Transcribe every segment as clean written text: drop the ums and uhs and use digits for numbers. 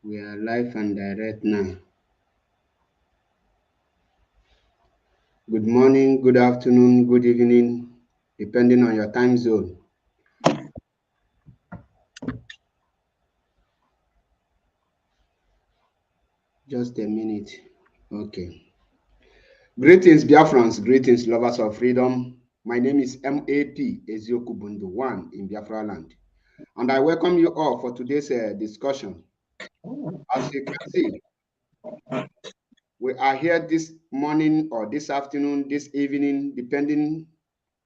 We are live and direct now. Good morning, good afternoon, good evening, depending on your time zone. Just a minute. Okay. Greetings, Biafrans. Greetings, lovers of freedom. My name is M.A.P. Ezioku Bundu 1 in Biafra land. And I welcome you all for today's discussion. As you can see, we are here this morning or this afternoon, this evening, depending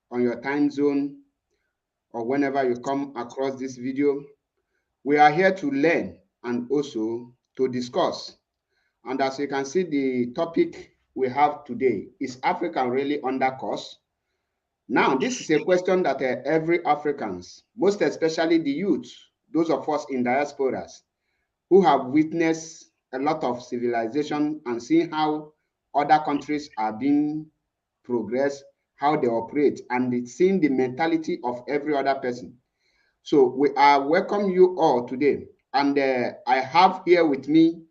on your time zone or whenever you come across this video. We are here to learn and also to discuss. And as you can see, the topic we have today is Africa really under curse? Now, this is a question that every Africans, most especially the youth, those of us in diasporas, who have witnessed a lot of civilization and seen how other countries are being progressed, how they operate, and seeing the mentality of every other person. So we are welcome you all today. And I have here with me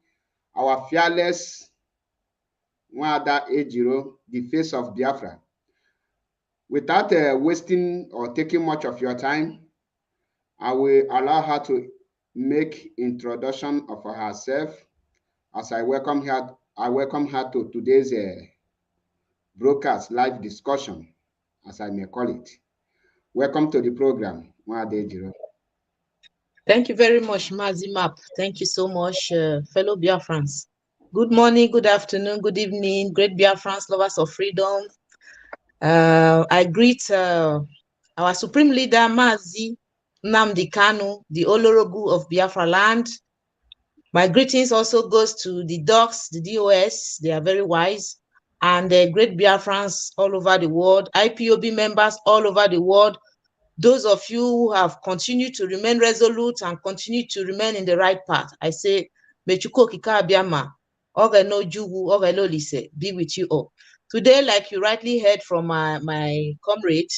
our fearless Nwada Ejiro, the face of Biafra. Without wasting or taking much of your time, I will allow her to make introduction of herself as I welcome her to today's broadcast live discussion, as I may call it. Welcome to the program, Nwada Ejiro. Thank you very much, Mazi M.A.P. Thank you so much, fellow Biafrans. Good morning, good afternoon, good evening, great Biafrans, lovers of freedom. I greet our supreme leader, Mazi Nnamdi Kanu, the Olorogu of Biafra land. My greetings also goes to the docs, the DOS, they are very wise, and great Biafrans all over the world, IPOB members all over the world, those of you who have continued to remain resolute and continue to remain in the right path. I say, Mechuko Kika Abiama, Ogeno Jugu, Ogeno Lise, be with you all. Today, like you rightly heard from my comrade,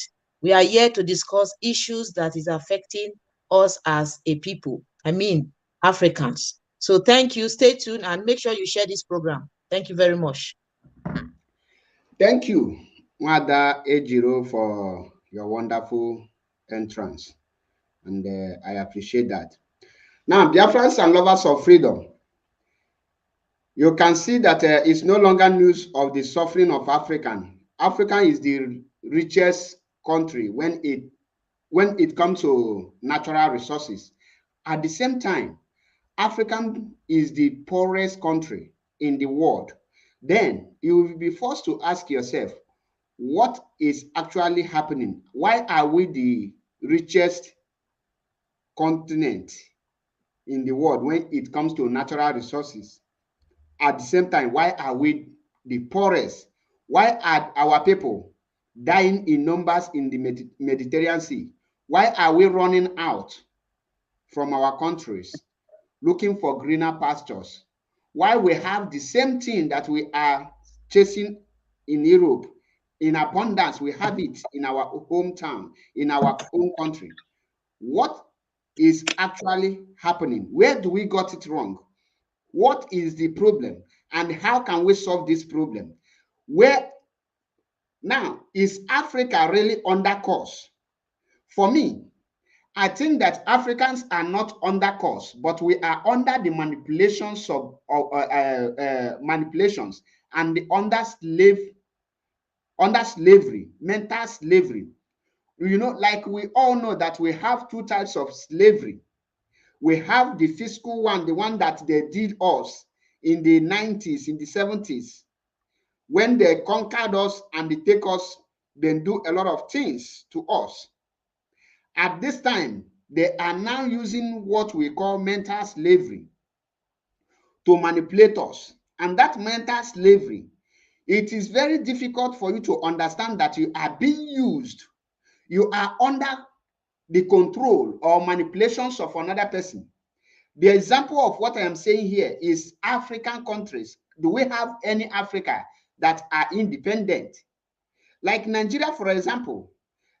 we are here to discuss issues that is affecting us as a people. I mean, Africans. So thank you. Stay tuned and make sure you share this program. Thank you very much. Thank you, Nwada Ejiro, for your wonderful entrance. And I appreciate that. Now, Biafrans and lovers of freedom, you can see that it's no longer news of the suffering of African. Africa is the richest country when it comes to natural resources. At the same time, Africa is the poorest country in the world. Then you will be forced to ask yourself, what is actually happening? Why are we the richest continent in the world when it comes to natural resources? At the same time, why are we the poorest? Why are our people dying in numbers in the Mediterranean Sea? Why are we running out from our countries looking for greener pastures? Why we have the same thing that we are chasing in Europe in abundance, we have it in our hometown, in our own country. What is actually happening? Where do we got it wrong? What is the problem? And how can we solve this problem? Where now is Africa really under curse? For me, I think that Africans are not under curse, but we are under the manipulations of manipulations and the under slavery, mental slavery. You know, like we all know that we have two types of slavery. We have the physical one, the one that they did us in the 90s, in the 70s, when they conquered us and they take us, then do a lot of things to us. At this time, they are now using what we call mental slavery to manipulate us. And that mental slavery, it is very difficult for you to understand that you are being used. You are under the control or manipulations of another person. The example of what I am saying here is African countries. Do we have any Africa that are independent? Like Nigeria, for example,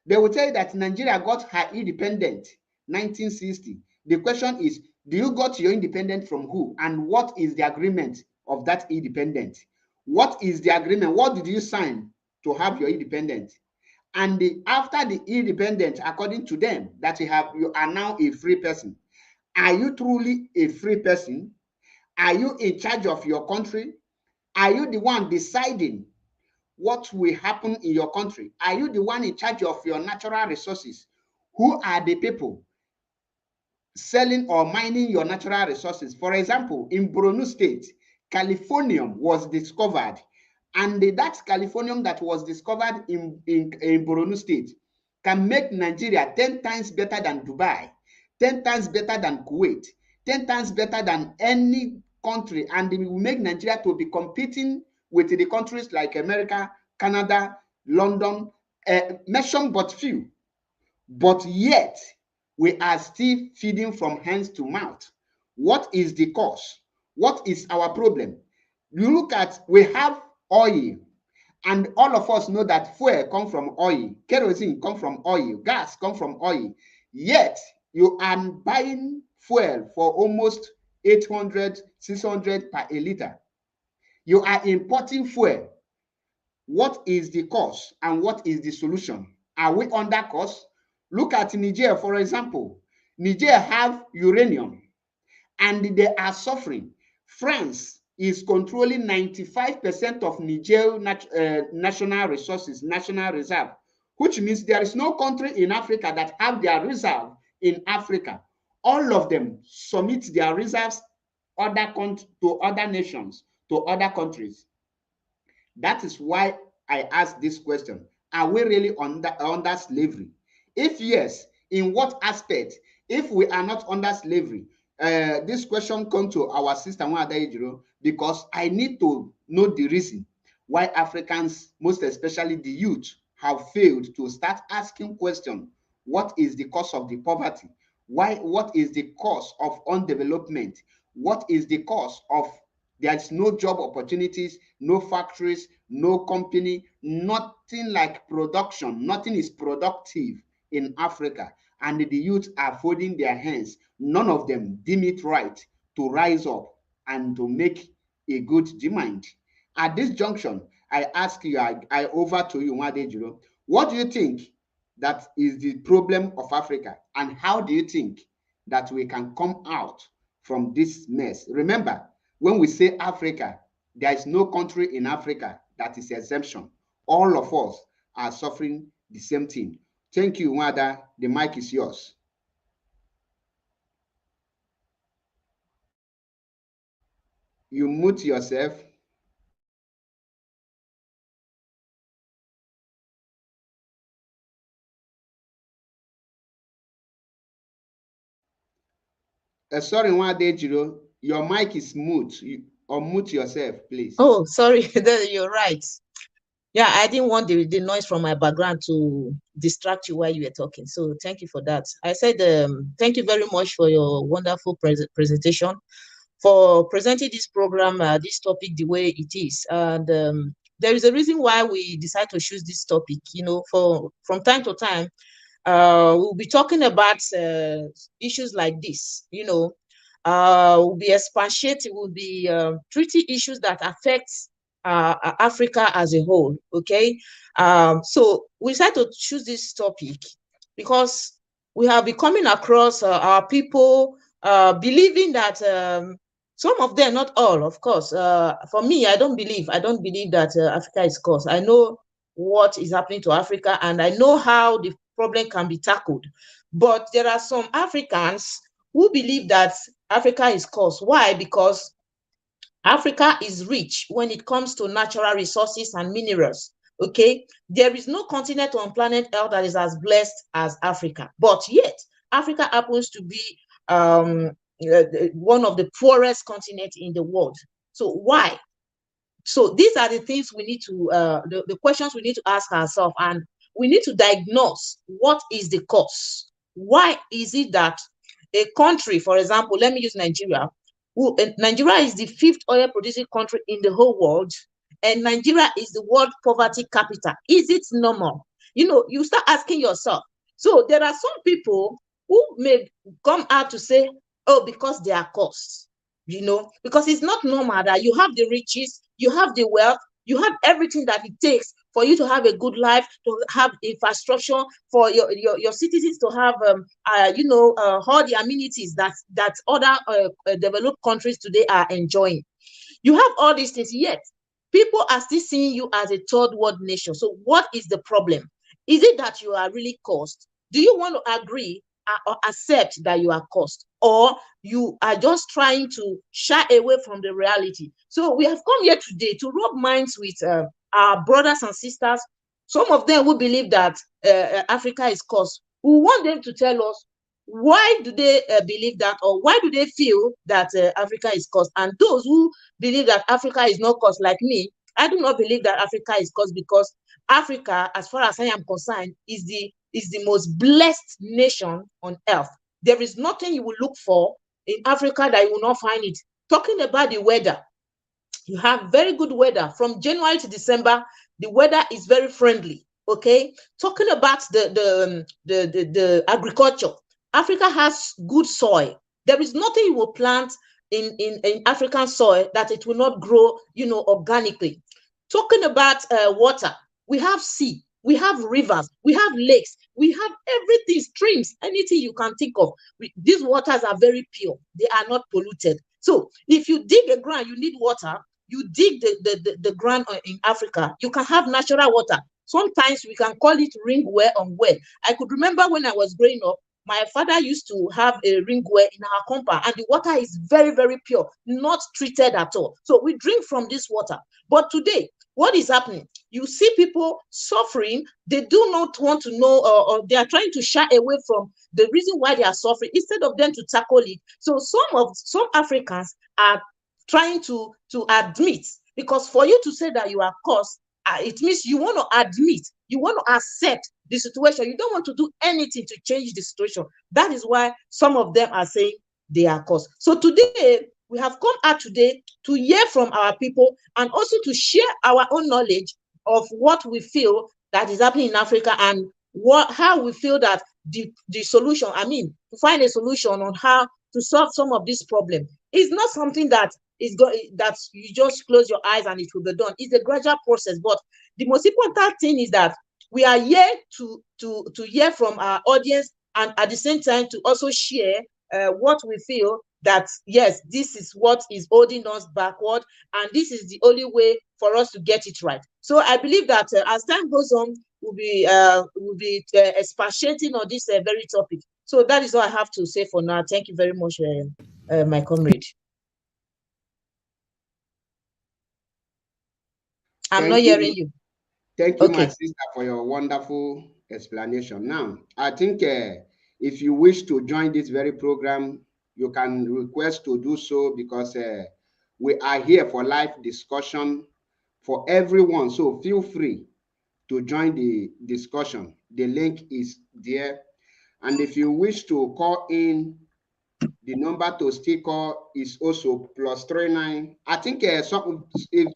they will tell you that Nigeria got her independent 1960. The question is, Do you got your independence from who? And what is the agreement of that independence? What is the agreement? What did you sign to have your independence? And after the independence, according to them, that you are now a free person. Are you truly a free person? Are you in charge of your country? Are you the one deciding what will happen in your country? Are you the one in charge of your natural resources? Who are the people selling or mining your natural resources? For example, in Borno State, californium was discovered, and that californium that was discovered in Borno State can make Nigeria 10 times better than Dubai, 10 times better than Kuwait, 10 times better than any country, and it will make Nigeria to be competing with the countries like America, Canada, London, mention but few. But yet, we are still feeding from hands to mouth. What is the cause? What is our problem? You look at, we have oil, and all of us know that fuel comes from oil, kerosene comes from oil, gas comes from oil. Yet, you are buying fuel for almost 800, 600 per a liter. You are importing fuel. What is the cause and what is the solution? Are we under cost? Look at Niger, for example. Niger have uranium and they are suffering. France is controlling 95% of Niger national resources, national reserve, which means there is no country in Africa that have their reserve in Africa. All of them submit their reserves to other nations, to other countries. That is why I ask this question. Are we really under slavery? If yes, in what aspect? If we are not under slavery, this question comes to our sister Nwada Ejiro, because I need to know the reason why Africans, most especially the youth, have failed to start asking questions. What is the cause of the poverty? What is the cause of undevelopment? What is the cause of there's no job opportunities, no factories, no company, nothing like production, nothing is productive in Africa. And the youth are folding their hands. None of them deem it right to rise up and to make a good demand. At this junction, I ask you, I over to you, Nwada Ejiro. What do you think that is the problem of Africa? And how do you think that we can come out from this mess? Remember, when we say Africa, there is no country in Africa that is exemption. All of us are suffering the same thing. Thank you, Nwada. The mic is yours. You mute yourself. Sorry, Nwada Ejiro, your mic is mute. Unmute yourself, please. Oh, sorry, you're right. Yeah, I didn't want the noise from my background to distract you while you were talking. So thank you for that. I said, thank you very much for your wonderful presentation, for presenting this program, this topic the way it is. And there is a reason why we decide to choose this topic. You know, from time to time, we'll be talking about issues like this. You know, we'll be expatiating, we'll be treating issues that affect Africa as a whole. Okay, so we decided to choose this topic because we have been coming across our people believing that some of them, not all, of course. For me, I don't believe that Africa is cursed. I know what is happening to Africa, and I know how the problem can be tackled. But there are some Africans who believe that Africa is cursed. Why? Because Africa is rich when it comes to natural resources and minerals. Okay, there is no continent on planet Earth that is as blessed as Africa, but yet Africa happens to be one of the poorest continents in the world. So why? So these are the things we need to, the questions we need to ask ourselves, and we need to diagnose what is the cause. Why is it that a country, for example, let me use Nigeria. Nigeria is the fifth oil producing country in the whole world, and Nigeria is the world poverty capital. Is it normal? You know, you start asking yourself. So there are some people who may come out to say, Oh, because they are costs, because it's not normal that you have the riches, you have the wealth, you have everything that it takes for you to have a good life, to have infrastructure, for your citizens to have all the amenities that other developed countries today are enjoying. You have all these things, yet people are still seeing you as a third world nation. So what is the problem? Is it that you are really cursed? Do you want to agree or accept that you are cursed, or you are just trying to shy away from the reality? So we have come here today to rub minds with our brothers and sisters. Some of them who believe that Africa is cursed. We want them to tell us, why do they believe that, or why do they feel that Africa is cursed? And those who believe that Africa is not cursed, like me, I do not believe that Africa is cursed, because Africa, as far as I am concerned, is the most blessed nation on earth. There is nothing you will look for in Africa that you will not find it. Talking about the weather, you have very good weather from January to December. The weather is very friendly. Okay, talking about the agriculture, Africa has good soil. There is nothing you will plant in African soil that it will not grow, organically. Talking about water, we have sea, we have rivers, we have lakes, we have everything, streams, anything you can think of. These waters are very pure. They are not polluted. So if you dig a ground, you need water. You dig the ground in Africa, you can have natural water. Sometimes we can call it ring well on well. I could remember when I was growing up, my father used to have a ring well in our compound, and the water is very, very pure, not treated at all. So we drink from this water. But today, what is happening? You see people suffering. They do not want to know, or they are trying to shy away from the reason why they are suffering instead of them to tackle it. So some Africans are trying to admit, because for you to say that you are cursed, it means you want to admit, you want to accept the situation. You don't want to do anything to change the situation. That is why some of them are saying they are cursed. So today, we have come out today to hear from our people, and also to share our own knowledge of what we feel that is happening in Africa, and how we feel that the solution, to find a solution on how to solve some of this problem. It's not something that that you just close your eyes and it will be done. It's a gradual process. But the most important thing is that we are here to hear from our audience, and at the same time to also share what we feel that, yes, this is what is holding us backward, and this is the only way for us to get it right. So I believe that as time goes on, we'll be expatiating on this very topic. So that is all I have to say for now. Thank you very much, my comrade. I'm not hearing you. Thank you, Okay. my sister, for your wonderful explanation. Now, I think if you wish to join this very program, you can request to do so, because we are here for live discussion for everyone. So feel free to join the discussion. The link is there. And if you wish to call in, the number to still call is also +39. I think if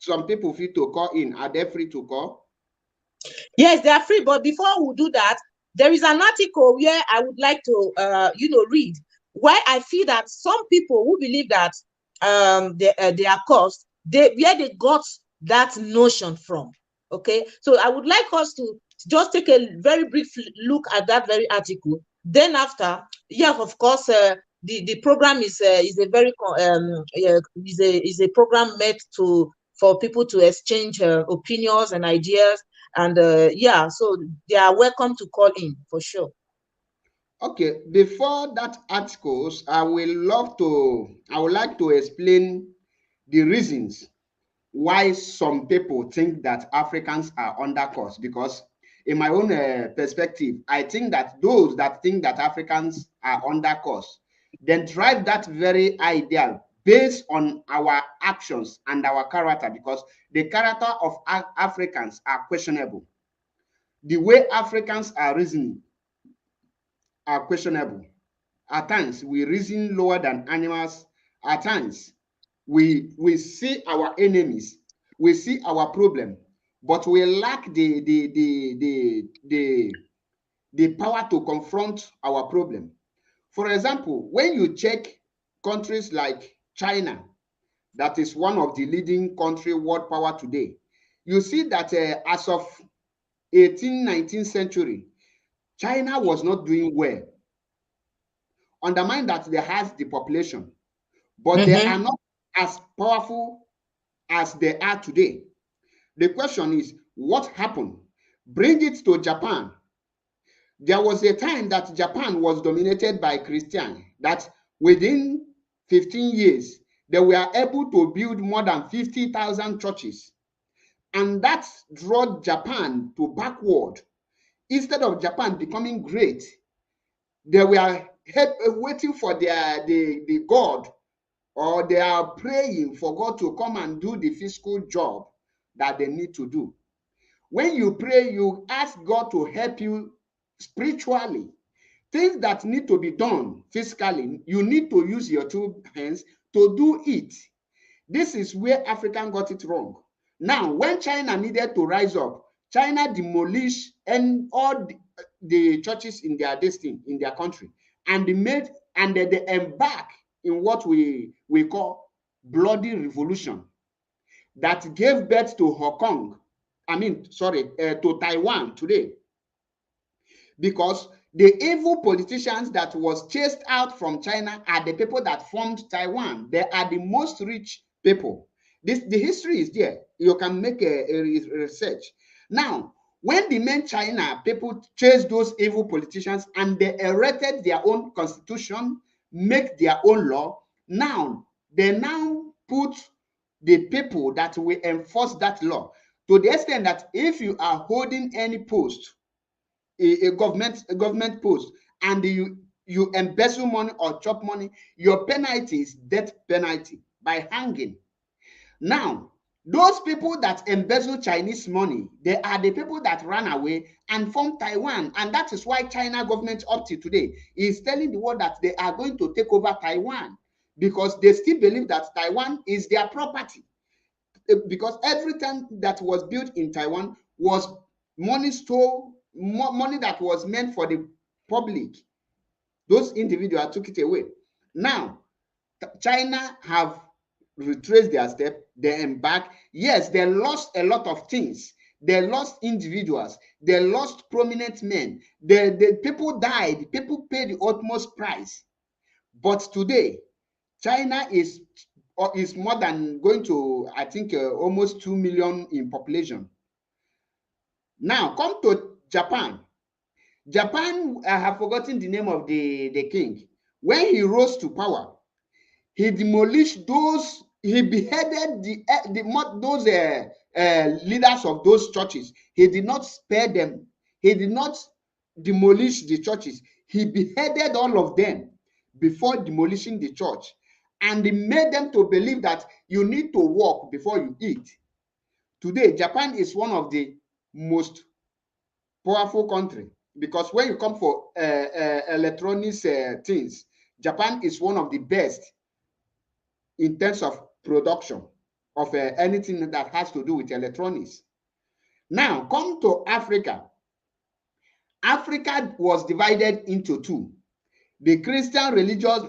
some people feel to call in, are they free to call? Yes, they are free. But before we do that, there is an article where I would like to, read, why I feel that some people who believe that they are cursed, where they got that notion from. Okay, so I would like us to just take a very brief look at that very article. Then after, of course, the program is a very is a program meant for people to exchange opinions and ideas. And so they are welcome to call in for sure. Okay, before that articles, I would like to explain the reasons why some people think that Africans are undercost. Because in my own perspective, I think that those that think that Africans are undercost, then drive that very idea based on our actions and our character, because the character of Africans are questionable. The way Africans are reasoning are questionable. At times, we reason lower than animals. At times, we see our enemies, we see our problem, but we lack the power to confront our problem. For example, when you check countries like China, that is one of the leading country world power today, you see that as of 18th, 19th century, China was not doing well. Undermine that they has the population, but they are not as powerful as they are today. The question is, what happened? Bring it to Japan. There was a time that Japan was dominated by Christian, that within 15 years, they were able to build more than 50,000 churches. And that brought Japan to backward. Instead of Japan becoming great, they were waiting for the God, or they are praying for God to come and do the physical job that they need to do. When you pray, you ask God to help you spiritually. Things that need to be done physically, you need to use your two hands to do it. This is where African got it wrong. Now, when China needed to rise up, China demolished all the churches in their destiny, in their country, and they embark in what we call bloody revolution that gave birth to to Taiwan today. Because the evil politicians that was chased out from China are the people that formed Taiwan. They are the most rich people. The history is there. You can make a research. Now, when the main China people chased those evil politicians and they erected their own constitution, make their own law, they put the people that will enforce that law, to the extent that if you are holding any post, a government post, and you embezzle money or chop money, your penalty is death penalty by hanging. Now, those people that embezzle Chinese money, they are the people that ran away and formed Taiwan. And that is why China government up to today is telling the world that they are going to take over Taiwan, because they still believe that Taiwan is their property. Because everything that was built in Taiwan was money that was meant for the public. Those individuals took it away. Now, China have retraced their step. They embark. Yes, they lost a lot of things. They lost individuals. They lost prominent men. The people died. People paid the utmost price. But today, China is more than going to, I think, almost 2 million in population. Now, come to Japan. Japan, I have forgotten the name of the king. When he rose to power, he demolished those, he beheaded those leaders of those churches. He did not spare them. He did not demolish the churches. He beheaded all of them before demolishing the church. And he made them to believe that you need to work before you eat. Today, Japan is one of the most powerful countries, because when you come for electronics things, Japan is one of the best in terms of production of anything that has to do with electronics. Now, come to Africa. Africa was divided into two. The Christian religious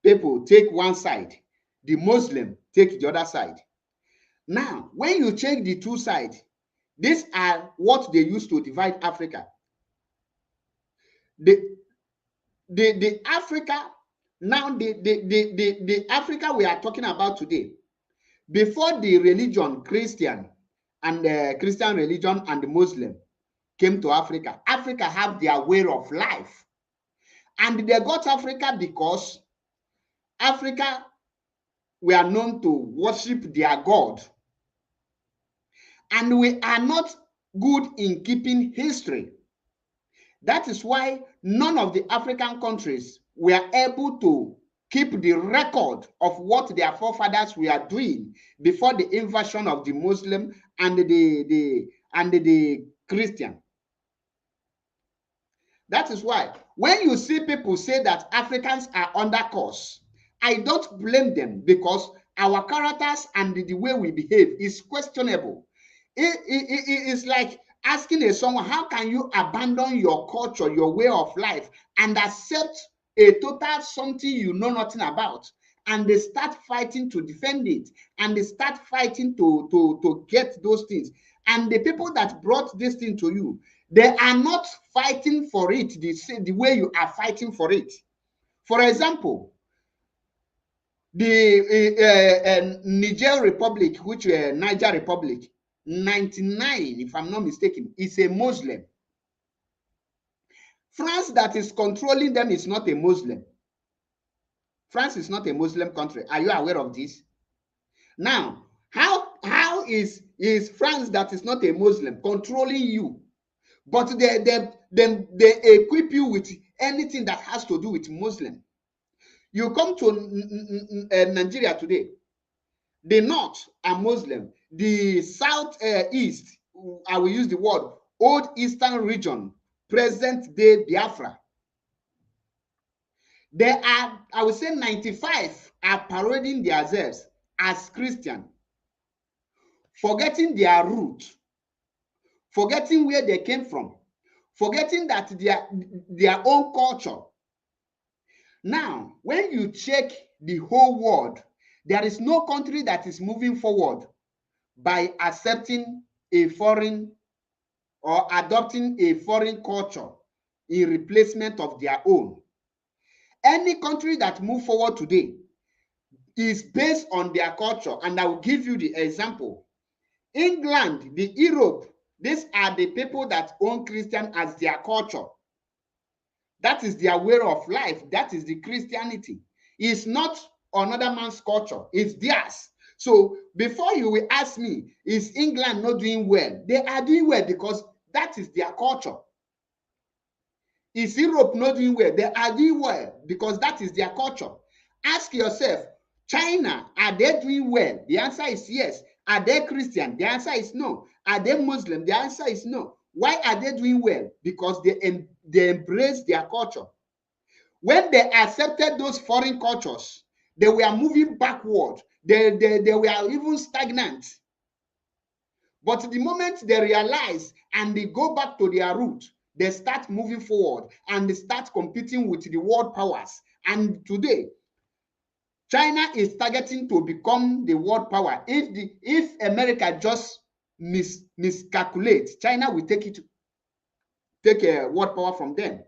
people take one side, the Muslim take the other side. Now, when you check the two sides, these are what they used to divide Africa. The Africa, now the Africa we are talking about today, before the religion Christian and Christian religion and the Muslim came to Africa, Africa have their way of life. And they got Africa because Africa were known to worship their God. And we are not good in keeping history. That is why none of the African countries were able to keep the record of what their forefathers were doing before the invasion of the Muslim and the Christian. That is why when you see people say that Africans are undercourse, I don't blame them, because our characters and the way we behave is questionable. It's like asking someone, how can you abandon your culture, your way of life, and accept a total something you know nothing about? and they start fighting to defend it, and they start fighting to get those things. And the people that brought this thing to you, they are not fighting for it the way you are fighting for it. For example, the Niger Republic, which Niger Republic, 99, if I'm not mistaken, is a Muslim. France that is controlling them is not a Muslim. France is not a Muslim country. Are you aware of this? Now, how is France that is not a Muslim controlling you? But they equip you with anything that has to do with Muslim. You come to Nigeria today, the north are Muslim. The south east, I will use the word, old eastern region, present day Biafra. There are, I would say 95 are parading themselves as Christian, forgetting their root, forgetting where they came from, forgetting that their own culture. Now, when you check the whole world, there is no country that is moving forward by accepting a foreign or adopting a foreign culture in replacement of their own. Any country that move forward today is based on their culture, and I will give you the example. England, the Europe, these are the people that own Christian as their culture. That is their way of life. That is the Christianity. It's not another man's culture. It's theirs. So before you will ask me, is England not doing well? They are doing well because that is their culture. Is Europe not doing well? They are doing well because that is their culture. Ask yourself, China, are they doing well? The answer is yes. Are they Christian? The answer is no. Are they Muslim? The answer is no. Why are they doing well? Because they embrace their culture. When they accepted those foreign cultures, they were moving backward. They were even stagnant. But the moment they realize and they go back to their root, they start moving forward and they start competing with the world powers. And today, China is targeting to become the world power. If America just miscalculates, China will take a world power from them.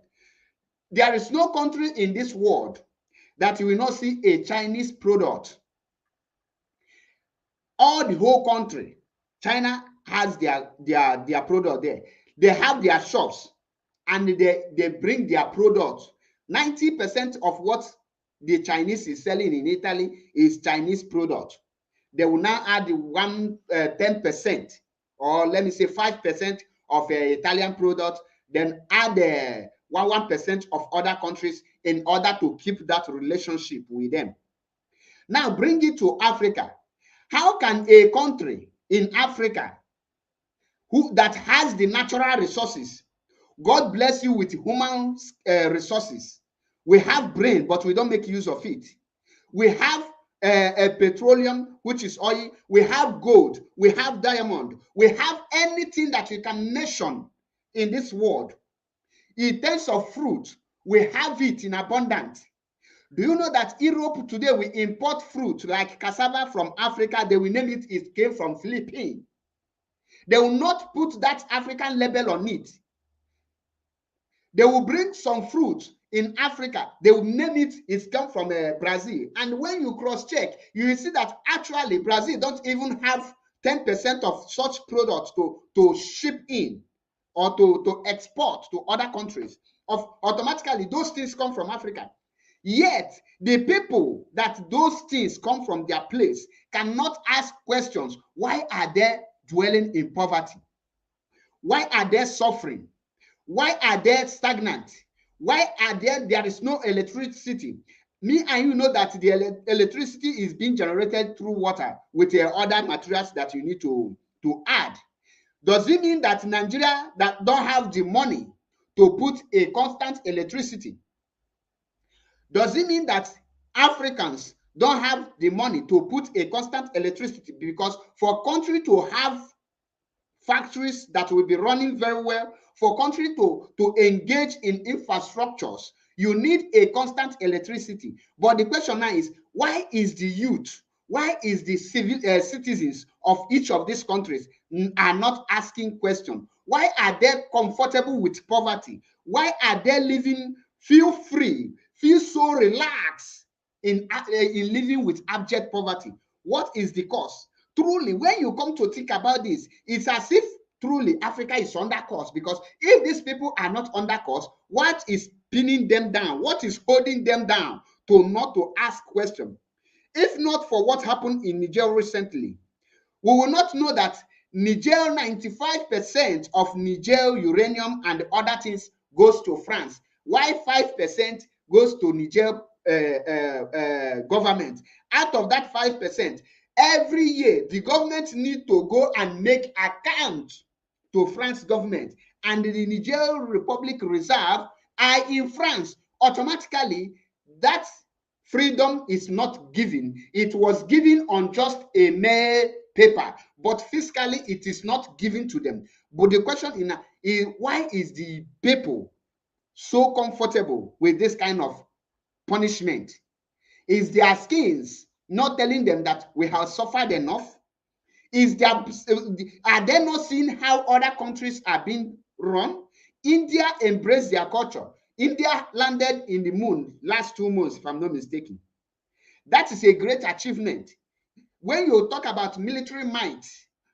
There is no country in this world that you will not see a Chinese product. All the whole country, China has their product there. They have their shops and they bring their product. 90% of what the Chinese is selling in Italy is Chinese product. They will now add 10% or let me say 5% of Italian product, then add 1% of other countries in order to keep that relationship with them. Now bring it to Africa. How can a country in Africa that has the natural resources, God bless you with human resources. We have brain, but we don't make use of it. We have petroleum, which is oil. We have gold. We have diamond. We have anything that you can mention in this world. In terms of fruit, we have it in abundance. Do you know that Europe today, we import fruit like cassava from Africa? They will name it came from Philippines. They will not put that African label on it. They will bring some fruit in Africa. They will name it come from Brazil. And when you cross-check, you will see that actually Brazil don't even have 10% of such products to ship in or to export to other countries. Automatically, those things come from Africa. Yet, the people that those things come from their place cannot ask questions. Why are they dwelling in poverty? Why are they suffering? Why are they stagnant? Why are there is no electricity? Me and you know that the electricity is being generated through water with other materials that you need to add. Does it mean that Nigeria that don't have the money to put a constant electricity? Does it mean that Africans don't have the money to put a constant electricity? Because for country to have factories that will be running very well, for country to engage in infrastructures, you need a constant electricity. But the question now is, Why is the youth, why is the civil citizens of each of these countries are not asking questions? Why are they comfortable with poverty? Why are they living, feel free, feel so relaxed in living with abject poverty? What is the cause? Truly, when you come to think about this, it's as if truly Africa is under curse, because if these people are not under curse, what is pinning them down? What is holding them down to not to ask questions? If not for what happened in Niger recently, we will not know that Niger, 95% of Niger uranium and other things goes to France, while 5% goes to Niger government. Out of that 5%, every year the government need to go and make account to France government, and the Niger Republic Reserve are in France. Automatically, that freedom is not given. It was given on just a mere paper, but fiscally it is not given to them. But the question is why is the people so comfortable with this kind of punishment? Is their skins not telling them that we have suffered enough? Are they not seeing how other countries are being run? India embraced their culture. India landed in the moon last 2 months, if I'm not mistaken. That is a great achievement. When you talk about military might,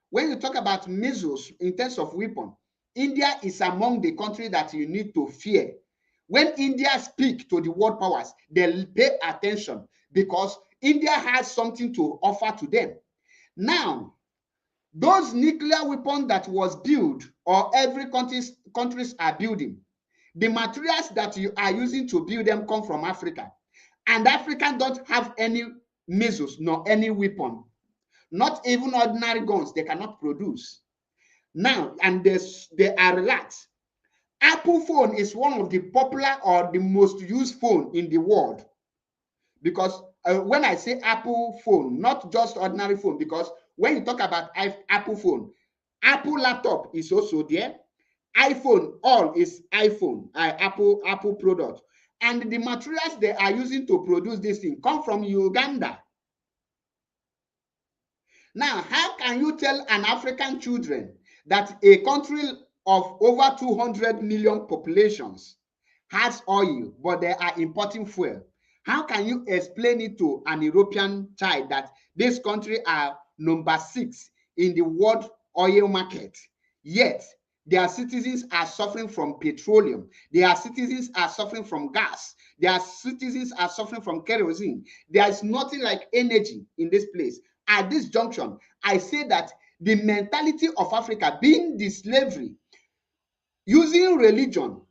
when you talk about missiles in terms of weapon, India is among the countries that you need to fear. When India speak to the world powers, they pay attention because India has something to offer to them. Now, those nuclear weapons that was built or every countries are building, the materials that you are using to build them come from Africa. And Africa don't have any missiles nor any weapon. Not even ordinary guns they cannot produce. Now, and they are relaxed. Apple phone is one of the popular or the most used phone in the world. Because when I say Apple phone, not just ordinary phone, because when you talk about Apple phone, Apple laptop is also there. iPhone, all is iPhone, Apple product. And the materials they are using to produce this thing come from Uganda. Now, how can you tell an African children that a country of over 200 million populations has oil, but they are importing fuel? How can you explain it to an European child that this country are number 6 in the world oil market, yet their citizens are suffering from petroleum, their citizens are suffering from gas, their citizens are suffering from kerosene? There is nothing like energy in this place. At this junction, I say that the mentality of Africa being the slavery, using religion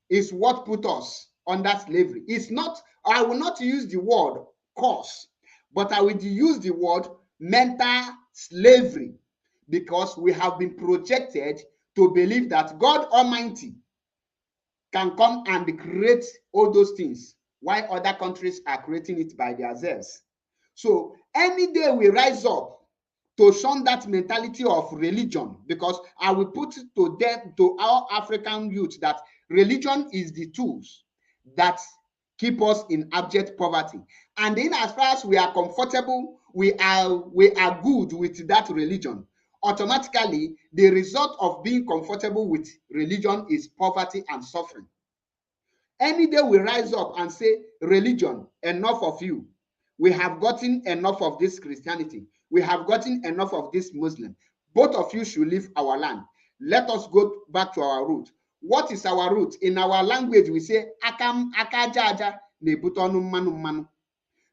is what put us under slavery. It's not, I will not use the word curse, but I will use the word mental slavery, because we have been projected to believe that God Almighty can come and create all those things, while other countries are creating it by themselves. So any day we rise up to shun that mentality of religion, because I will put it to them, to our African youth, that religion is the tools that keep us in abject poverty. And in as far as we are comfortable, we are good with that religion, automatically the result of being comfortable with religion is poverty and suffering. Any day we rise up and say, religion, enough of you. We have gotten enough of this Christianity. We have gotten enough of this Muslim. Both of you should leave our land. Let us go back to our root. What is our root? In our language, we say, akam akajaja nebutonu manu manu.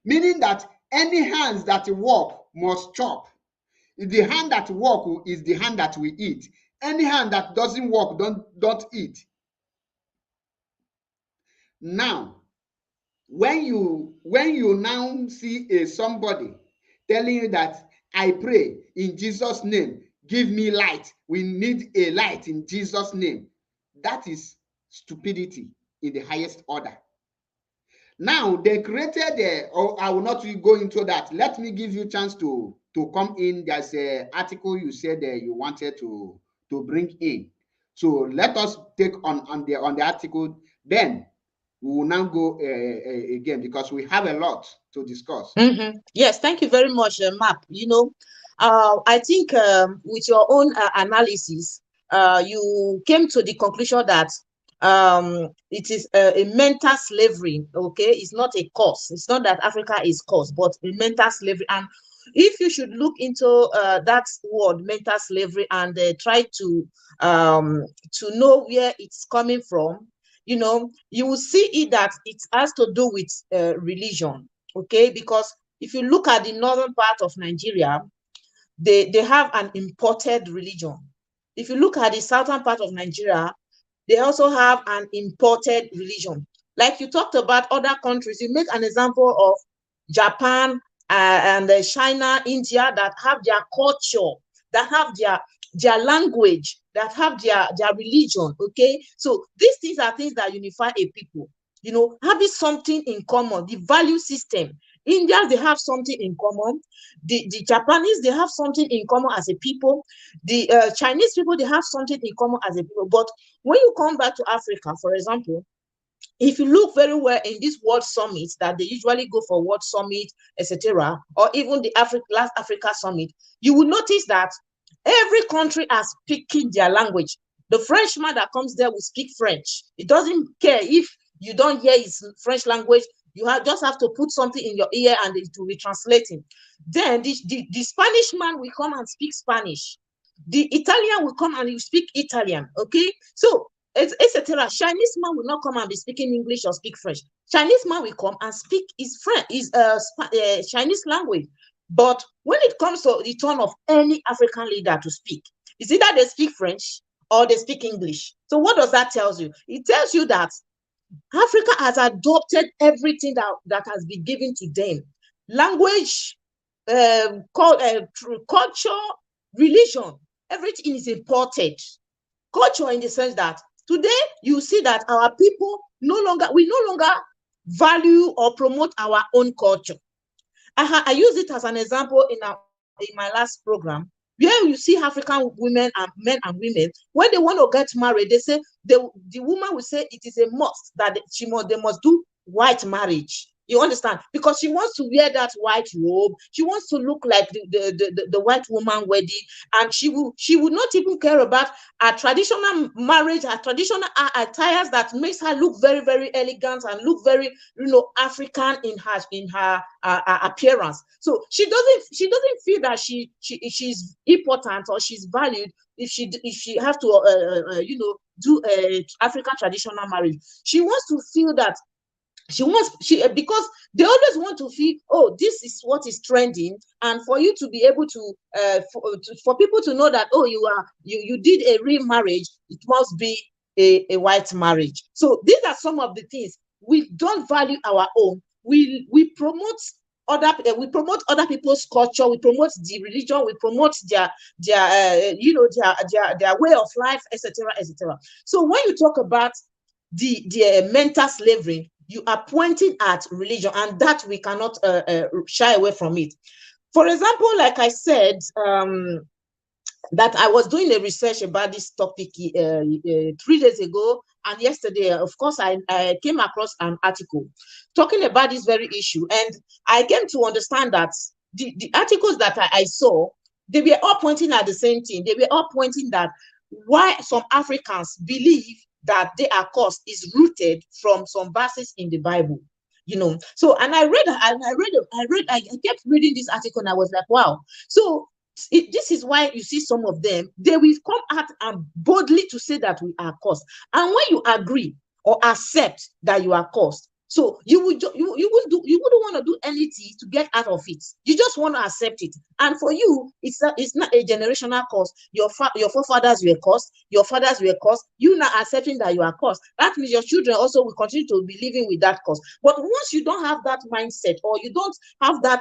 Meaning that any hands that work must chop. The hand that work is the hand that we eat. Any hand that doesn't work, don't eat. Now, when you now see somebody telling you that I pray in Jesus' name, give me light, we need a light in Jesus' name, that is stupidity in the highest order. Now they created I will not go into that. Let me give you a chance to come in. There's an article you said you wanted to bring in, so let us take on the article. Then we will now go again because we have a lot to discuss. Yes, thank you very much, MAP. I think with your own analysis, you came to the conclusion that it is a mental slavery. Okay, it's not a cause. It's not that Africa is cause, but a mental slavery. And if you should look into that word, mental slavery, and try to know where it's coming from, you will see it that it has to do with religion. Okay, because if you look at the northern part of Nigeria, they have an imported religion. If you look at the southern part of Nigeria, they also have an imported religion. Like you talked about other countries, you make an example of Japan and China, India, that have their culture, that have their language, that have their religion. Okay, so these things are things that unify a people. Having something in common, the value system. Indians, they have something in common. The Japanese, they have something in common as a people. The Chinese people, they have something in common as a people. But when you come back to Africa, for example, if you look very well in these world summits that they usually go for, world summit, etc., or even the last Africa summit, you will notice that every country are speaking their language. The Frenchman that comes there will speak French. It doesn't care if you don't hear his French language. You just have to put something in your ear and it will be translating. Then the Spanish man will come and speak Spanish. The Italian will come and you speak Italian. Okay, so etc. Chinese man will not come and be speaking English or speak French. Chinese man will come and speak his Chinese language. But when it comes to the turn of any African leader to speak, it's either they speak French or they speak English. So what does that tell you? It tells you that Africa has adopted everything that has been given to them. Language, culture, religion, everything is imported. Culture in the sense that today you see that our people no longer value or promote our own culture. I use it as an example in my last program, where you see African women and men and women, when they want to get married, they say the woman will say it is a must that they must do white marriage. You understand? Because she wants to wear that white robe. She wants to look like the white woman wedding, and she would not even care about a traditional marriage, a traditional attires that makes her look very, very elegant and look very, African in her appearance. So she doesn't feel that she's important or she's valued if she have to do a African traditional marriage. She wants to feel that because they always want to feel, oh, this is what is trending, and for you to be able to for people to know that, oh, you did a real marriage, it must be a white marriage. So these are some of the things. We don't value our own. We promote other people's culture. We promote the religion. We promote their way of life, etc., etc. So when you talk about the mental slavery, you are pointing at religion, and that we cannot shy away from it. For example, like I said, that I was doing a research about this topic 3 days ago, and yesterday, of course, I came across an article talking about this very issue, and I came to understand that the articles that I saw, they were all pointing at the same thing. They were all pointing that why some Africans believe that they are cursed is rooted from some verses in the Bible, So, and I kept reading this article, and I was like, wow. So this is why you see some of them, they will come out and boldly to say that we are cursed. And when you agree or accept that you are cursed, so you wouldn't want to do anything to get out of it. You just want to accept it. And for you, it's not a generational curse. Your forefathers were cursed. Your fathers were cursed. You now accepting that you are cursed. That means your children also will continue to be living with that curse. But once you don't have that mindset, or you don't have that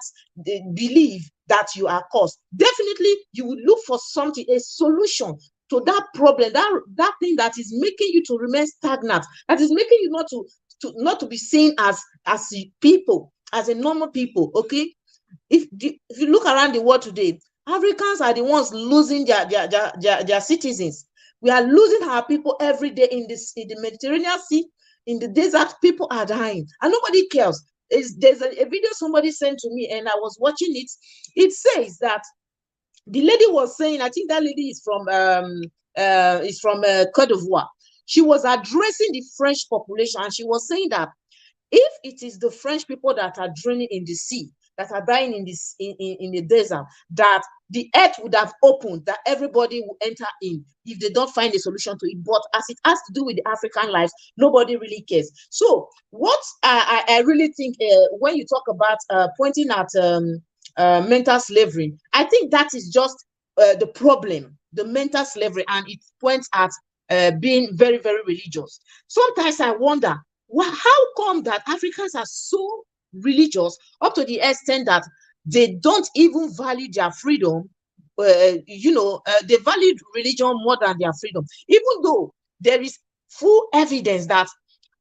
belief that you are cursed, definitely you will look for something, a solution to that problem, that thing that is making you to remain stagnant, that is making you not to be seen as people, as a normal people. Okay, if you look around the world today, Africans are the ones losing their citizens. We are losing our people every day in the Mediterranean Sea, in the desert, people are dying and nobody cares. There's a video somebody sent to me and I was watching it. It says that the lady was saying, I think that lady is from Cote d'Ivoire. She was addressing the French population and she was saying that if it is the French people that are drowning in the sea, that are dying in this in the desert, that the earth would have opened, that everybody will enter in if they don't find a solution to it. But as it has to do with the African lives, nobody really cares. So what I really think when you talk about pointing at mental slavery, I think that is just the problem, the mental slavery, and it points at being very, very religious. Sometimes I wonder, how come that Africans are so religious up to the extent that they don't even value their freedom? They value religion more than their freedom, even though there is full evidence that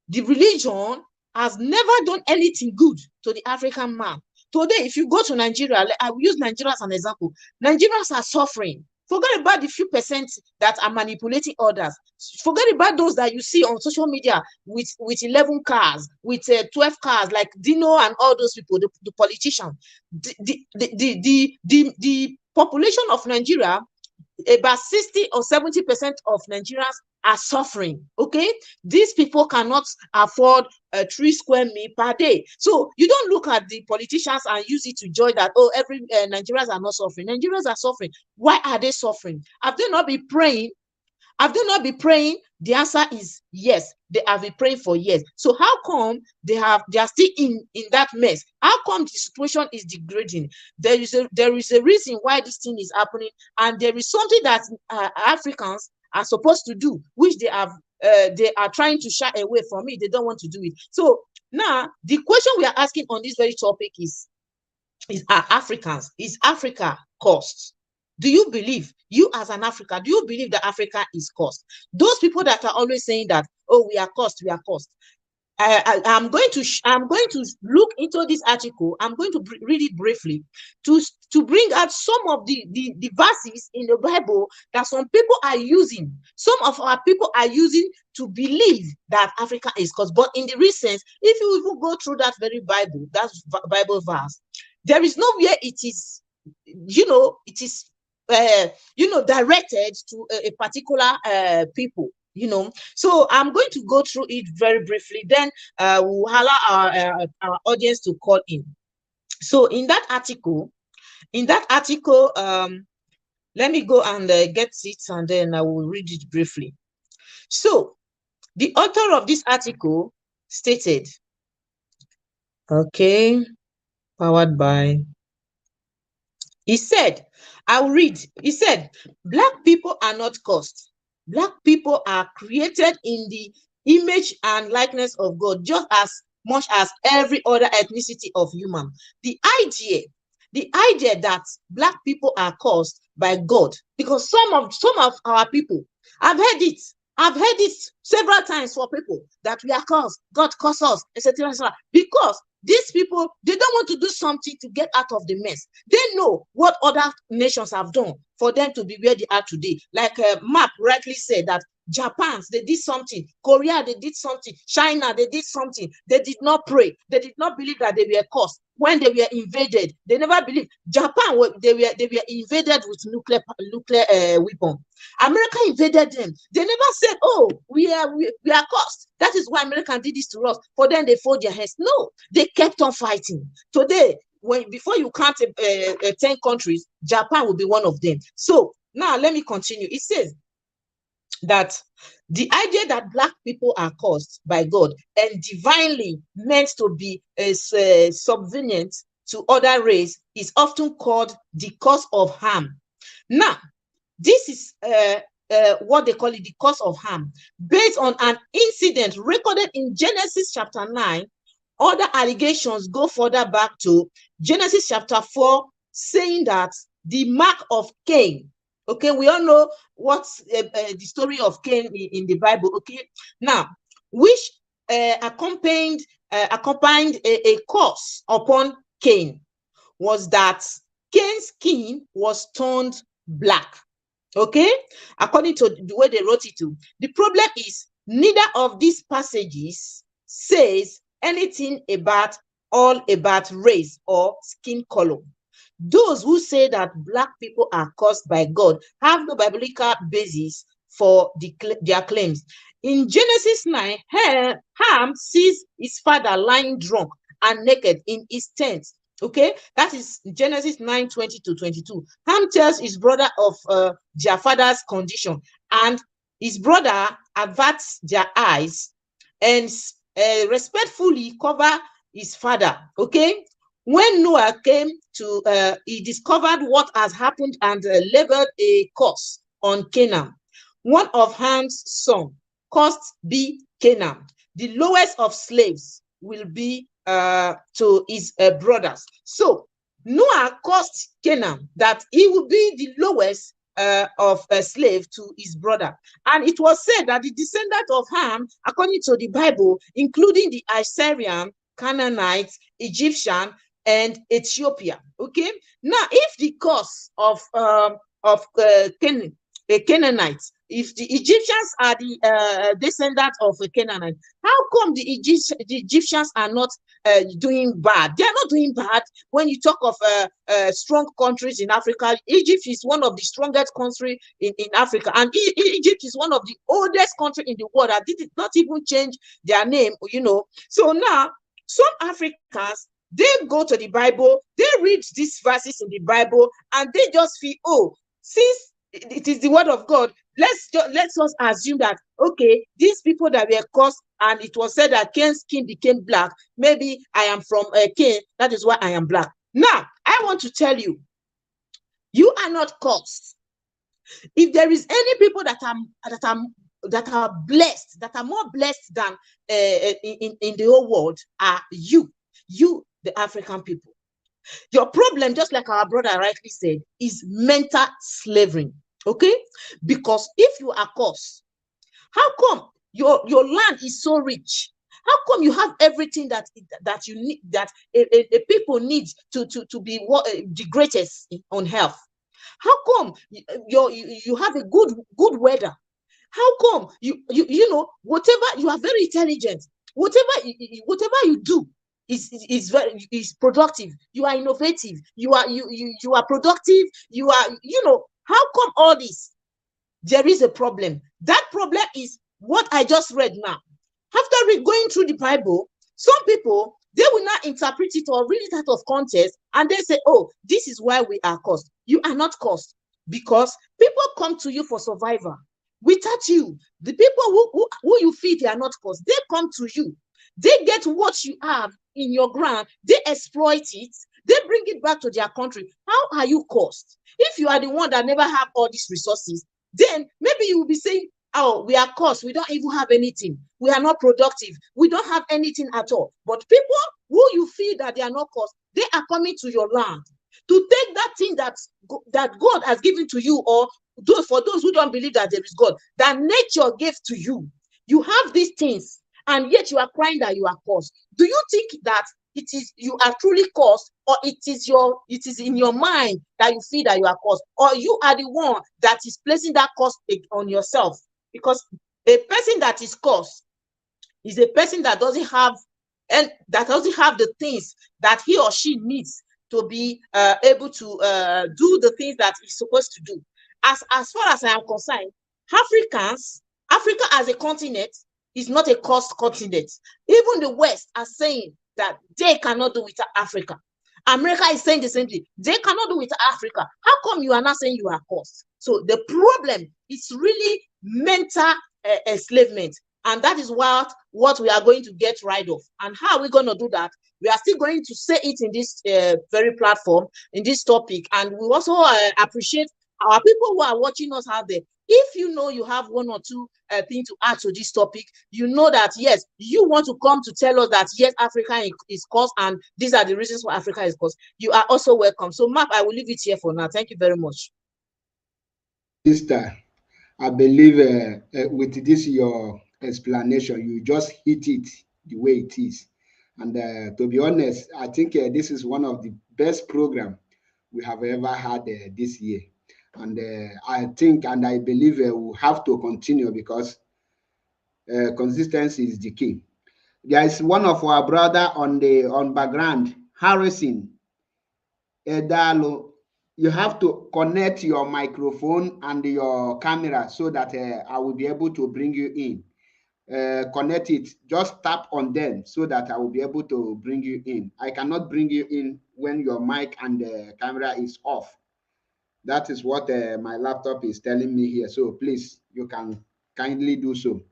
the religion has never done anything good to the African man. Today, if you go to Nigeria, I will use Nigeria as an example. Nigerians are suffering. Forget about the few percent that are manipulating others. Forget about those that you see on social media with 11 cars, with 12 cars, like Dino and all those people, the politicians. The population of Nigeria, about 60 or 70% of Nigerians are suffering. Okay, these people cannot afford a 3 square meal per day. So you don't look at the politicians and use it to joy that, oh, every Nigerians are not suffering. Nigerians are suffering. Why are they suffering? Have they not been praying? Have they not been praying? The answer is yes. They have been praying for years. So how come they are still in that mess? How come the situation is degrading? There is a reason why this thing is happening, and there is something that Africans are supposed to do, which they are trying to shy away from it. They don't want to do it. So now the question we are asking on this very topic is Africans, is Africa cursed? Do you believe, you as an African, do you believe that Africa is cursed? Those people that are always saying that, oh, we are cursed, we are cursed. I'm going to look into this article. I'm going to read it briefly to bring out some of the verses in the Bible that some people are using. Some of our people are using to believe that Africa is cursed. But in the recent, if you even go through that very Bible, that Bible verse, there is nowhere it is, directed to a particular people. So I'm going to go through it very briefly, then we'll allow our audience to call in. So in that article, let me go and get it, and then I will read it briefly. So the author of this article stated, okay, powered by, he said, I'll read. He said, Black people are not cursed. Black people are created in the image and likeness of God, just as much as every other ethnicity of human. The idea that Black people are cursed by God, because some of our people, I've heard it several times for people that we are cursed, God curse us, etc., because these people, they don't want to do something to get out of the mess. They know what other nations have done for them to be where they are today. Like M.A.P rightly said that Japan, they did something. Korea, they did something. China, they did something. They did not pray. They did not believe that they were cursed when they were invaded. They never believed. Japan, they were invaded with nuclear weapon. America invaded them. They never said, "Oh, we are cursed. That is why America did this to us." For them, they fold their hands. No, they kept on fighting. Today, before you count 10 countries, Japan will be one of them. So now let me continue. It says that the idea that Black people are cursed by God and divinely meant to be subservient to other race is often called the curse of Ham. Now, this is what they call it, the curse of Ham, based on an incident recorded in Genesis chapter 9. Other allegations go further back to Genesis chapter 4, saying that the mark of Cain. Okay, we all know what's the story of Cain in the Bible. Okay, now, which accompanied a curse upon Cain, was that Cain's skin was turned black. Okay, according to the way they wrote it to. The problem is Neither of these passages says anything about race or skin color. Those who say that black people are cursed by God have no biblical basis for their claims. In Genesis 9, Ham sees his father lying drunk and naked in his tent. Okay, that is Genesis 9:20-22. Ham tells his brother of their father's condition, and his brother averts their eyes and respectfully cover his father. Okay, when Noah came to, he discovered what has happened and leveled a curse on Canaan. One of Ham's sons caused be Canaan. The lowest of slaves will be to his brothers. So Noah caused Canaan that he would be the lowest of a slave to his brother. And it was said that the descendant of Ham, according to the Bible, including the Assyrian, Canaanites, Egyptian, and Ethiopia. Okay, now if the cause of Canaanites, if the Egyptians are the descendants of a Canaanite, how come the Egyptians are not doing bad? They are not doing bad. When you talk of strong countries in Africa, Egypt is one of the strongest countries in Africa, and Egypt is one of the oldest countries in the world that did not even change their name, you know. So now some Africans, they go to the Bible, they read these verses in the Bible, and they just feel, oh, since it is the word of God, let's just assume that, okay, these people that were cursed, and it was said that Cain's skin became black, maybe I am from Cain, that is why I am black. Now, I want to tell you, you are not cursed. If there is any people that are blessed, that are more blessed than in the whole world, are you, the African people. Your problem, just like our brother rightly said, is mental slavery. Okay, because if you are cursed, how come your land is so rich? How come you have everything that you need, that a people need to be the greatest on earth? How come you have a good weather? How come you know, whatever, you are very intelligent, whatever you do is productive, you are innovative, you are productive, you are, you know, how come all this? There is a problem. That problem is what I just read now. After going through the Bible, some people, they will not interpret it or read it out of context, and they say, oh, this is why we are cursed. You are not cursed, because people come to you for survival. Without you, the people who you feed, they are not cursed. They come to you. They get what you have in your ground. They exploit it. They bring it back to their country. How are you cursed? If you are the one that never have all these resources, then maybe you will be saying, oh, we are cursed. We don't even have anything. We are not productive. We don't have anything at all. But people who you feel that they are not cursed, they are coming to your land to take that thing that God has given to you, or for those who don't believe that there is God, that nature gave to you. You have these things, and yet you are crying that you are cursed. Do you think that it is you are truly cursed, or it is in your mind that you feel that you are cursed, or you are the one that is placing that curse on yourself? Because a person that is cursed is a person that doesn't have the things that he or she needs to be able to do the things that he's supposed to do. As far as I am concerned, Africa as a continent is not a cursed continent. Even the West are saying that they cannot do without Africa. America is saying the same thing. They cannot do without Africa. How come you are not saying you are cursed? So the problem is really mental enslavement. And that is what we are going to get rid of. And how are we going to do that? We are still going to say it in this very platform, in this topic. And we also appreciate our people who are watching us out there. If you know you have one or two things to add to this topic, you know that, yes, you want to come to tell us that, yes, Africa is cursed, and these are the reasons why Africa is cursed, you are also welcome. So, M.A.P, I will leave it here for now. Thank you very much. Sister, I believe with this your explanation, you just hit it the way it is. And to be honest, I think this is one of the best program we have ever had this year. And I think and I believe we'll have to continue, because Consistency is the key. There is one of our brother on background, Harrison Edalo. You have to connect your microphone and your camera so that I will be able to bring you in. Connect it. Just tap on them so that I will be able to bring you in. I cannot bring you in when your mic and the camera is off. That is what my laptop is telling me here. So please, you can kindly do so.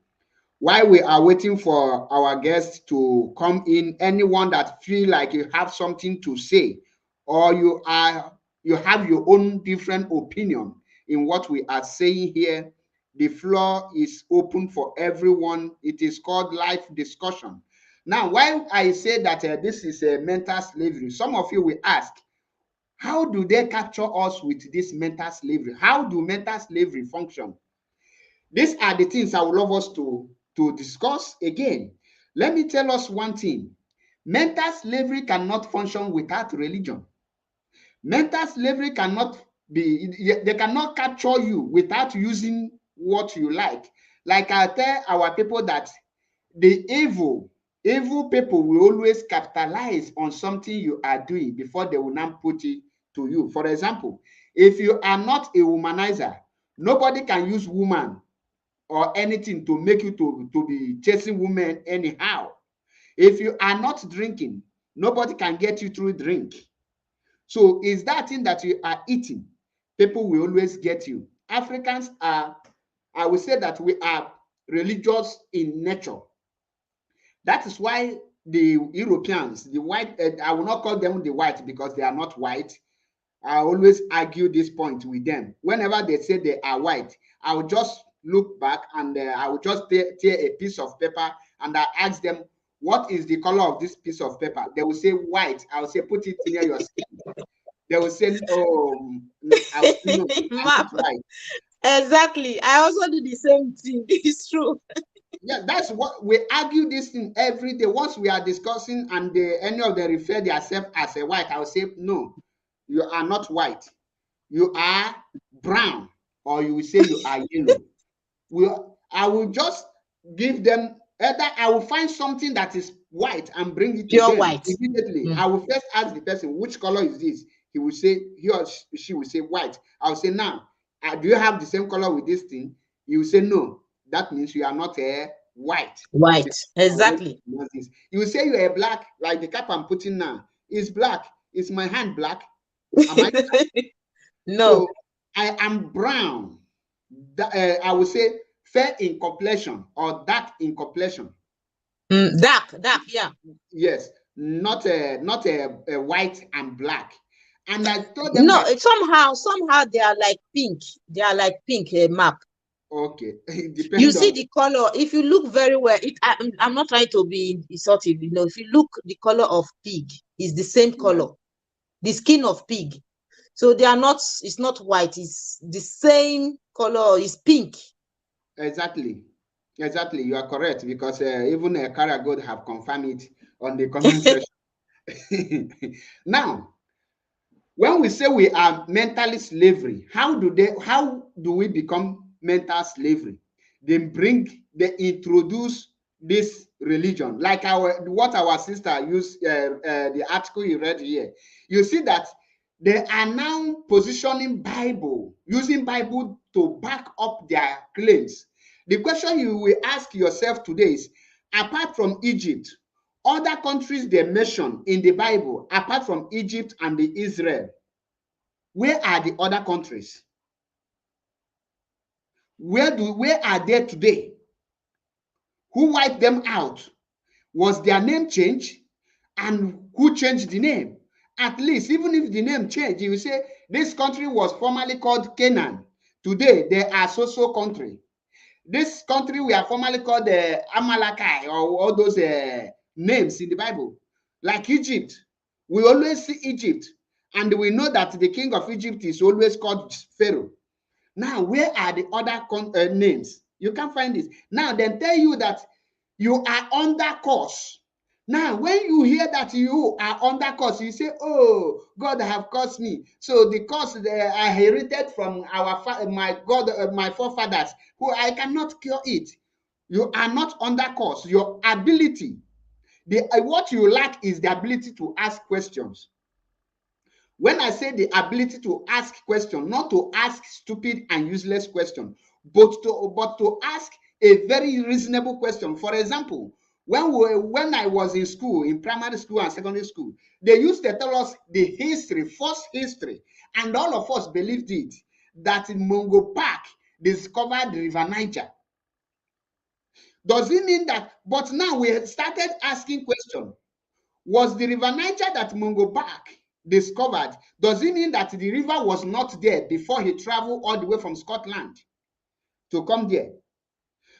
While we are waiting for our guests to come in, anyone that feel like you have something to say, or you have your own different opinion in what we are saying here, the floor is open for everyone. It is called live discussion. Now, while I say that this is a mental slavery, some of you will ask, how do they capture us with this mental slavery? How do mental slavery function? These are the things I would love us to discuss again. Let me tell us one thing. Mental slavery cannot function without religion. Mental slavery cannot they cannot capture you without using what you like. Like I tell our people that the evil people will always capitalize on something you are doing before they will not put it to you. For example, if you are not a womanizer, nobody can use woman or anything to make you to be chasing women anyhow. If you are not drinking, nobody can get you through drink. So is that thing that you are eating, people will always get you. Africans are, I will say that we are religious in nature. That is why the Europeans, the white, I will not call them the white because they are not white. I always argue this point with them. Whenever they say they are white, I will just look back and I will just tear a piece of paper and I ask them, what is the color of this piece of paper? They will say white. I will say, put it near your skin. They will say, oh, I will say, no, I'm not white. Exactly. I also do the same thing. It's true. Yeah, that's what we argue this thing every day. Once we are discussing and any of them refer themselves as a white, I will say, no, you are not white. You are brown, or you will say you are yellow. I will just give them either I will find something that is white and bring it to Pure them white. immediately. I will first ask the person, which color is this? He will say, he or she will say white. I will say, now, do you have the same color with this thing? He will say, no. That means you are not a white. White. Exactly. You will say you are black, like the cap I'm putting now is black. Is my hand black? Am I? No. So I am brown. I would say fair in complexion or dark in complexion. Dark, yeah. Yes, not a white and black. And I told them No, that somehow they are like pink. They are like pink, map. okay, it depends You see on the color. If you look very well, I'm not trying to be insulting. If you look, the color of pig is the same color, the skin of pig. So they are not. It's not white. It's the same color. It's pink. exactly. You are correct because even a Karagold have confirmed it on the comment section. Now, when we say we are mentally slavery, how do we become mental slavery? They introduce this religion, like what our sister used, the article you read here. You see that they are now positioning Bible, using Bible to back up their claims. The question you will ask yourself today is, apart from Egypt, other countries they mention in the Bible, apart from Egypt and the Israel, where are the other countries? Where are they today? Who wiped them out? Was their name changed? And who changed the name? At least, even if the name changed, you will say this country was formerly called Canaan. Today, they are so country. This country we are formerly called Amalekite, or all those names in the Bible. Like Egypt, we always see Egypt, and we know that the king of Egypt is always called Pharaoh. Now, where are the other names? You can't find this. Now, then tell you that you are under curse. Now, when you hear that you are under curse, you say, oh, God have cursed me. So the curse that I inherited from my forefathers, who I cannot cure it. You are not under course. Your ability, what you lack is the ability to ask questions. When I say the ability to ask questions, not to ask stupid and useless questions, but to ask a very reasonable question. For example, when I was in school, in primary school and secondary school, they used to tell us the history, false history, and all of us believed it, that Mungo Park discovered the River Niger. Does it mean that? But now we have started asking questions. Was the River Niger that Mungo Park discovered, does it mean that the river was not there before he traveled all the way from Scotland to come there?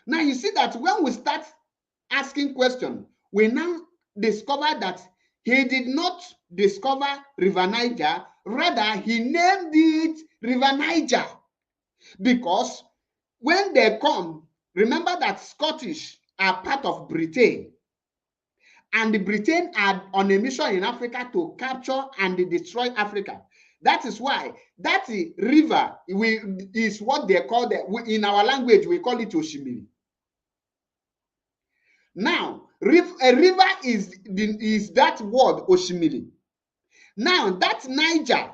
Now you see that when we start asking questions, we now discover that he did not discover River Niger, rather he named it River Niger. Because when they come, remember that Scottish are part of Britain. And the Britain are on a mission in Africa to capture and destroy Africa. That is why that river is what they call in our language, we call it Oshimiri. Now, a river is that word Oshimiri. Now, that Niger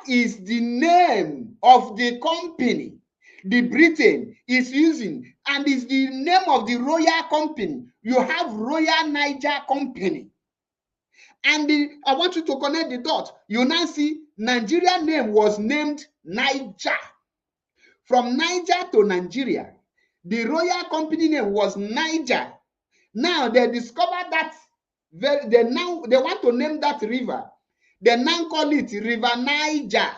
is the name of the company the Britain is using, and is the name of the royal company. You have Royal Niger Company. And I want you to connect the dots. You now see Nigeria name was named Niger. From Niger to Nigeria, the royal company name was Niger. Now they discovered that they want to name that river. They now call it River Niger,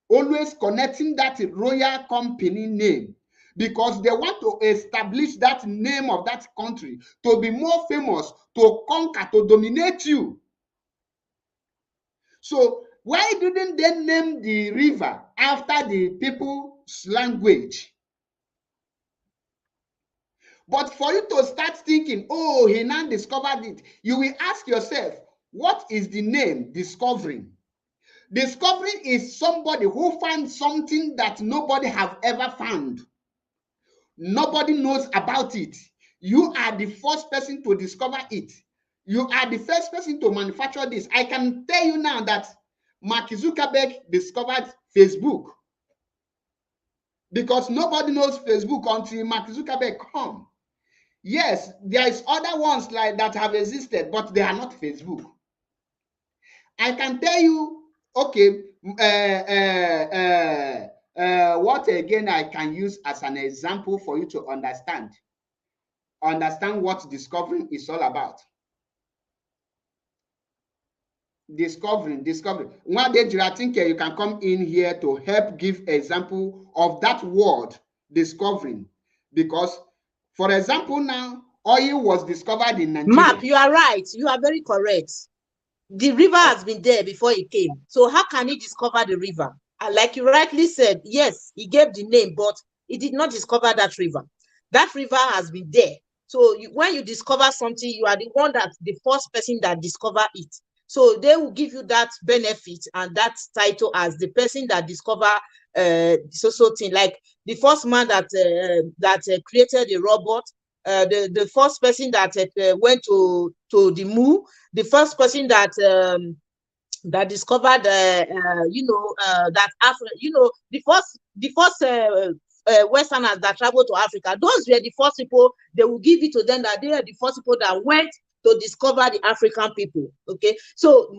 always connecting that royal company name, because they want to establish that name of that country to be more famous, to conquer, to dominate you. So why didn't they name the river after the people's language? But for you to start thinking, oh, he now discovered it, you will ask yourself, what is the name discovering? Discovering is somebody who finds something that nobody have ever found. Nobody knows about it. You are the first person to discover it. You are the first person to manufacture this. I can tell you now that Mark Zuckerberg discovered Facebook, because nobody knows Facebook until Mark Zuckerberg come. Yes, there is other ones like that have existed, but they are not Facebook. I can tell you, okay, what again I can use as an example for you to understand what discovering is all about. Discovering. Nwada Ejiro, I think you can come in here to help give example of that word discovering, because, for example, now oil was discovered in Nigeria. M.A.P, you are right. You are very correct. The river has been there before he came. So how can he discover the river? And like you rightly said, yes, he gave the name, but he did not discover that river. That river has been there. So when you discover something, you are the one that the first person that discover it. So they will give you that benefit and that title as the person that discover so thing. Like the first man that created the robot, the first person that went to the moon, the first person that discovered that Africa, the first Westerners that traveled to Africa, those were the first people. They will give it to them that they are the first people that went to discover the African people. Okay, so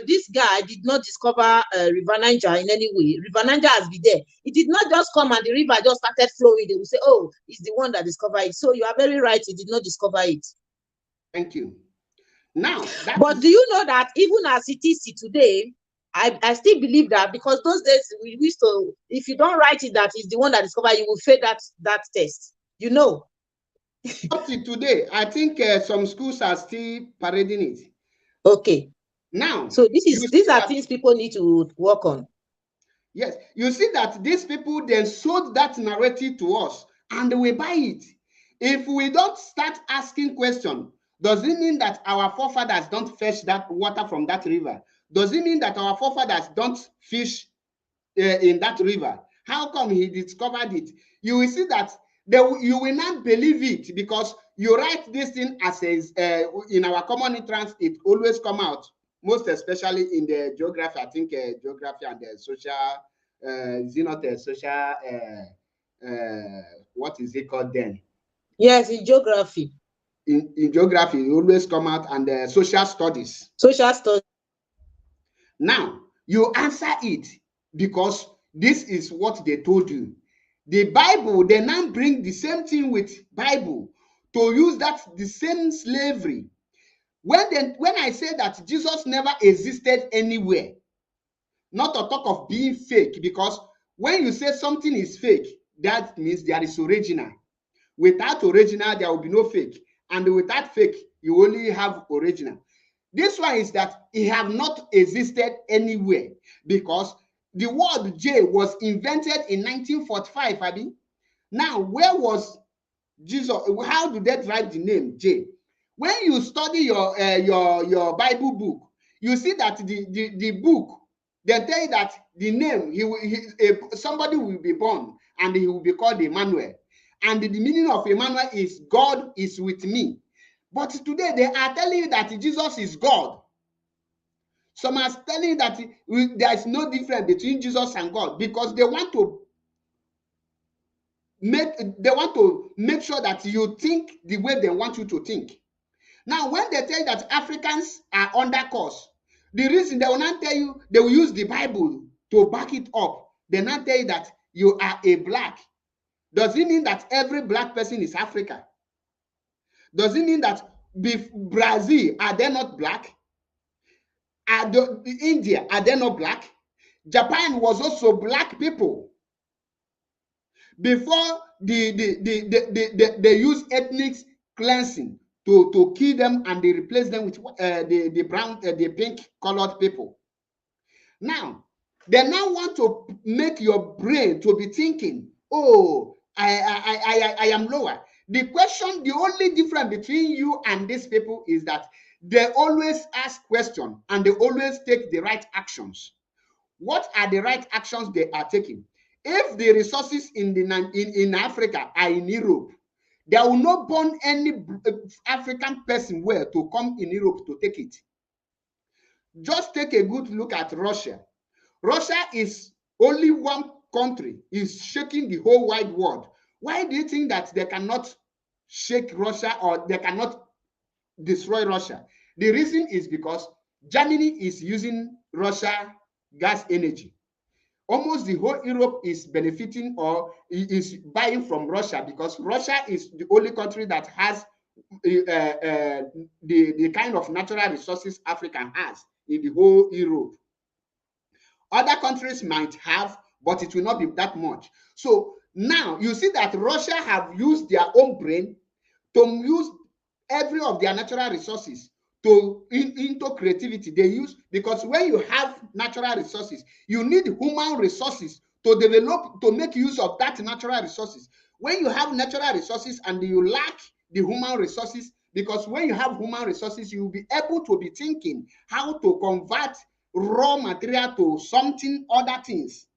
this guy did not discover River Niger in any way. River Niger has been there. It did not just come and the river just started flowing. They will say, oh, it's the one that discovered it. So you are very right. He did not discover it. Thank you. Now, but do you know that even as it is today, I still believe that, because those days we used to, if you don't write it that is the one that discovered, you will fail that test. Up to today, I think some schools are still parading it. Okay. Now, so these are things people need to work on. Yes, you see that these people then sold that narrative to us and we buy it. If we don't start asking questions, does it mean that our forefathers don't fetch that water from that river? Does it mean that our forefathers don't fish in that river? How come he discovered it? You will see that you will not believe it, because you write this thing as a in our common entrance, it always come out, most especially in the geography. I think geography and the social, is it not a social, what is it called then? Yes, in geography. In geography, it always come out, and social studies. Social studies. Now, you answer it because this is what they told you. The Bible, they now bring the same thing with Bible to use that the same slavery. When I say that Jesus never existed anywhere, not to talk of being fake, because when you say something is fake, that means there is original. Without original, there will be no fake. And without fake, you only have original. This one is that he have not existed anywhere, because the word J was invented in 1945, Abi. Now, where was Jesus? How do they write the name J? When you study your Bible book, you see that the book, they tell you that the name, somebody will be born and he will be called Emmanuel. And the meaning of Emmanuel is God is with me. But today they are telling you that Jesus is God. Some are telling you that there is no difference between Jesus and God, because they want to make sure that you think the way they want you to think. Now, when they tell you that Africans are undercost, the reason they will not tell you, they will use the Bible to back it up. They not tell you that you are a black. Does it mean that every black person is Africa? Does it mean that Brazil, are they not black? India, are they not black? Japan was also black people. Before they use ethnic cleansing to kill them, and they replace them with the brown, the pink colored people. Now, they now want to make your brain to be thinking, oh, I am lower. The question, the only difference between you and these people is that they always ask questions and they always take the right actions. What are the right actions they are taking? If the resources in Africa are in Europe, there will not burn any African person where to come in Europe to take it. Just take a good look at Russia. Russia is only one country, is shaking the whole wide world. Why do you think that they cannot shake Russia, or they cannot destroy Russia? The reason is because Germany is using Russia gas energy. Almost the whole Europe is benefiting or is buying from Russia, because Russia is the only country that has the kind of natural resources Africa has in the whole Europe. Other countries might have, but it will not be that much. So now you see that Russia have used their own brain to use every of their natural resources into creativity. They use, because when you have natural resources, you need human resources to develop, to make use of that natural resources. When you have natural resources and you lack the human resources, because when you have human resources, you will be able to be thinking how to convert raw material to something, other things.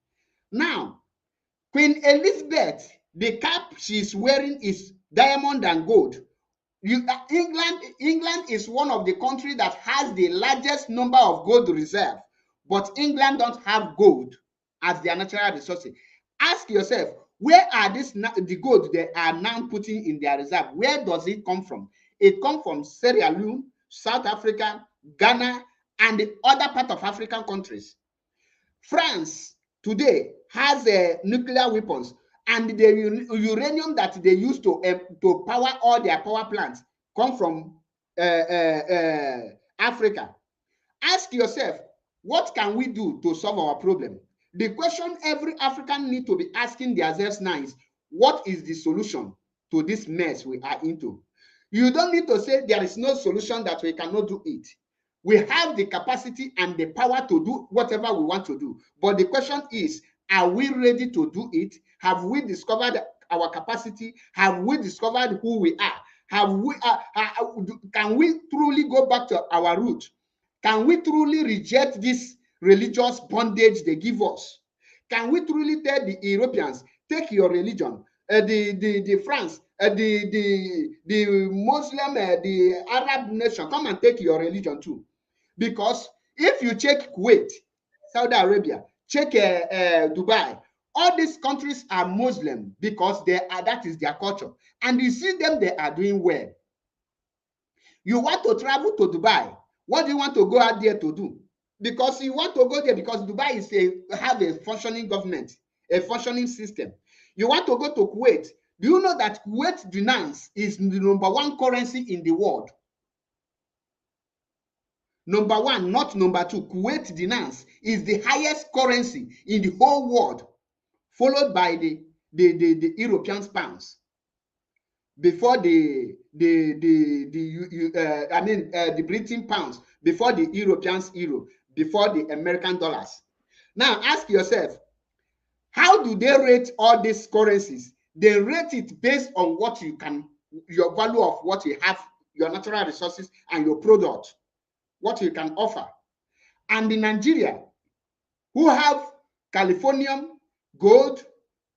Now, Queen Elizabeth, the cap she's wearing is diamond and gold. England is one of the countries that has the largest number of gold reserve, but England don't have gold as their natural resources. Ask yourself, where are the gold they are now putting in their reserve? Where does it come from? It comes from Sierra Leone, South Africa, Ghana, and the other part of African countries. France today has nuclear weapons, and the uranium that they use to power all their power plants come from Africa. Ask yourself, what can we do to solve our problem? The question every African need to be asking themselves now is, what is the solution to this mess we are into? You don't need to say there is no solution, that we cannot do it. We have the capacity and the power to do whatever we want to do. But the question is, are we ready to do it? Have we discovered our capacity? Have we discovered who we are? Can we truly go back to our root? Can we truly reject this religious bondage they give us? Can we truly tell the Europeans, take your religion, the France, the Muslim, the Arab nation, come and take your religion too. Because if you check Kuwait, Saudi Arabia, check Dubai, all these countries are Muslim because that is their culture. And you see them, they are doing well. You want to travel to Dubai. What do you want to go out there to do? Because you want to go there because Dubai have a functioning government, a functioning system. You want to go to Kuwait. Do you know that Kuwait dinars is the #1 currency in the world? #1, not #2. Kuwait dinars is the highest currency in the whole world, followed by the European pounds. Before the British pounds, before the Europeans euro, before the American dollars. Now ask yourself, how do they rate all these currencies? They rate it based on what you can, your value of what you have, your natural resources and your product, what you can offer. And in Nigeria, who have Californium, gold,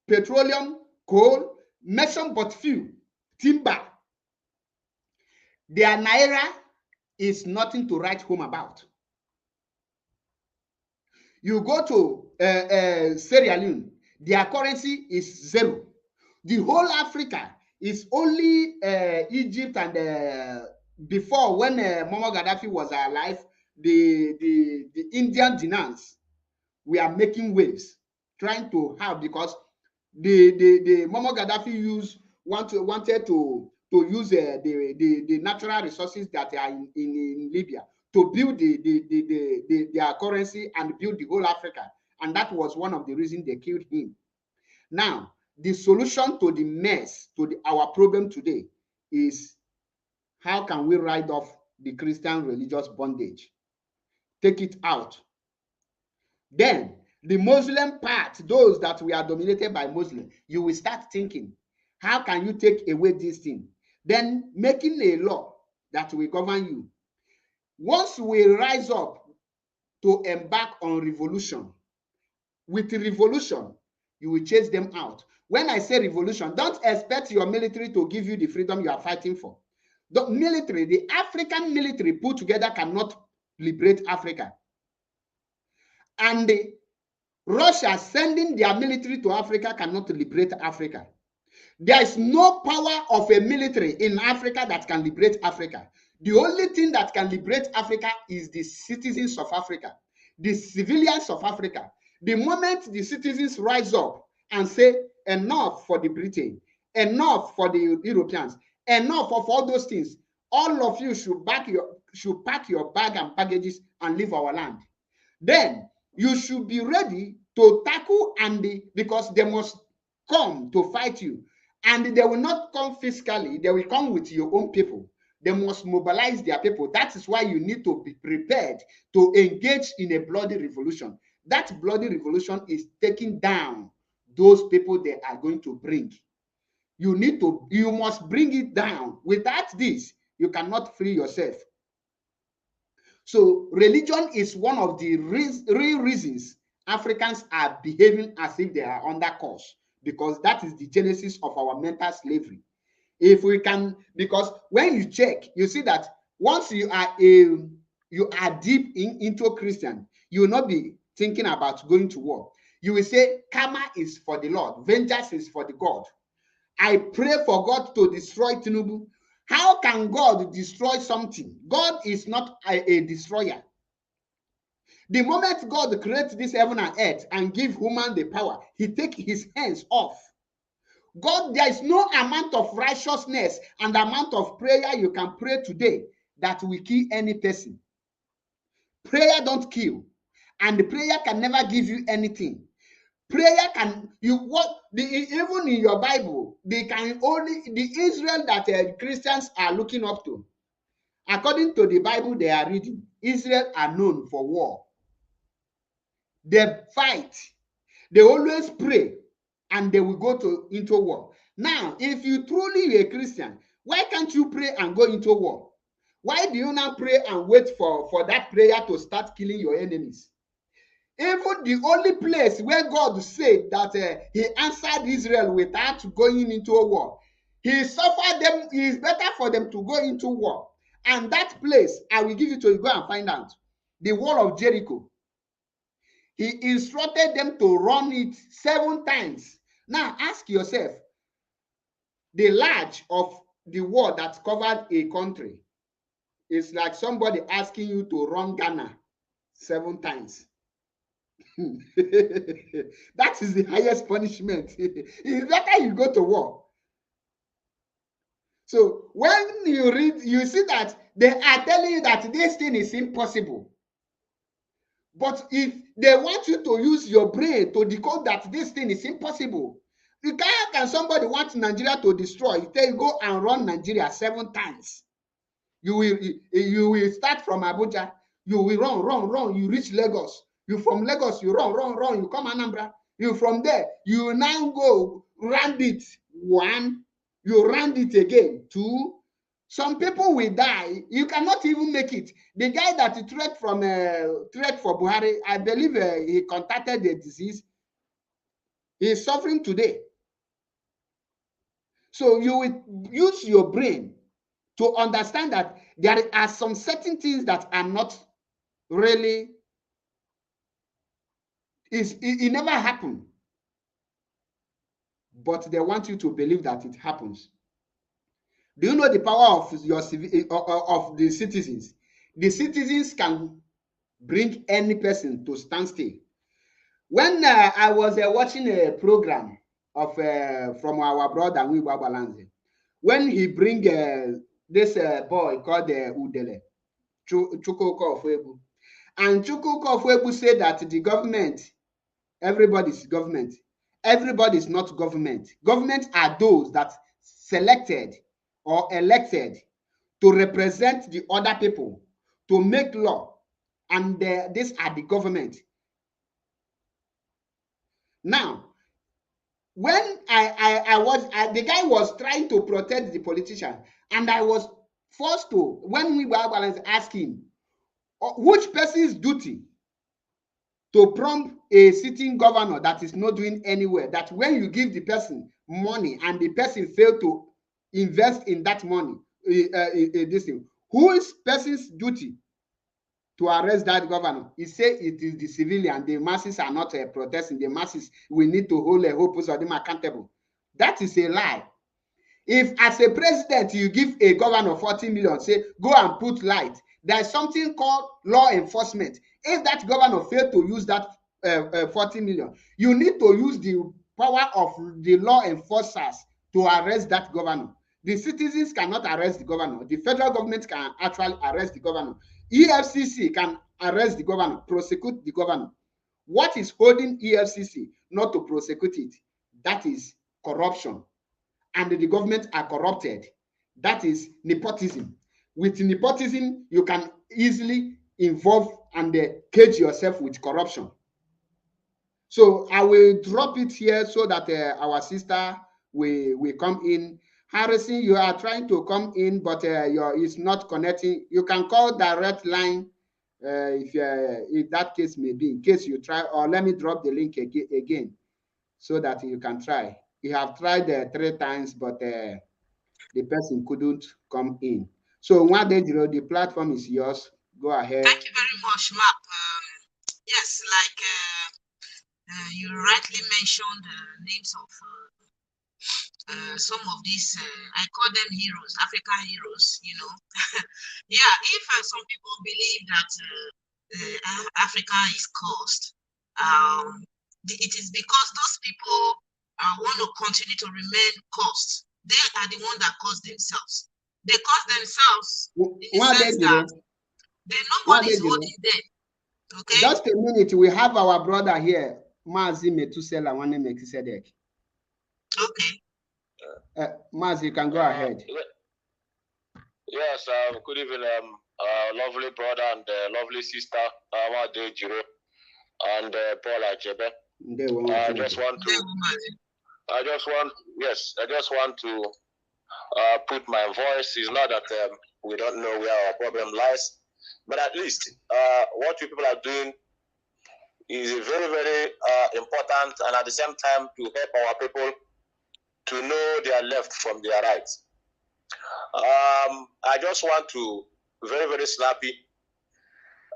petroleum, coal, mention but few, timber, their naira is nothing to write home about. You go to Sierra Leone, their currency is 0. The whole Africa is only Egypt and before, when Muammar Gaddafi was alive, the Indian dinars were making waves, trying to have, because the Muammar Gaddafi wanted to use the natural resources that are in Libya to build their currency and build the whole Africa. And that was one of the reasons they killed him. Now, the solution to the mess, to our problem today is, how can we ride off the Christian religious bondage? Take it out. Then, the Muslim part, those that we are dominated by Muslim, you will start thinking, how can you take away this thing? Then making a law that will govern you. Once we rise up to embark on revolution, with the revolution, you will chase them out. When I say revolution, don't expect your military to give you the freedom you are fighting for. The military, the African military put together cannot liberate Africa. And Russia sending their military to Africa cannot liberate Africa. There is no power of a military in Africa that can liberate Africa. The only thing that can liberate Africa is the citizens of Africa, the civilians of Africa. The moment the citizens rise up and say, enough for the Britain, enough for the Europeans, enough of all those things, all of you should pack your bag and packages and leave our land. Then you should be ready to tackle, because they must come to fight you. And they will not come physically, they will come with your own people. They must mobilize their people. That is why you need to be prepared to engage in a bloody revolution. That bloody revolution is taking down those people they are going to bring. You must bring it down. Without this, you cannot free yourself. So religion is one of the real reasons Africans are behaving as if they are under curse, because that is the genesis of our mental slavery. If we can, because when you check, you see that once you are deep into Christian, you will not be thinking about going to war. You will say, karma is for the Lord, vengeance is for the God. I pray for God to destroy Tinubu. How can God destroy something? God is not a destroyer. The moment God creates this heaven and earth and give human the power, he takes his hands off. God, there is no amount of righteousness and amount of prayer you can pray today that will kill any person. Prayer don't kill, and the prayer can never give you anything. Prayer can, even in your Bible, they can only, the Israel that Christians are looking up to, according to the Bible they are reading, Israel are known for war. They fight, they always pray, and they will go into war. Now, if you truly are a Christian, why can't you pray and go into war? Why do you not pray and wait for that prayer to start killing your enemies? Even the only place where God said that he answered Israel without going into a war, he suffered them. It is better for them to go into war. And that place, I will give you to go and find out. The wall of Jericho. He instructed them to run it 7 times. Now ask yourself, the large of the wall that covered a country is like somebody asking you to run Ghana 7 times. That is the highest punishment. It's better you go to war. So when you read, you see that they are telling you that this thing is impossible. But if they want you to use your brain to decode that this thing is impossible, you can somebody want Nigeria to destroy, they go and run Nigeria 7 times. You will start from Abuja, you will run, you reach Lagos. You from Lagos, you run, you come Anambra. You from there, you now go round it 1, you round it again 2. Some people will die. You cannot even make it. The guy that threat for Buhari, I believe he contacted the disease. He is suffering today. So you will use your brain to understand that there are some certain things that are not really, it never happened. But they want you to believe that it happens. Do you know the power of of the citizens? The citizens can bring any person to stand still. When I was watching a program of from our brother Nwada Ejiro, when he bring this boy called Udele, Chukwuka of Ebu, and Chukwuka of Ebu said that the government, everybody's government, everybody's not government. Government are those that selected or elected to represent the other people, to make law, and these are the government. Now, when the guy was trying to protect the politician, and I was forced to, when we were asking which person's duty to prompt a sitting governor that is not doing anywhere, that when you give the person money and the person fail to invest in that money, this thing, who is person's duty to arrest that governor? He said it is the civilian. The masses are not protesting. The masses, we need to hold a whole person of them accountable. That is a lie. If as a president you give a governor 40 million, say go and put light, there is something called law enforcement. If that governor failed to use that 40 million, you need to use the power of the law enforcers to arrest that governor. The citizens cannot arrest the governor. The federal government can actually arrest the governor. EFCC can arrest the governor, prosecute the governor. What is holding EFCC not to prosecute it? That is corruption. And the government are corrupted. That is nepotism. With nepotism, you can easily involve and cage yourself with corruption. So I will drop it here so that our sister will come in. Harrison, you are trying to come in, but it's not connecting. You can call direct line if that case may be, in case you try, or let me drop the link again so that you can try. You have tried 3 times, but the person couldn't come in. So Nwada Ejiro, the platform is yours. Go ahead. Thank you very much, Mark. Yes, like you rightly mentioned names of some of these, I call them heroes, African heroes, you know. Yeah, if some people believe that Africa is cursed, it is because those people want to continue to remain cursed. They are the ones that cause themselves. They cause themselves in the sense that nobody is holding them. Okay. Just a minute, we have our brother here, Mazi Metusela Melchizedek. Okay. Mazi, you can go ahead. Yes, good evening, lovely brother and lovely sister, Nwada Ejiro and Paula Chebe. I just want to put my voice. It's not that we don't know where our problem lies, but at least what you people are doing is very, very important, and at the same time to help our people to know their left from their right. I just want to very, very snappy.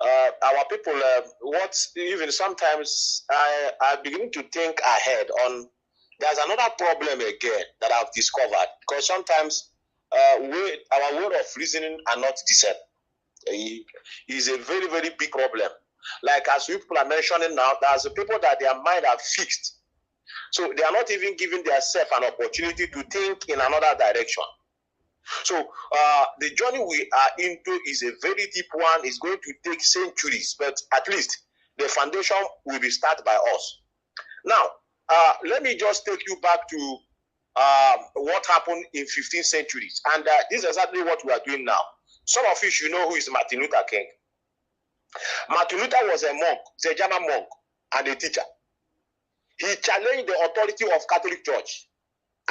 Our people, even sometimes I begin to think ahead on. There's another problem again that I've discovered, because sometimes our way of reasoning are not the same. It is a very, very big problem. Like as you people are mentioning now, there's the people that their mind are fixed. So they are not even giving themselves an opportunity to think in another direction. So the journey we are into is a very deep one. It's going to take centuries, but at least the foundation will be started by us. Now, let me just take you back to what happened in 15th centuries. And this is exactly what we are doing now. Some of you should know who is Martin Luther King. Martin Luther was a monk, a German monk, and a teacher. He challenged the authority of Catholic Church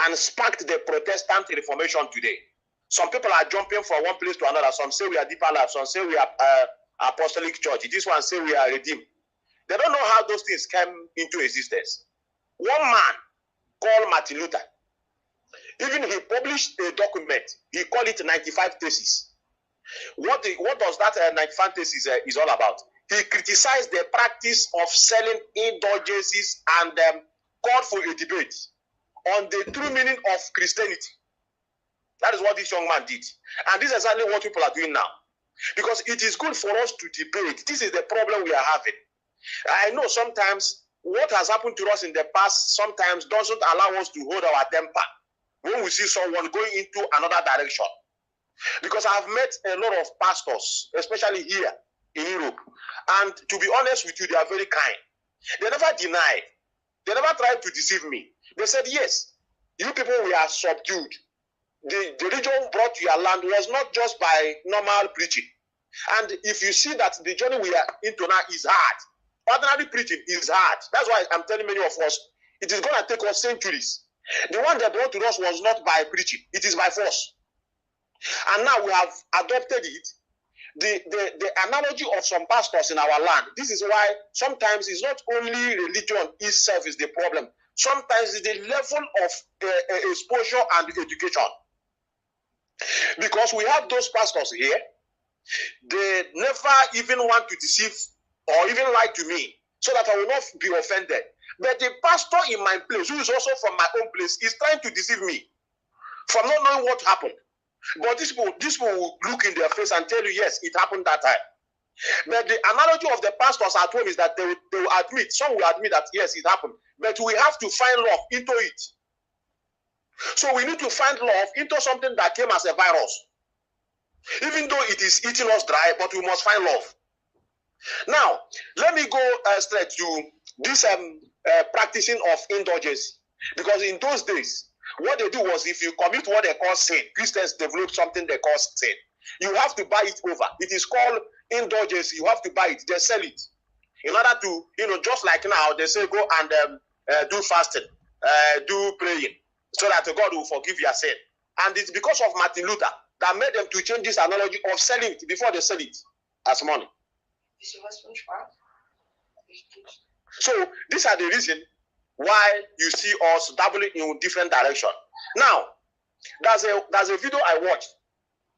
and sparked the Protestant Reformation today. Some people are jumping from one place to another. Some say we are Deeper Life. Some say we are Apostolic Church. This one say we are Redeemed. They don't know how those things came into existence. One man called Martin Luther, even he published a document. He called it 95 Theses. What does that 95 Theses is all about? He criticized the practice of selling indulgences and called for a debate on the true meaning of Christianity. That is what this young man did. And this is exactly what people are doing now. Because it is good for us to debate. This is the problem we are having. I know sometimes what has happened to us in the past sometimes doesn't allow us to hold our temper when we see someone going into another direction. Because I've met a lot of pastors, especially here in Europe. And to be honest with you, they are very kind. They never denied. They never tried to deceive me. They said, yes, you people, we are subdued. The religion brought to your land was not just by normal preaching. And if you see that the journey we are into now is hard, ordinary preaching is hard. That's why I'm telling many of us, it is going to take us centuries. The one that brought to us was not by preaching. It is by force. And now we have adopted it. The analogy of some pastors in our land, this is why sometimes it's not only religion itself is the problem. Sometimes it's the level of exposure and education. Because we have those pastors here, they never even want to deceive or even lie to me so that I will not be offended. But the pastor in my place, who is also from my own place, is trying to deceive me from not knowing what happened. But this people will look in their face and tell you, yes, it happened that time. But the analogy of the pastors at home is that they will admit, some will admit that, yes, it happened. But we have to find love into it. So we need to find love into something that came as a virus. Even though it is eating us dry, but we must find love. Now, let me go straight to this practicing of indulgence. Because in those days, what they do was if you commit what they call sin, Christians develop something they call sin. You have to buy it over. It is called indulgence. You have to buy it. They sell it. In order to, just like now, they say go and do fasting, do praying, so that God will forgive your sin. And it's because of Martin Luther that made them to change this analogy of selling it before they sell it as money. So these are the reasons why you see us doubling in different directions. Now, there's a video I watched.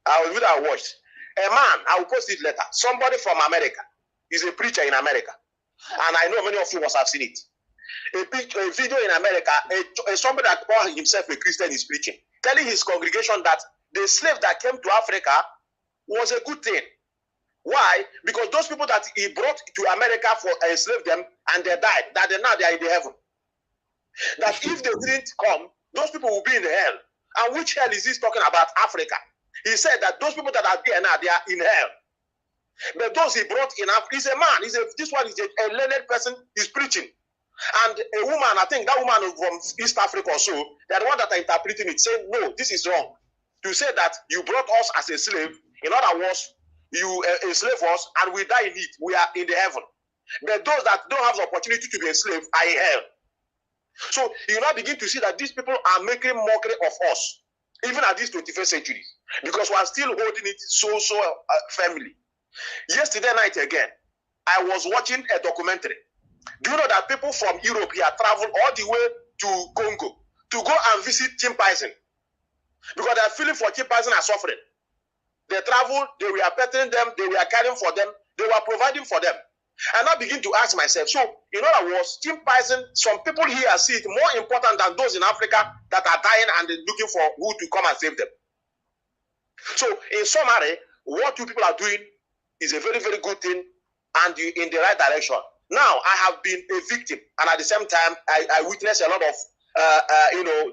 A man, I will post it later. Somebody from America is a preacher in America, and I know many of you must have seen it. A video in America, somebody that called himself a Christian is preaching, telling his congregation that the slave that came to Africa was a good thing. Why? Because those people that he brought to America for enslave them and they died, that now they are in the heaven. That if they didn't come, those people will be in hell. And which hell is he talking about? Africa. He said that those people that are there now, they are in hell. But those he brought in Africa, he's a man. This one is a learned person, he's preaching. And a woman, I think that woman from East Africa or so, they're the one that are interpreting it, saying, no, this is wrong. To say that you brought us as a slave, in other words, you enslave us and we die in it, we are in the heaven. But those that don't have the opportunity to be enslaved are in hell. So you now begin to see that these people are making mockery of us, even at this 21st century, because we are still holding it so firmly. Yesterday night again, I was watching a documentary Do you know that people from Europe here travel all the way to Congo to go and visit chimpanzees? Because they are feeling for chimpanzees are suffering. They travel, they were petting them, they were caring for them, they were providing for them. And I begin to ask myself, so in other words, chimpanzees, some people here see it more important than those in Africa that are dying and looking for who to come and save them. So in summary, what you people are doing is a very, very good thing and you in the right direction. Now, I have been a victim, and at the same time, I witnessed a lot of,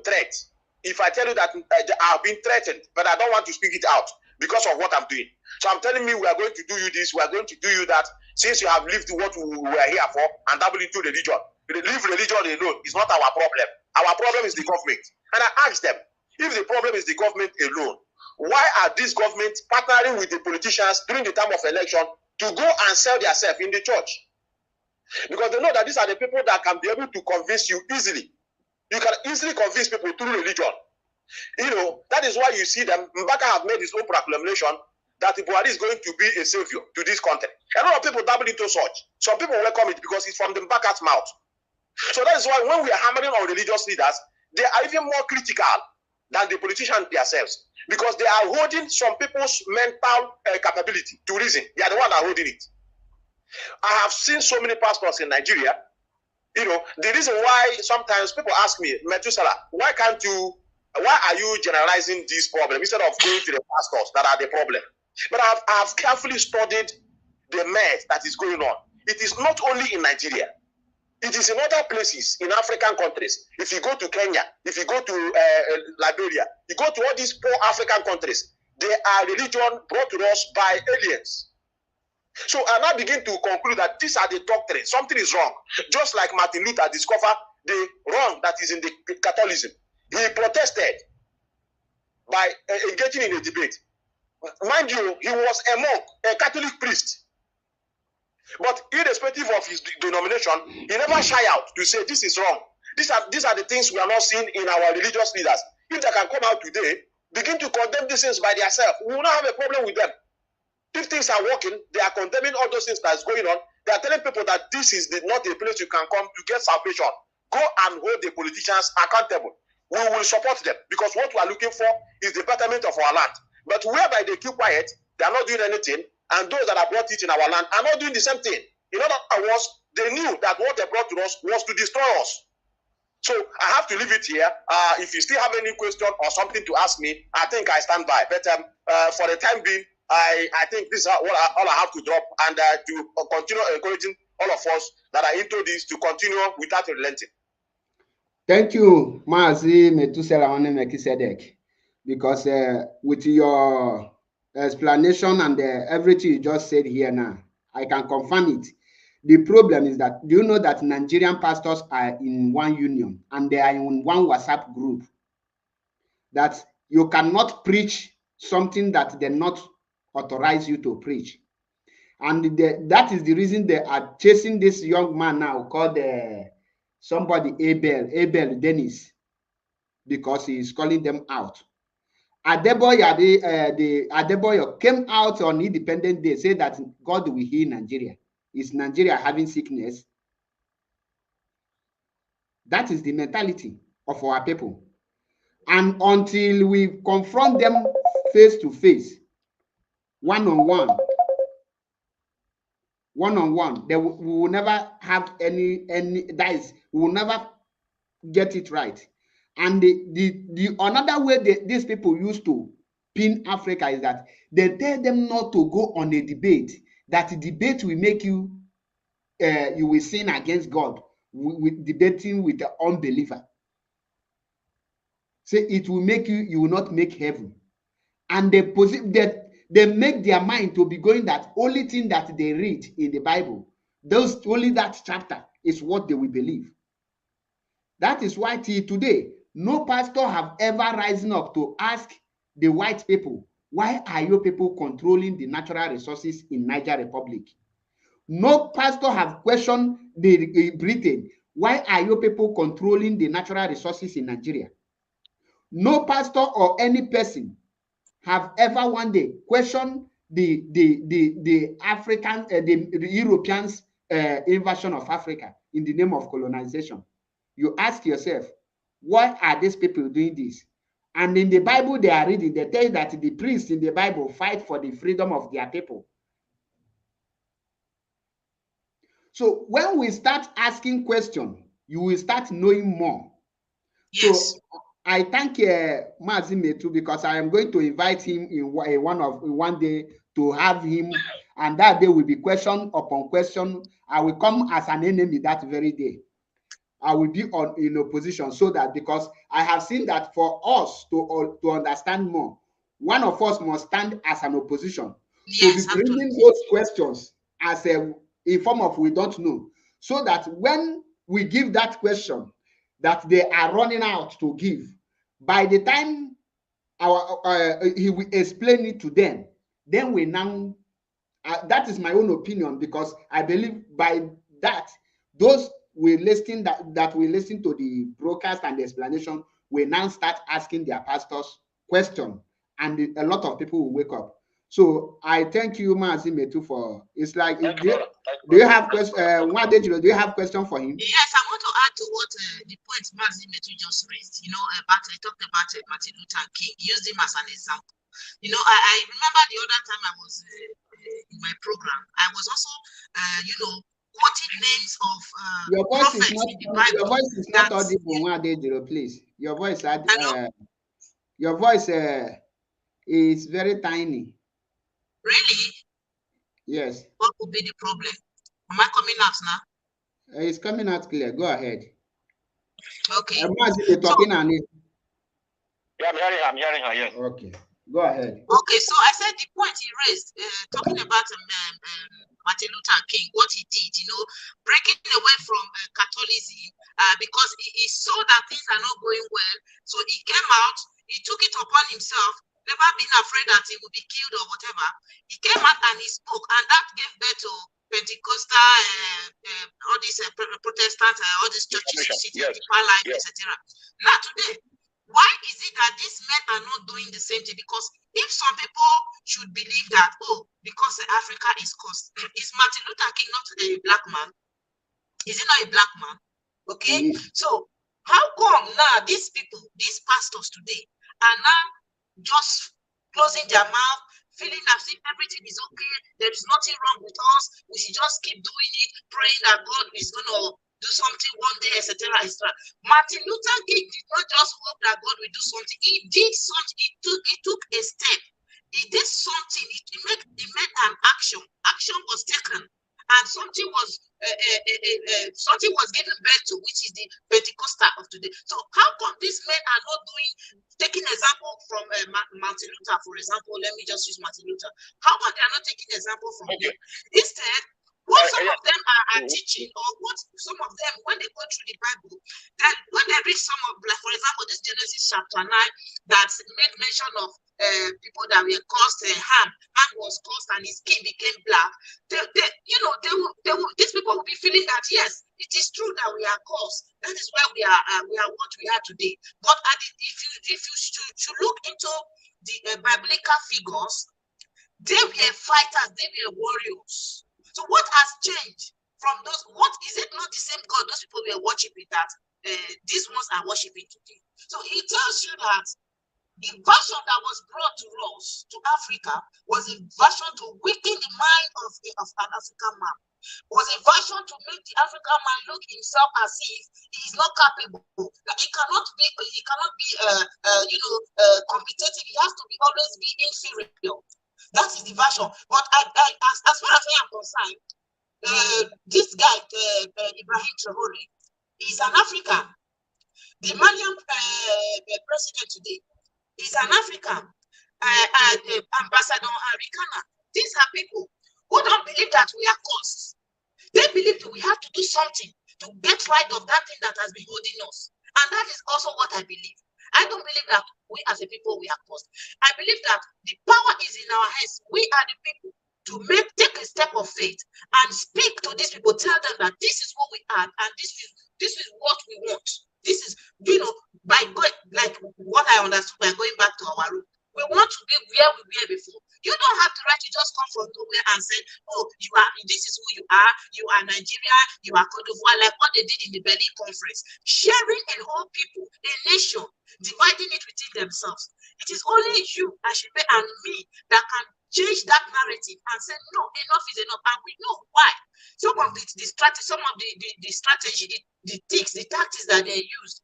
threats. If I tell you that I have been threatened, but I don't want to speak it out because of what I'm doing. So I'm telling me we are going to do you this, we are going to do you that, since you have lived what we were here for and dabble into religion. Leave religion alone is not our problem. Our problem is the government. And I asked them, if the problem is the government alone, why are these governments partnering with the politicians during the time of election to go and sell themselves in the church? Because they know that these are the people that can be able to convince you easily. You can easily convince people through religion. That is why you see them. Mbaka have made his own proclamation that Buhari is going to be a savior to this country. A lot of people dabble into such. Some people welcome it because it's from the Mbaka's mouth. So that is why when we are hammering on religious leaders, they are even more critical than the politicians themselves, because they are holding some people's mental capability to reason. They are the ones that are holding it. I have seen so many pastors in Nigeria. The reason why sometimes people ask me, Methuselah, why are you generalizing this problem instead of going to the pastors that are the problem? But I have carefully studied the mess that is going on. It is not only in Nigeria. It is in other places, in African countries. If you go to Kenya, if you go to Liberia, you go to all these poor African countries, they are religion brought to us by aliens. So I now begin to conclude that these are the doctrines. Something is wrong. Just like Martin Luther discovered the wrong that is in the Catholicism. He protested by engaging in a debate. Mind you, he was a monk, a Catholic priest. But irrespective of his denomination, he never shy out to say this is wrong. These are the things we are not seeing in our religious leaders. If they can come out today, begin to condemn these things by themselves, we will not have a problem with them. If things are working, they are condemning all those things that is going on. They are telling people that this is not a place you can come to get salvation. Go and hold the politicians accountable. We will support them because what we are looking for is the betterment of our land. But whereby they keep quiet, they are not doing anything, and those that have brought it in our land are not doing the same thing. In other words, they knew that what they brought to us was to destroy us. So I have to leave it here. If you still have any question or something to ask me, I think I stand by. But for the time being, I think this is all I have to drop, and to continue encouraging all of us that are into this to continue without relenting. Thank you, Mazi Methuselah and M.A.P, because with your explanation and everything you just said here now, I can confirm it. The problem is that, do you know that Nigerian pastors are in one union and they are in one WhatsApp group? That you cannot preach something that they not authorize you to preach. And that is the reason they are chasing this young man now called somebody Abel Dennis, because he is calling them out. Adeboye came out on Independence Day, said that God will heal Nigeria. Is Nigeria having sickness? That is the mentality of our people. And until we confront them face to face, one-on-one, we will never have any we will never get it right. And the another way these people used to pin Africa is that they tell them not to go on a debate, that debate will make you you will sin against God with debating with the unbeliever. Say it will make you will not make heaven. And they make their mind to be going that only thing that they read in the Bible, only that chapter is what they will believe. That is why till today, no pastor have ever risen up to ask the white people, why are you people controlling the natural resources in Niger Republic? No pastor have questioned the Britain, why are you people controlling the natural resources in Nigeria? No pastor or any person have ever one day questioned the African, the Europeans invasion of Africa in the name of colonization. You ask yourself, why are these people doing this? And in the Bible they are reading, they tell you that the priests in the Bible fight for the freedom of their people. So when we start asking questions, you will start knowing more. Yes. So I thank Mazi Metu, because I am going to invite him in one day to have him, and that day will be question upon question. I will come as an enemy that very day. I will be in opposition, so that, because I have seen that for us to understand more, one of us must stand as an opposition. Yes, to be bringing those questions as a form of we don't know, so that when we give that question that they are running out to give, by the time he will explain it to them, then we now, that is my own opinion, because I believe by that, those we listen that we listen to the broadcast and the explanation will now start asking their pastors question, and a lot of people will wake up. So I thank you, Mazi Metu, for it's like, do you have question? Nwada Ejiro, do you have question for him? Yes, I want to add to what the point Mazi Metu just raised. You know, he talked about Martin Luther King. He used him as an example. You know, I remember the other time I was in my program, I was also, quoting names of prophets in the Bible. Your voice is not audible, Nwada Ejiro, please. Your voice, your voice is very tiny. Really? Yes. What would be the problem? Am I coming out now? It's coming out clear. Go ahead. Okay. Mazi, talking on it. Yeah, I'm hearing her, yes. Okay. Go ahead. Okay, so I said the point he raised, talking about Martin Luther King, what he did, you know, breaking away from Catholicism, because he saw that things are not going well. So he came out, he took it upon himself, never been afraid that he would be killed or whatever. He came out and he spoke, and that gave birth to Pentecostal, all these Protestants, all these churches, Deeper Life, etc. Now today, why is it that these men are not doing the same thing? Because if some people should believe that, oh, because Africa is cursed, is Martin Luther King not a black man? Is he not a black man? Okay, so how come now these people, these pastors today, are now just closing their mouth, feeling as if everything is okay, there is nothing wrong with us, we should just keep doing it, praying that God is going to do something one day, etc., etc. Martin Luther King did not just hope that God will do something. He did something. He took a step. He did something. He made an action. Action was taken, and something was given birth to, which is the Pentecostal of today. So how come these men are not taking example from Martin Luther, for example? Let me just use Martin Luther. How come they are not taking example from him? Instead, what some of them are teaching, or what some of them, when they go through the Bible, that when they read some of, like for example, this Genesis chapter 9 that made mention of people that were caused harm. Ham was caused and his skin became black. These people will be feeling that yes, it is true that we are caused. That is why we are what we are today. But if you should look into the biblical figures, they were fighters, they were warriors. So what has changed from those? What is it not the same God those people were worshiping that these ones are worshiping today? So he tells you that the version that was brought to us, to Africa, was a version to weaken the mind of an African man. Was a version to make the African man look himself as if he is not capable. That he cannot be competitive. He has to always be inferior. That is the version. But as far as I am concerned, this guy, Ibrahim Traore, is an African. The Malian president today is an African. Ambassador Arikana. These are people who don't believe that we are cursed. They believe that we have to do something to get rid of that thing that has been holding us. And that is also what I believe. I don't believe that we as a people, we are cursed. I believe that the power is in our hands. We are the people to take a step of faith and speak to these people, tell them that this is what we are and this is what we want. This is, by going, like what I understood by going back to our root. We want to be where we were before. You don't have the right to just come from nowhere and say, oh, this is who you are Nigeria, you are Cote d'Ivoire, like what they did in the Berlin conference, sharing a whole people, a nation, dividing it within themselves. It is only you, Ashibe, and me that can change that narrative and say, no, enough is enough. And we know why. Some of the strategy, the tactics that they used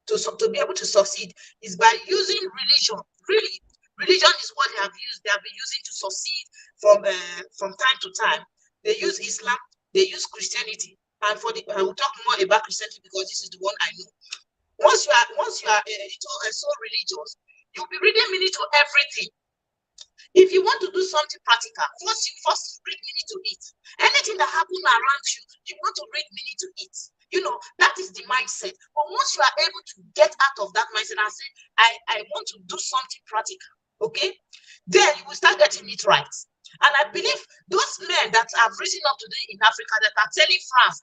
to be able to succeed is by using religion. Really, religion is what they have been using to succeed from time to time. They use Islam, they use Christianity, and I will talk more about Christianity because this is the one I know. Once you are so religious, you'll be reading meaning to everything. If you want to do something practical, first read meaning to it. Anything that happens around you, you want to read meaning to it. You know, that is the mindset. But once you are able to get out of that mindset and say, I want to do something practical, okay, then you will start getting it right. And I believe those men that have risen up today in Africa that are telling France,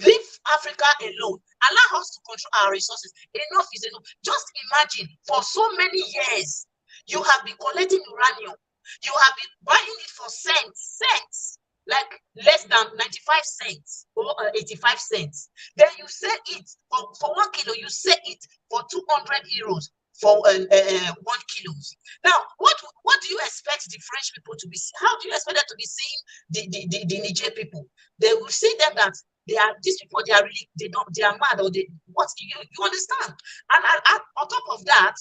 leave Africa alone, allow us to control our resources. Enough is enough. Just imagine, for so many years, you have been collecting uranium. You have been buying it for cents, like less than 95 cents or 85 cents. Then you sell it for 1 kilo, you sell it for 200 euros for 1 kilo. Now, what do you expect the French people to be? How do you expect them to be seeing the Niger people? They will see them that these people, they are mad, or you understand? And on top of that,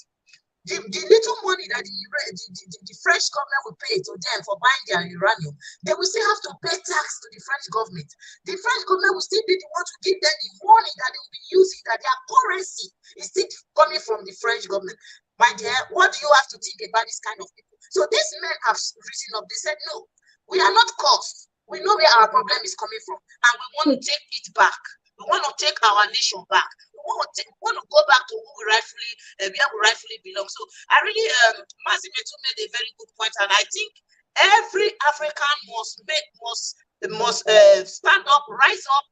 the little money that the French government will pay to them for buying their uranium, they will still have to pay tax to the French government. The French government will still be the one to give them the money that they will be using, that their currency is still coming from the French government. My dear, what do you have to think about this kind of people? So these men have risen up. They said, no, we are not cursed. We know where our problem is coming from, and we want to take it back. We want to take our nation back. We want to go back to who where we rightfully belong. So I really, Mazimetu made a very good point, and I think every African must stand up, rise up,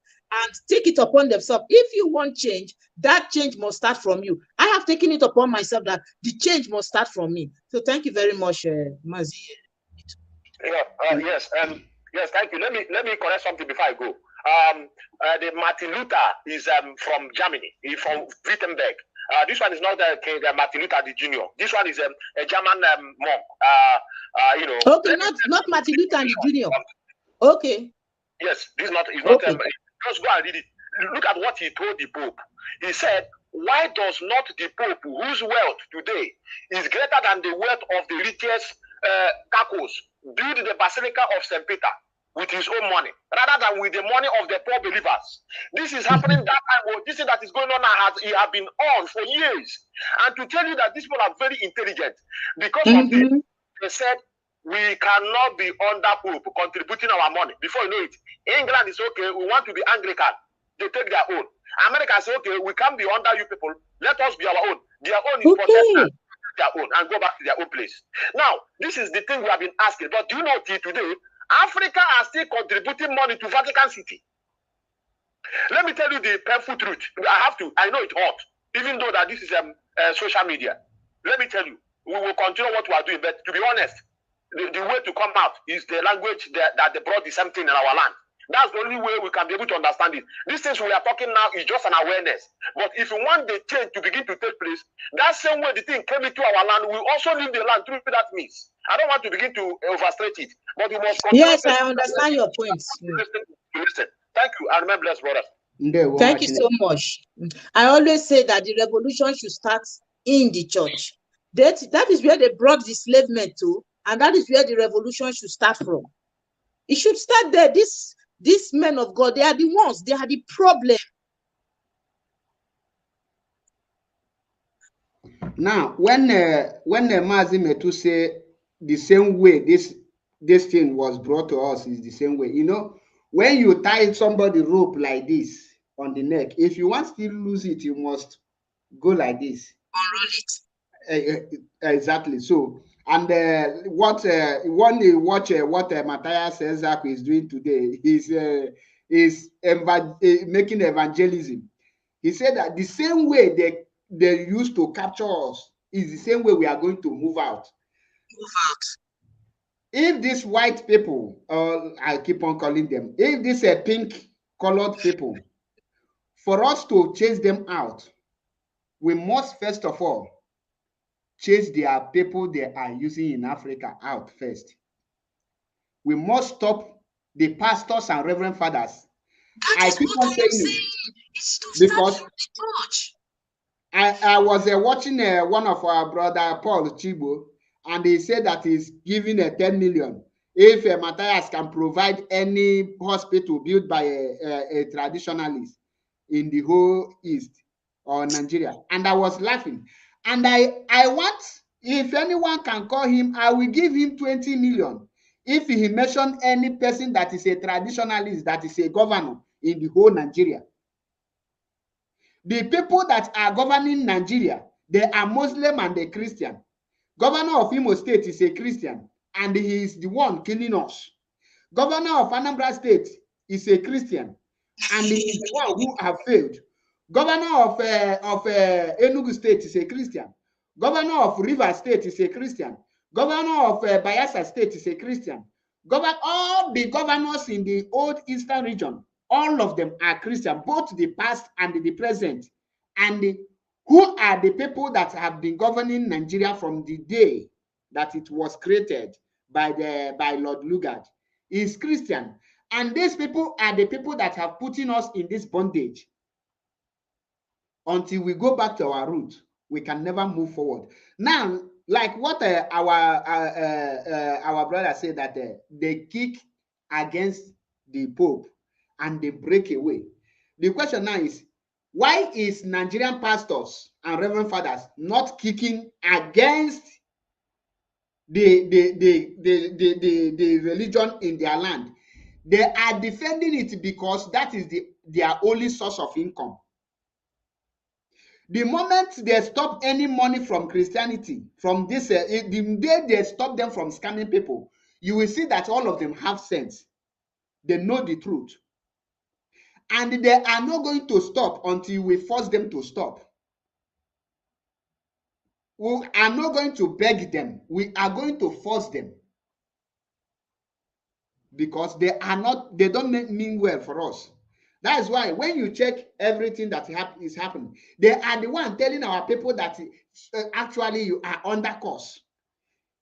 and take it upon themselves. If you want change, that change must start from you. I have taken it upon myself that the change must start from me. So thank you very much, Mazi. Yes, thank you. Let me correct something before I go. The Martin Luther is from Germany. He's from Wittenberg. This one is not Martin Luther the Junior. This one is a German monk. Okay, not Martin Luther the Junior. Okay. Yes, this is not. It's okay. not. Just go and read it. Look at what he told the Pope. He said, "Why does not the Pope, whose wealth today is greater than the wealth of the richest Catholics, build the Basilica of St. Peter with his own money, rather than with the money of the poor believers?" This is happening that time. This thing that is going on now he has been on for years. And to tell you that these people are very intelligent, because of this, they said, we cannot be under Pope contributing our money. Before you know it, England is okay, we want to be Anglican. They take their own. America say, okay, we can't be under you people. Let us be our own. Their own is Protestant. Their own, and go back to their own place. Now, this is the thing we have been asking. But do you know till today, Africa are still contributing money to Vatican City. Let me tell you the painful truth. I know it's hot, even though that this is social media. Let me tell you, we will continue what we are doing. But to be honest, the way to come out is the language that they brought the same thing in our land. That's the only way we can be able to understand it. These things we are talking now is just an awareness. But if you want the change to begin to take place, that same way the thing came into our land, we also leave the land through that means. I don't want to begin to overstate it, but we must. Yes, I understand your points. Listen. Thank you, and remember, bless brothers. Thank you so much. I always say that the revolution should start in the church. That is where they brought the slave men to, and that is where the revolution should start from. It should start there. These men of God, they are the ones, they are the problem. Now, when Mazimetu say the same way this thing was brought to us is the same way, you know, when you tie somebody rope like this on the neck, if you want to lose it, you must go like this. Unroll it. Exactly. So, and when you watch what Matthias Ezak is doing today, is making evangelism. He said that the same way they used to capture us is the same way we are going to move out. If these white people, I keep on calling them, if these pink colored people, for us to chase them out, we must first of all chase their people they are using in Africa out first. We must stop the pastors and reverend fathers. I keep on saying it because I was watching one of our brother Paul Chibo, and he said that he's giving 10 million if Matthias can provide any hospital built by a traditionalist in the whole East or Nigeria. And I was laughing. And I want, if anyone can call him, I will give him 20 million. If he mentioned any person that is a traditionalist, that is a governor in the whole Nigeria. The people that are governing Nigeria, they are Muslim and a Christian. Governor of Imo State is a Christian, and he is the one killing us. Governor of Anambra State is a Christian, and he is the one who have failed. Governor of Enugu State is a Christian. Governor of Rivers State is a Christian. Governor of Bayelsa State is a Christian. All the governors in the old Eastern region, all of them are Christian, both the past and the present. And who are the people that have been governing Nigeria from the day that it was created by Lord Lugard? Is Christian. And these people are the people that have put us in this bondage. Until we go back to our root, we can never move forward. Now, like what our brother said, that they kick against the Pope and they break away. The question now is, why is Nigerian pastors and reverend fathers not kicking against the religion in their land? They are defending it because that is their only source of income. The moment they stop any money from Christianity, from this, the day they stop them from scamming people, you will see that all of them have sense. They know the truth. And they are not going to stop until we force them to stop. We are not going to beg them. We are going to force them. Because they don't mean well for us. That is why when you check everything that is happening, they are the one telling our people that actually you are under curse.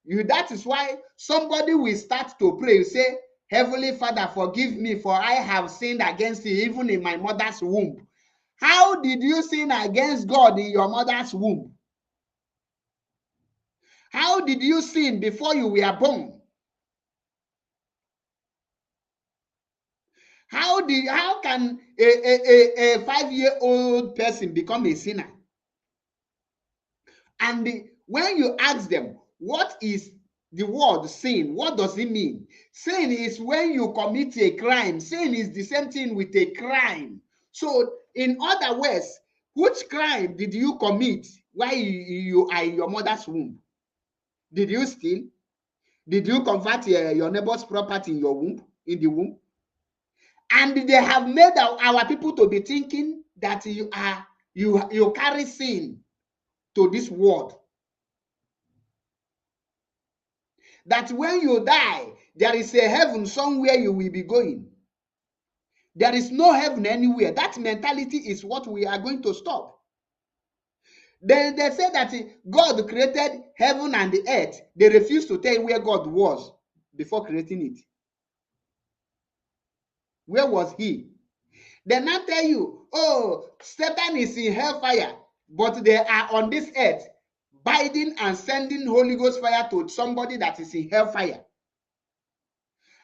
That is why somebody will start to pray, say, Heavenly Father, forgive me, for I have sinned against you, even in my mother's womb. How did you sin against God in your mother's womb? How did you sin before you were born? How can a 5-year-old person become a sinner? And when you ask them, what is the word sin? What does it mean? Sin is when you commit a crime. Sin is the same thing with a crime. So, in other words, which crime did you commit while you are in your mother's womb? Did you steal? Did you convert your neighbor's property in your womb, in the womb? And they have made our people to be thinking that you carry sin to this world. That when you die, there is a heaven somewhere you will be going. There is no heaven anywhere. That mentality is what we are going to stop. Then they say that God created heaven and the earth. They refuse to tell you where God was before creating it. Where was he? They now tell you, oh, Satan is in hellfire, but they are on this earth, binding and sending Holy Ghost fire to somebody that is in hellfire.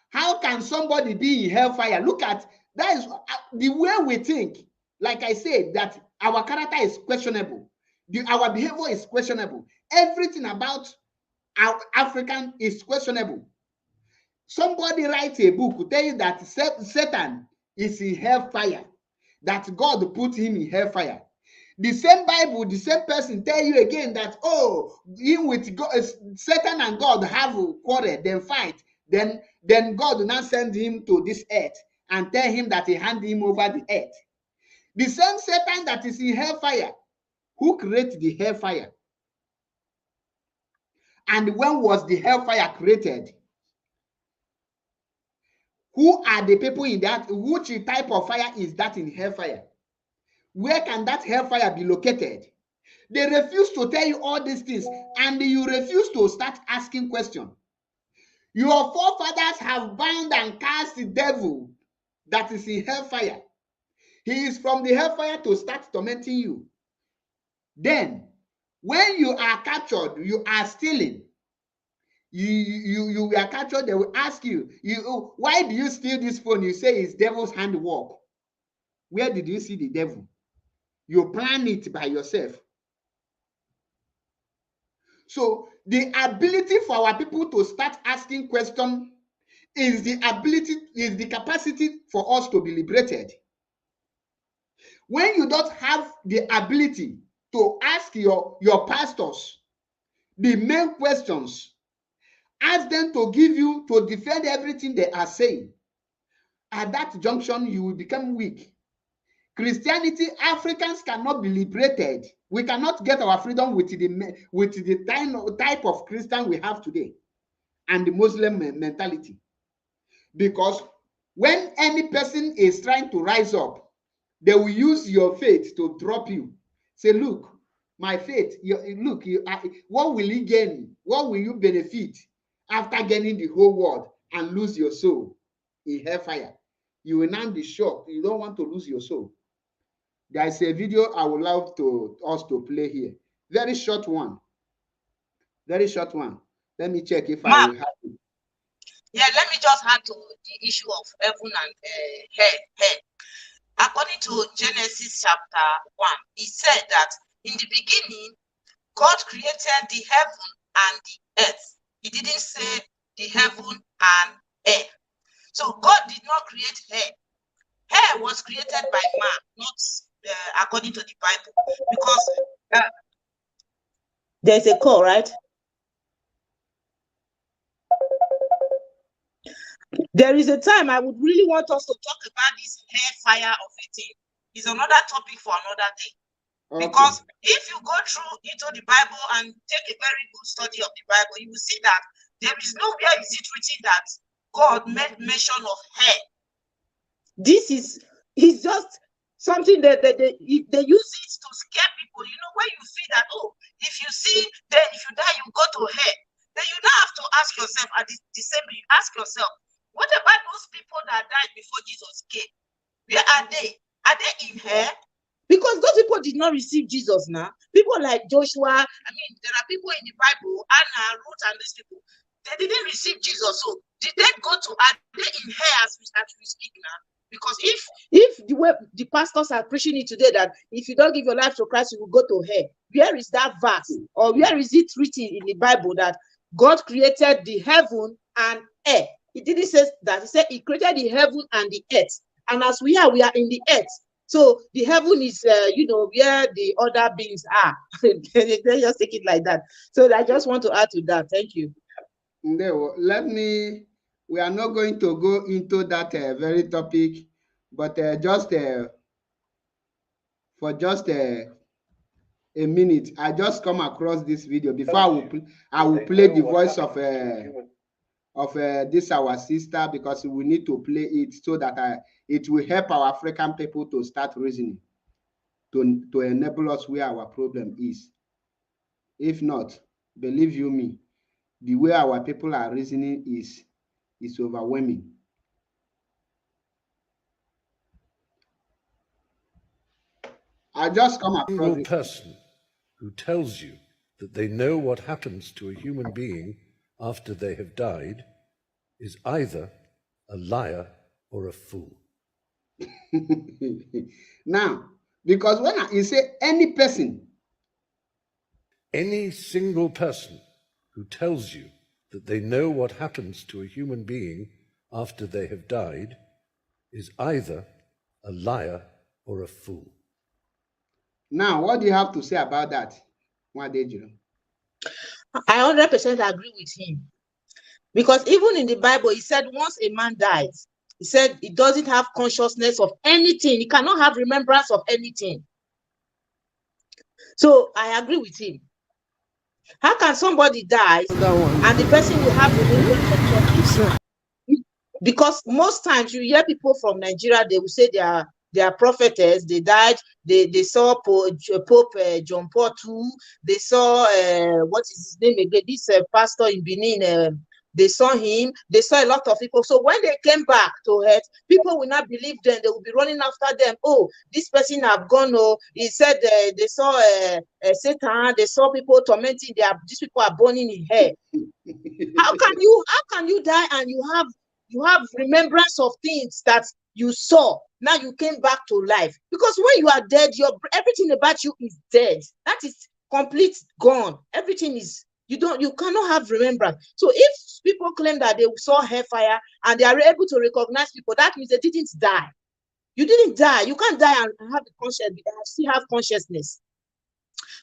How can somebody be in hellfire? Look at, that is the way we think. Like I said, that our character is questionable. Our behavior is questionable. Everything about our African is questionable. Somebody writes a book to tell you that Satan is in hellfire, that God put him in hellfire. The same Bible, the same person tell you again that, oh, him with God, Satan and God have a quarrel, then fight. Then God will now send him to this earth and tell him that he hand him over the earth. The same Satan that is in hellfire, who created the hellfire? And when was the hellfire created? Who are the people in that? Which type of fire is that in hellfire? Where can that hellfire be located? They refuse to tell you all these things, and you refuse to start asking questions. Your forefathers have bound and cast the devil that is in hellfire. He is from the hellfire to start tormenting you. Then, when you are captured, you are stealing. You were captured, they will ask you, why do you steal this phone? You say it's devil's handwork. Where did you see the devil? You plan it by yourself. So the ability for our people to start asking questions is the capacity for us to be liberated. When you don't have the ability to ask your pastors the main questions, ask them to give you, to defend everything they are saying, at that junction you will become weak. Christianity, Africans cannot be liberated. We cannot get our freedom with the type of Christian we have today and the Muslim mentality. Because when any person is trying to rise up, they will use your faith to drop you. Say, look, my faith, what will you gain? What will you benefit after gaining the whole world and lose your soul in hellfire? You will now be shocked. You don't want to lose your soul. There is a video I would love us to play here. Very short one. Very short one. Let me check if I will have it. Yeah, let me just add to the issue of heaven and hell. According to Genesis chapter 1, it said that in the beginning, God created the heaven and the earth. He didn't say the heaven and air. So God did not create hair. Hair was created by man, not according to the Bible. Because there's a call, right? There is a time I would really want us to talk about this hair fire of a thing. It's another topic for another day. Okay. Because if you go through into the Bible and take a very good study of the Bible, you will see that there is nowhere is it written that God made mention of hair. This is just something that they use it to scare people. You know, when you feel that, oh, if you die, you go to hell. Then you now have to ask yourself, at the same time, you ask yourself, what about those people that died before Jesus came? Where are they? Are they in hell? Because those people did not receive Jesus now. People like Joshua, there are people in the Bible, Anna, Ruth, and these people, they didn't receive Jesus. So did they go to, are they in hell as we speak now? Because if the way the pastors are preaching it today, that if you don't give your life to Christ, you will go to hell. Where is that verse? Or where is it written in the Bible that God created the heaven and earth? He didn't say that. He said he created the heaven and the earth. And as we are in the earth. So the heaven is, where the other beings are. They just take it like that. So I just want to add to that. Thank you. We are not going to go into that very topic, but for just a minute, I just come across this video. Before I will play the voice of this our sister, because we need to play it so that it will help our African people to start reasoning, to enable us where our problem is. If not, believe you me, the way our people are reasoning is overwhelming. I just come across a single person who tells you that they know what happens to a human being after they have died is either a liar or a fool. Now, because when you say any person, any single person who tells you that they know what happens to a human being after they have died is either a liar or a fool. Now, what do you have to say about that, Nwada Ejiro? I 100% agree with him. Because even in the Bible, he said once a man dies, he said he doesn't have consciousness of anything. He cannot have remembrance of anything. So I agree with him. How can somebody die and the person will have remembrance of churches? Because most times you hear people from Nigeria, they will say they are prophetess, they died, they saw Pope John Paul II, they saw what is his name again, this pastor in Benin, they saw him, they saw a lot of people. So when they came back to earth, people will not believe them, they will be running after them. Oh, this person have gone. Oh, he said they saw Satan, they saw people tormenting, these people are burning in hell. How can you die and you have remembrance of things that you saw? Now you came back to life. Because when you are dead, everything about you is dead. That is complete gone. Everything is, you cannot have remembrance. So if people claim that they saw hellfire and they are able to recognize people, that means they didn't die. You didn't die. You can't die and have the conscience, still have consciousness.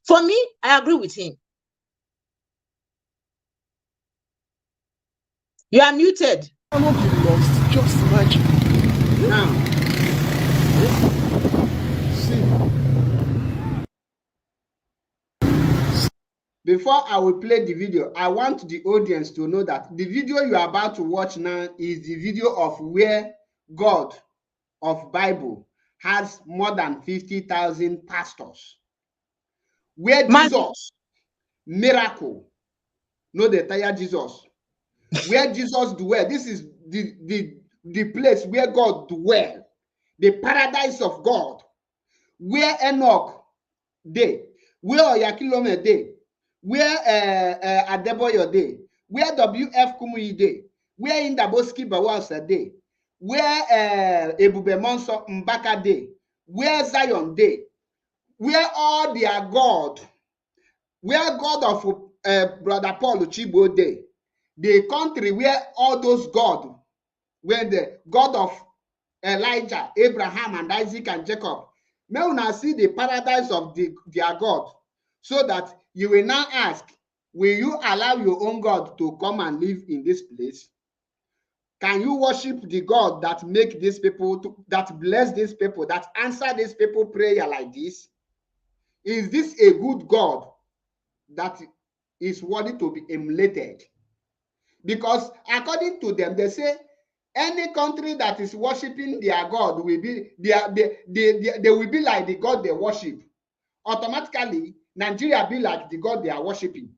For me, I agree with him. You are muted. I will be lost. Just imagine. Now, before I will play the video, I want the audience to know that the video you are about to watch now is the video of where God of Bible has more than 50,000 pastors. Where Jesus, miracle, no the entire Jesus. Where Jesus dwell. This is the place where God dwell. The paradise of God. Where Enoch day. Where Oyakilome day. Where Adeboyo day. Where W.F. Kumuyi day. Where Indaboski Bawasa day. Where Ebube Monso Mbaka day. Where Zion day. Where all their God. Where God of Brother Paul Chibo day. The country where all those God, where the God of Elijah, Abraham, and Isaac and Jacob, may una see the paradise of their God, so that you will now ask, will you allow your own God to come and live in this place? Can you worship the God that make these people, that bless these people, that answer these people prayer like this? Is this a good God that is worthy to be emulated? Because according to them, they say any country that is worshiping their God will be they will be like the God they worship. Automatically, Nigeria be like the God they are worshiping.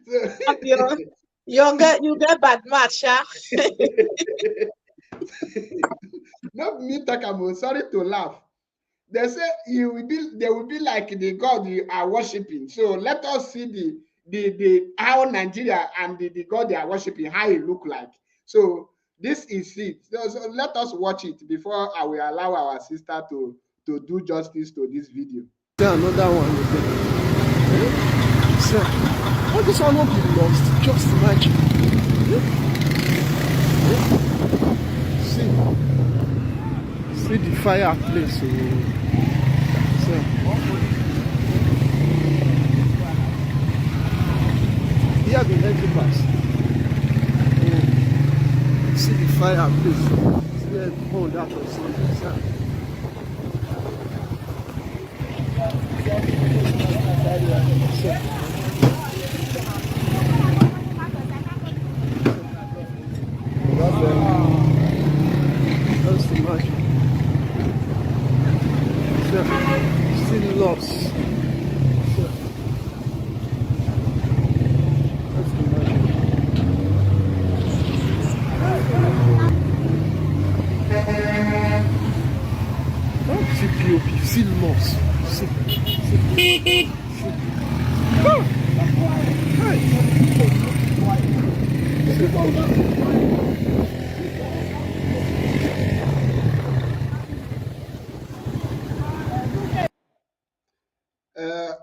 So, you get bad match, huh? Not me talk about, sorry to laugh. They say they will be like the God you are worshiping. So let us see the how Nigeria and the God they are worshiping, how it look like. So this is it. So let us watch it before I will allow our sister to do justice to this video. Another one again. So, all this one will be lost. Just imagine. See the fireplace. Here the energy pass. See the fireplace. See where the pond out or something. Just imagine. Still lost. CPOP, still lost.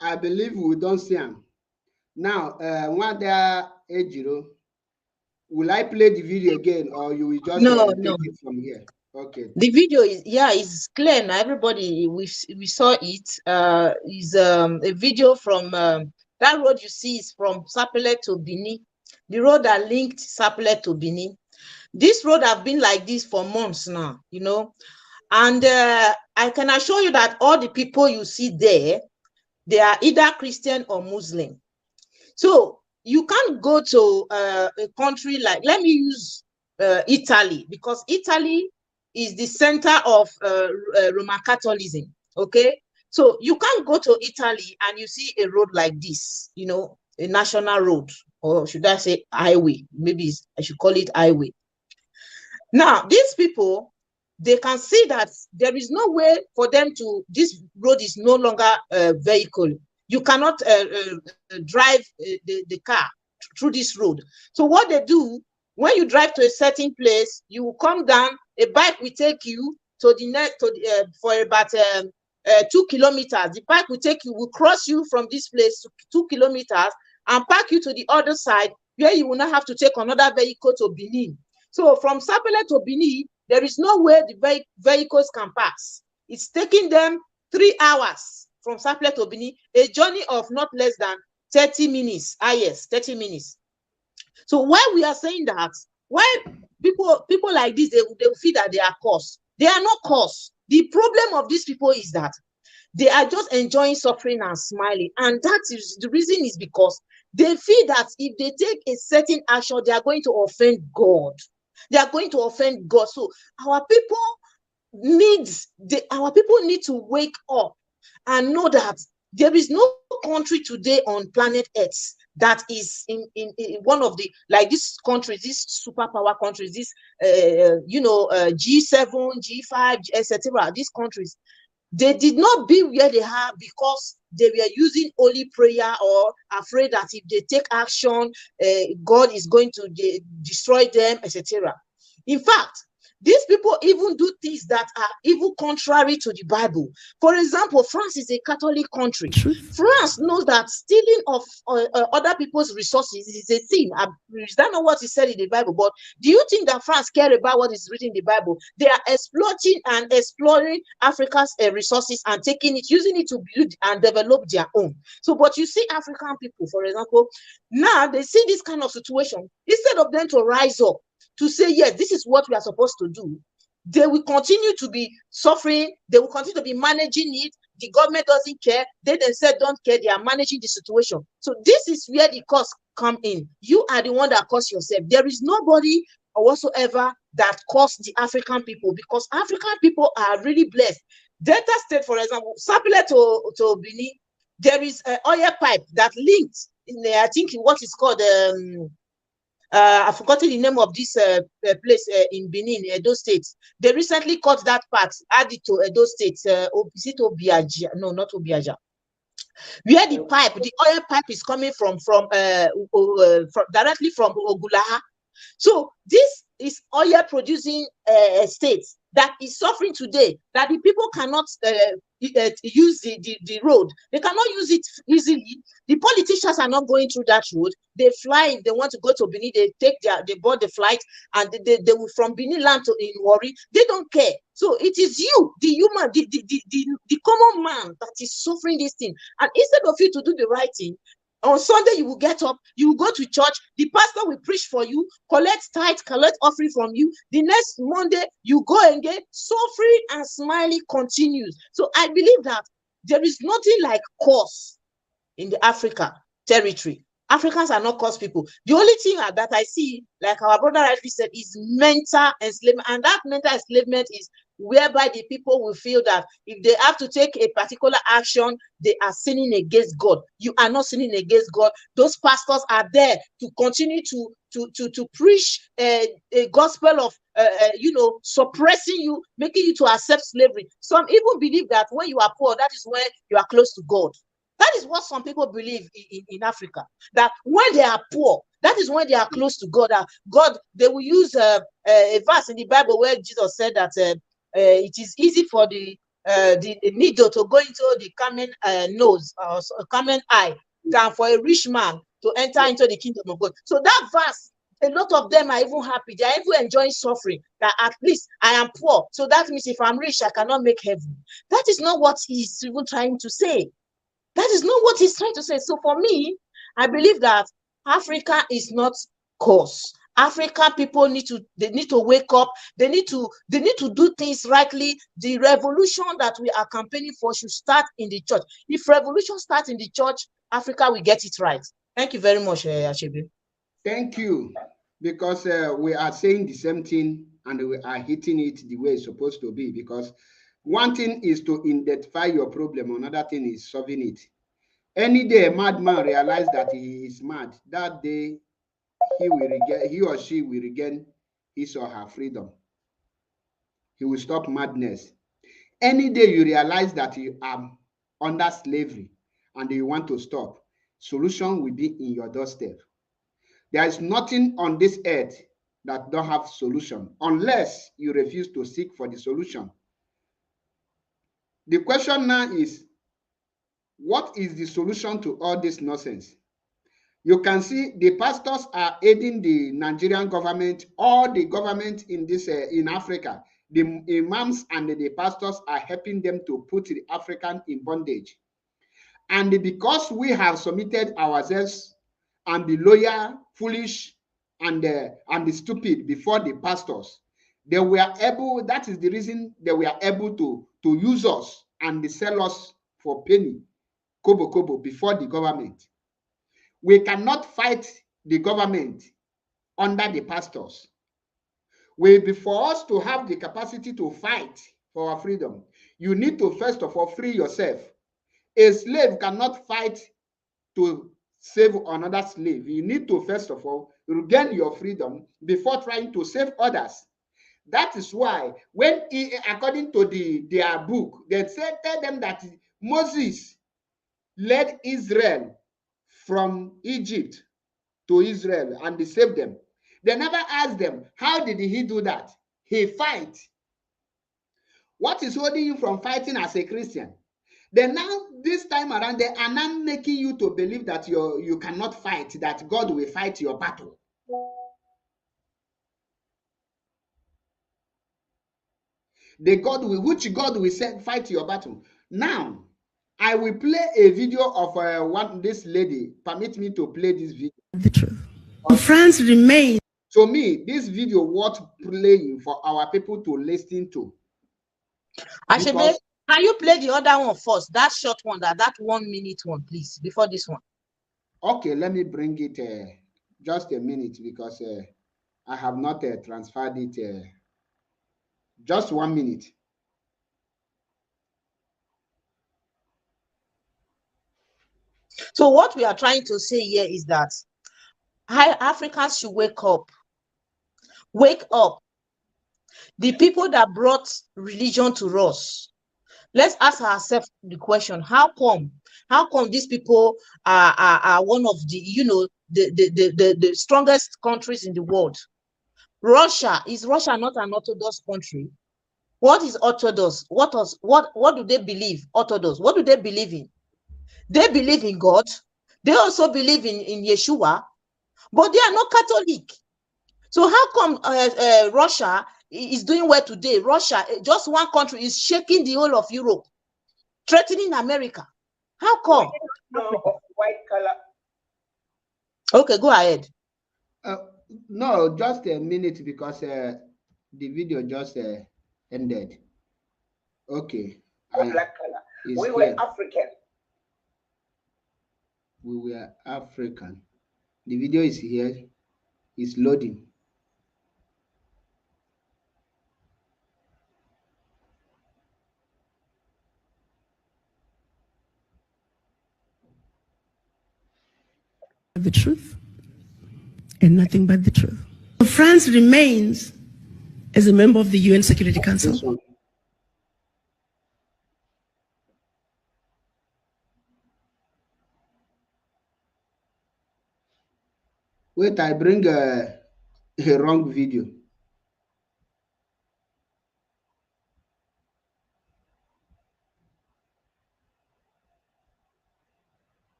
I believe we don't see him. Now, Nwada Ejiro, will I play the video again, or you will just take it from here? Okay. The video is clear now. Everybody, we saw it. Is a video from that road you see is from Sapele to Benin. The road that linked Sapele to Benin. This road have been like this for months now, you know. And I can assure you that all the people you see there, they are either Christian or Muslim. So you can't go to a country like, let me use Italy, because Italy is the center of Roman Catholicism. Okay, so you can't go to Italy and you see a road like this, you know, a national road, or should I say highway? Maybe I should call it highway. Now, these people, they can see that there is no way for them to, this road is no longer a vehicle. You cannot drive the car through this road. So what they do, when you drive to a certain place, you will come down, a bike will take you to the next, for about 2 kilometers. The bike will take you, will cross you from this place to 2 kilometers and park you to the other side, where you will not have to take another vehicle to Benin. So from Sapele to Benin, there is no way the vehicles can pass. It's taking them 3 hours from Sapele to Benin, a journey of not less than 30 minutes. Yes, 30 minutes. So why we are saying that, why people like this, they feel that they are cursed. They are not cursed. The problem of these people is that they are just enjoying suffering and smiling. And that is the reason, is because they feel that if they take a certain action, they are going to offend God. They are going to offend God. So our people need to wake up and know that there is no country today on planet Earth that is in one of the, like, these countries, these superpower countries, this G7, G5, etc. These countries, they did not be where they are because they were using holy prayer, or afraid that if they take action, God is going to destroy them, etc. In fact, these people even do things that are even contrary to the Bible. For example, France is a Catholic country. France knows that stealing of other people's resources is a sin. Is that not what is said in the Bible? But do you think that France care about what is written in the Bible? They are exploiting and exploring Africa's resources and taking it, using it to build and develop their own. So, but you see African people, for example, now they see this kind of situation. Instead of them to rise up to say, yes, this is what we are supposed to do, they will continue to be suffering. They will continue to be managing it. The government doesn't care. They themselves don't care. They are managing the situation. So this is where the cost come in. You are the one that cost yourself. There is nobody or whatsoever that cost the African people, because African people are really blessed. Delta State, for example, Sapele to Benin, there is an oil pipe that linked in there, I think, what is called I've forgotten the name of this place in Benin, Edo State. They recently cut that part, added to Edo State. Is it Obiaja? No, not Obiaja. Where the pipe, the oil pipe is coming from directly from Ogulaha. So this is oil producing state that is suffering today, that the people cannot use the road. They cannot use it easily. The politicians are not going through that road. They fly. If they want to go to Benin, they board the flight, and they will from Benin land to in Warri. They don't care. So it is you, the human, the common man, that is suffering this thing. And instead of you to do the right thing, on Sunday, you will get up, you will go to church, the pastor will preach for you, collect tithe, collect offering from you. The next Monday, you go again, suffering and smiling continues. So I believe that there is nothing like curse in the Africa territory. Africans are not cursed people. The only thing that I see, like our brother rightly said, is mental enslavement. And that mental enslavement is whereby the people will feel that if they have to take a particular action, they are sinning against God. You are not sinning against God. Those pastors are there to continue to preach a gospel of suppressing you, making you to accept slavery. Some even believe that when you are poor, that is when you are close to God. That is what some people believe in Africa, that when they are poor, that is when they are close to God. God, they will use a verse in the Bible where Jesus said that it is easy for the needle to go into the common nose or common eye than for a rich man to enter into the kingdom of God. So that verse, a lot of them are even happy. They are even enjoying suffering, that at least I am poor. So that means if I'm rich, I cannot make heaven. That is not what he's even trying to say. That is not what he's trying to say. So for me, I believe that Africa is not cursed. African people need to wake up. They need to do things rightly. The revolution that we are campaigning for should start in the church. If revolution starts in the church, Africa will get it right. Thank you very much, Achebe. Thank you, because we are saying the same thing and we are hitting it the way it's supposed to be, because one thing is to identify your problem, another thing is solving it. Any day a madman realizes that he is mad, that day he or she will regain his or her freedom. He will stop madness. Any day you realize that you are under slavery and you want to stop, solution will be in your doorstep. There is nothing on this earth that don't have solution unless you refuse to seek for the solution. The question now is, what is the solution to all this nonsense? You can see the pastors are aiding the Nigerian government, all the government in this in Africa. The imams and the pastors are helping them to put the African in bondage. And because we have submitted ourselves and be loyal, foolish, and the stupid before the pastors, they were able. That is the reason they were able to use us and sell us for penny, kobo kobo, before the government. We cannot fight the government under the pastors. For us to have the capacity to fight for our freedom, you need to first of all free yourself. A slave cannot fight to save another slave. You need to first of all regain your freedom before trying to save others. That is why when according to their book, they tell them that Moses led Israel from Egypt to Israel and they saved them. They never asked them, how did he do that? He fight. What is holding you from fighting as a Christian? Then now, this time around, they are now making you to believe that you cannot fight, that God will fight your battle. Which God will fight your battle. Now, I will play a video of this lady. Permit me to play this video. The truth. France remains. To me, this video worth playing for our people to listen to. Ashebe, can you play the other one first? That short one, that 1 minute one, please, before this one. Okay, let me bring it just a minute, because I have not transferred it. Just 1 minute. So what we are trying to say here is that Africans should wake up. Wake up. The people that brought religion to us, let's ask ourselves the question: how come these people are one of the the strongest countries in the world? Is Russia not an Orthodox country? What is Orthodox? What do they believe? Orthodox, what do they believe in? They believe in God. They also believe in Yeshua, but they are not Catholic. So how come Russia is doing well today? Russia, just one country, is shaking the whole of Europe, threatening America. How come? White color. Okay, go ahead. No, just a minute, because the video just ended. Okay. Black color. We were African. We were African. The video is here. It's loading. The truth and nothing but the truth. France remains as a member of the UN Security Council. Wait, I bring a wrong video.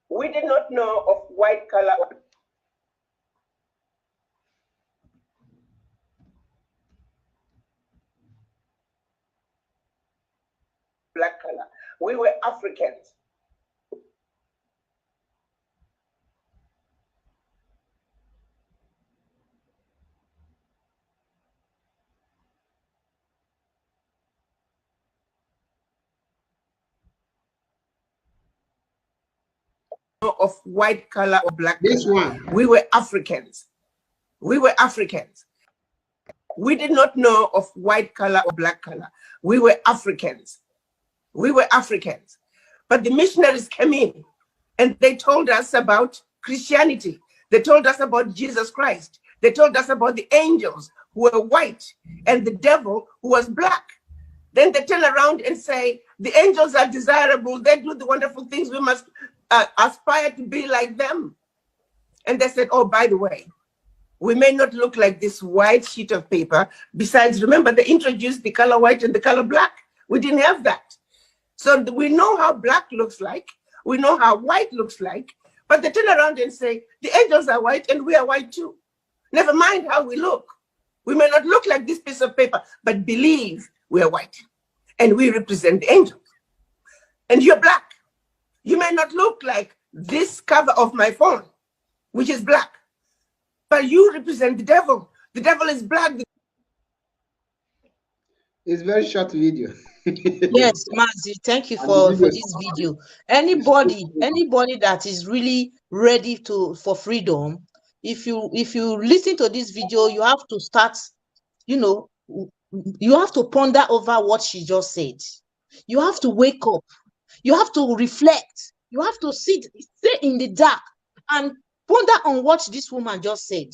We did not know of white color. Black color. We were Africans. of white color or black This color. one. We were Africans. We were Africans. We did not know of white color or black color. We were Africans. We were Africans. But the missionaries came in and they told us about Christianity. They told us about Jesus Christ. They told us about the angels who were white and the devil who was black. Then they turn around and say, the angels are desirable. They do the wonderful things. We must aspire to be like them. And they said, oh, by the way, we may not look like this white sheet of paper. Besides, remember, they introduced the color white and the color black. We didn't have that. So we know how black looks like. We know how white looks like. But they turn around and say, the angels are white and we are white too. Never mind how we look. We may not look like this piece of paper, but believe we are white and we represent the angels. And you're black. You may not look like this cover of my phone, which is black, but you represent the devil. The devil is black. It's very short video. Yes, Mazi, thank you And the for video this video. Anybody that is really ready for freedom, if you listen to this video, you have to start, you have to ponder over what she just said. You have to wake up. You have to reflect. You have to stay in the dark and ponder on what this woman just said.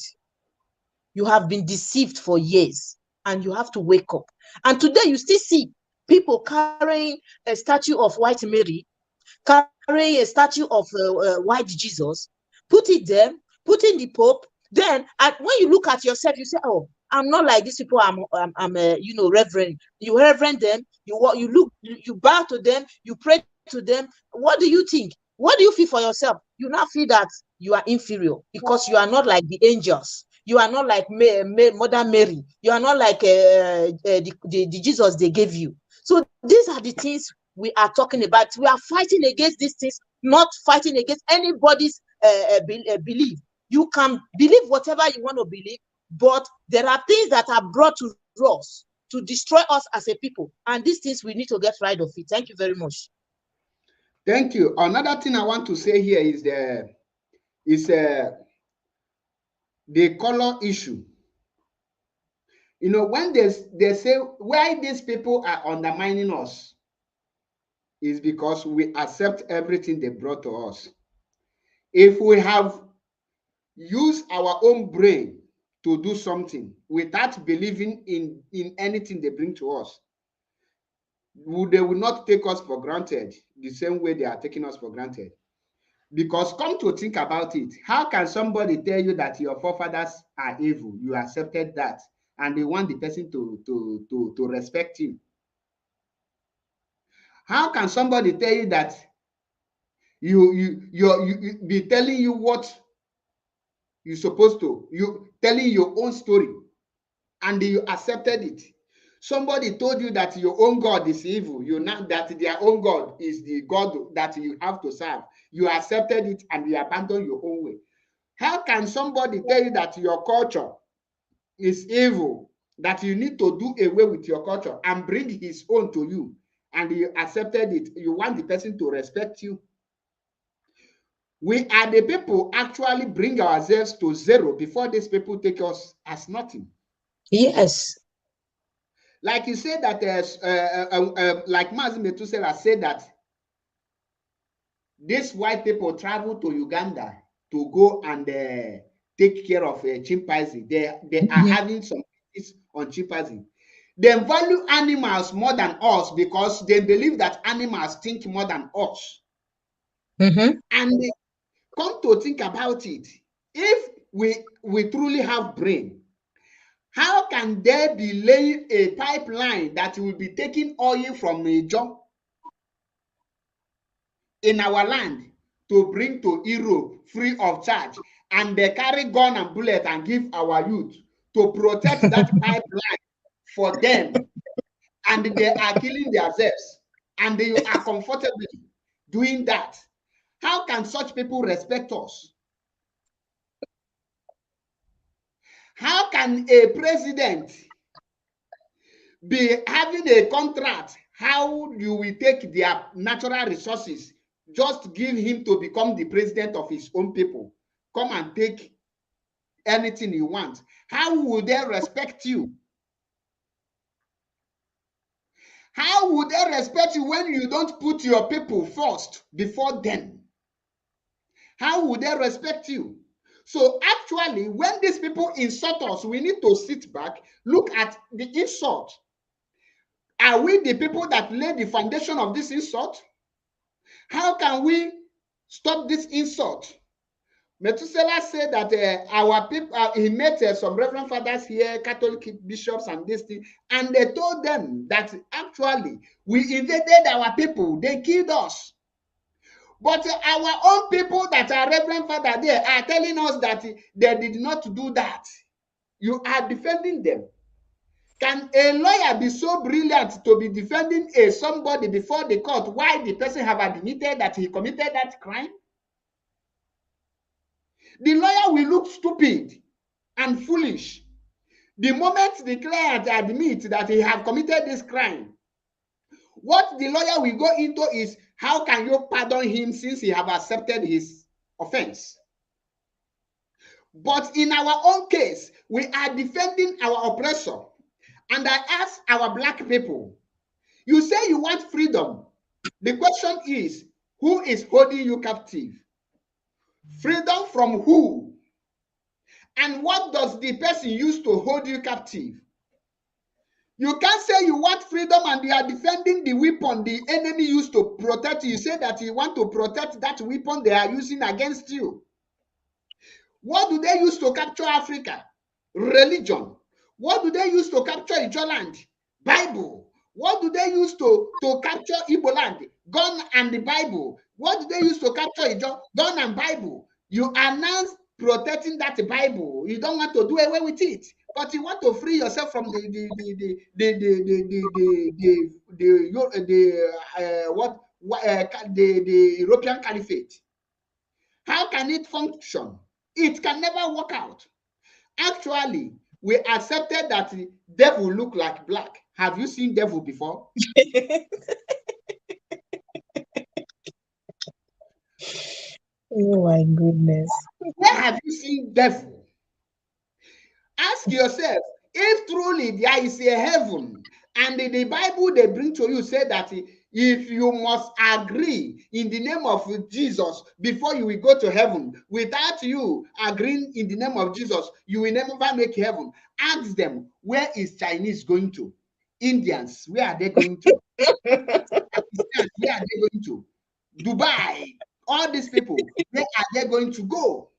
You have been deceived for years and you have to wake up. And today you still see people carrying a statue of White Mary, carrying a statue of White Jesus, put it there, put in the Pope. Then when you look at yourself, you say, oh, I'm not like these people. I'm reverend. You reverend them. You bow to them. You pray to them. What do you think? What do you feel for yourself? You now feel that you are inferior because you are not like the angels. You are not like Mother Mary. You are not like the Jesus they gave you. So these are the things we are talking about. We are fighting against these things, not fighting against anybody's belief. You can believe whatever you want to believe, but there are things that are brought to us to destroy us as a people. And these things we need to get rid of it. Thank you very much. Thank you. Another thing I want to say here is the color issue. When they say why these people are undermining us is because we accept everything they brought to us. If we have used our own brain to do something without believing in anything they bring to us, they will not take us for granted the same way they are taking us for granted. Because come to think about it, how can somebody tell you that your forefathers are evil? You accepted that, and they want the person to respect you. How can somebody tell you that you be telling you what you're supposed to, you telling your own story, and you accepted it? Somebody told you that your own God is evil, that their own God is the God that you have to serve. You accepted it and you abandoned your own way. How can somebody tell you that your culture is evil, that you need to do away with your culture and bring his own to you, and you accepted it? You want the person to respect you. We are the people actually bring ourselves to zero before these people take us as nothing. Yes. Like you said that, like Mazi Metusela said that these white people travel to Uganda to go and take care of chimpanzee. They are having some things on chimpanzee. They value animals more than us because they believe that animals think more than us. And they come to think about it. If we truly have brain, how can they be laying a pipeline that will be taking oil from Niger in our land to bring to Europe free of charge, and they carry gun and bullet and give our youth to protect that pipeline for them, and they are killing themselves, and they are comfortably doing that? How can such people respect us? How can a president be having a contract? How you will take their natural resources just give him to become the president of his own people. Come and take anything you want. How would they respect you? How would they respect you when you don't put your people first before them? How would they respect you? So actually, when these people insult us, we need to sit back, look at the insult. Are we the people that laid the foundation of this insult? How can we stop this insult? Methuselah said that our people, he met some reverend fathers here, Catholic bishops and this thing, and they told them that actually we invaded our people, they killed us. But our own people that are reverend father there are telling us that they did not do that. You are defending them. Can a lawyer be so brilliant to be defending somebody before the court while the person have admitted that he committed that crime? The lawyer will look stupid and foolish the moment the client admits that he have committed this crime. What the lawyer will go into is, how can you pardon him since he have accepted his offense? But in our own case, we are defending our oppressor. And I ask our black people, you say you want freedom. The question is, who is holding you captive? Freedom from who? And what does the person use to hold you captive? You can't say you want freedom and you are defending the weapon the enemy used to protect you. You say that you want to protect that weapon they are using against you. What do they use to capture Africa? Religion. What do they use to capture Ijo land? Bible. What do they use to capture Igbo land? Gun and the Bible. What do they use to capture Ijo? Gun and Bible. You are now protecting that Bible. You don't want to do away with it, but you want to free yourself from the European Caliphate. How can it function? It can never work out. Actually, we accepted that the devil look like black. Have you seen devil before? Oh my goodness. Where have you seen devil? Ask yourself, if truly there is a heaven, and the Bible they bring to you say that if you must agree in the name of Jesus before you will go to heaven, without you agreeing in the name of Jesus, you will never make heaven. Ask them, where is Chinese going to? Indians, where are they going to? Pakistanis, where are they going to? Dubai, all these people, where are they going to go?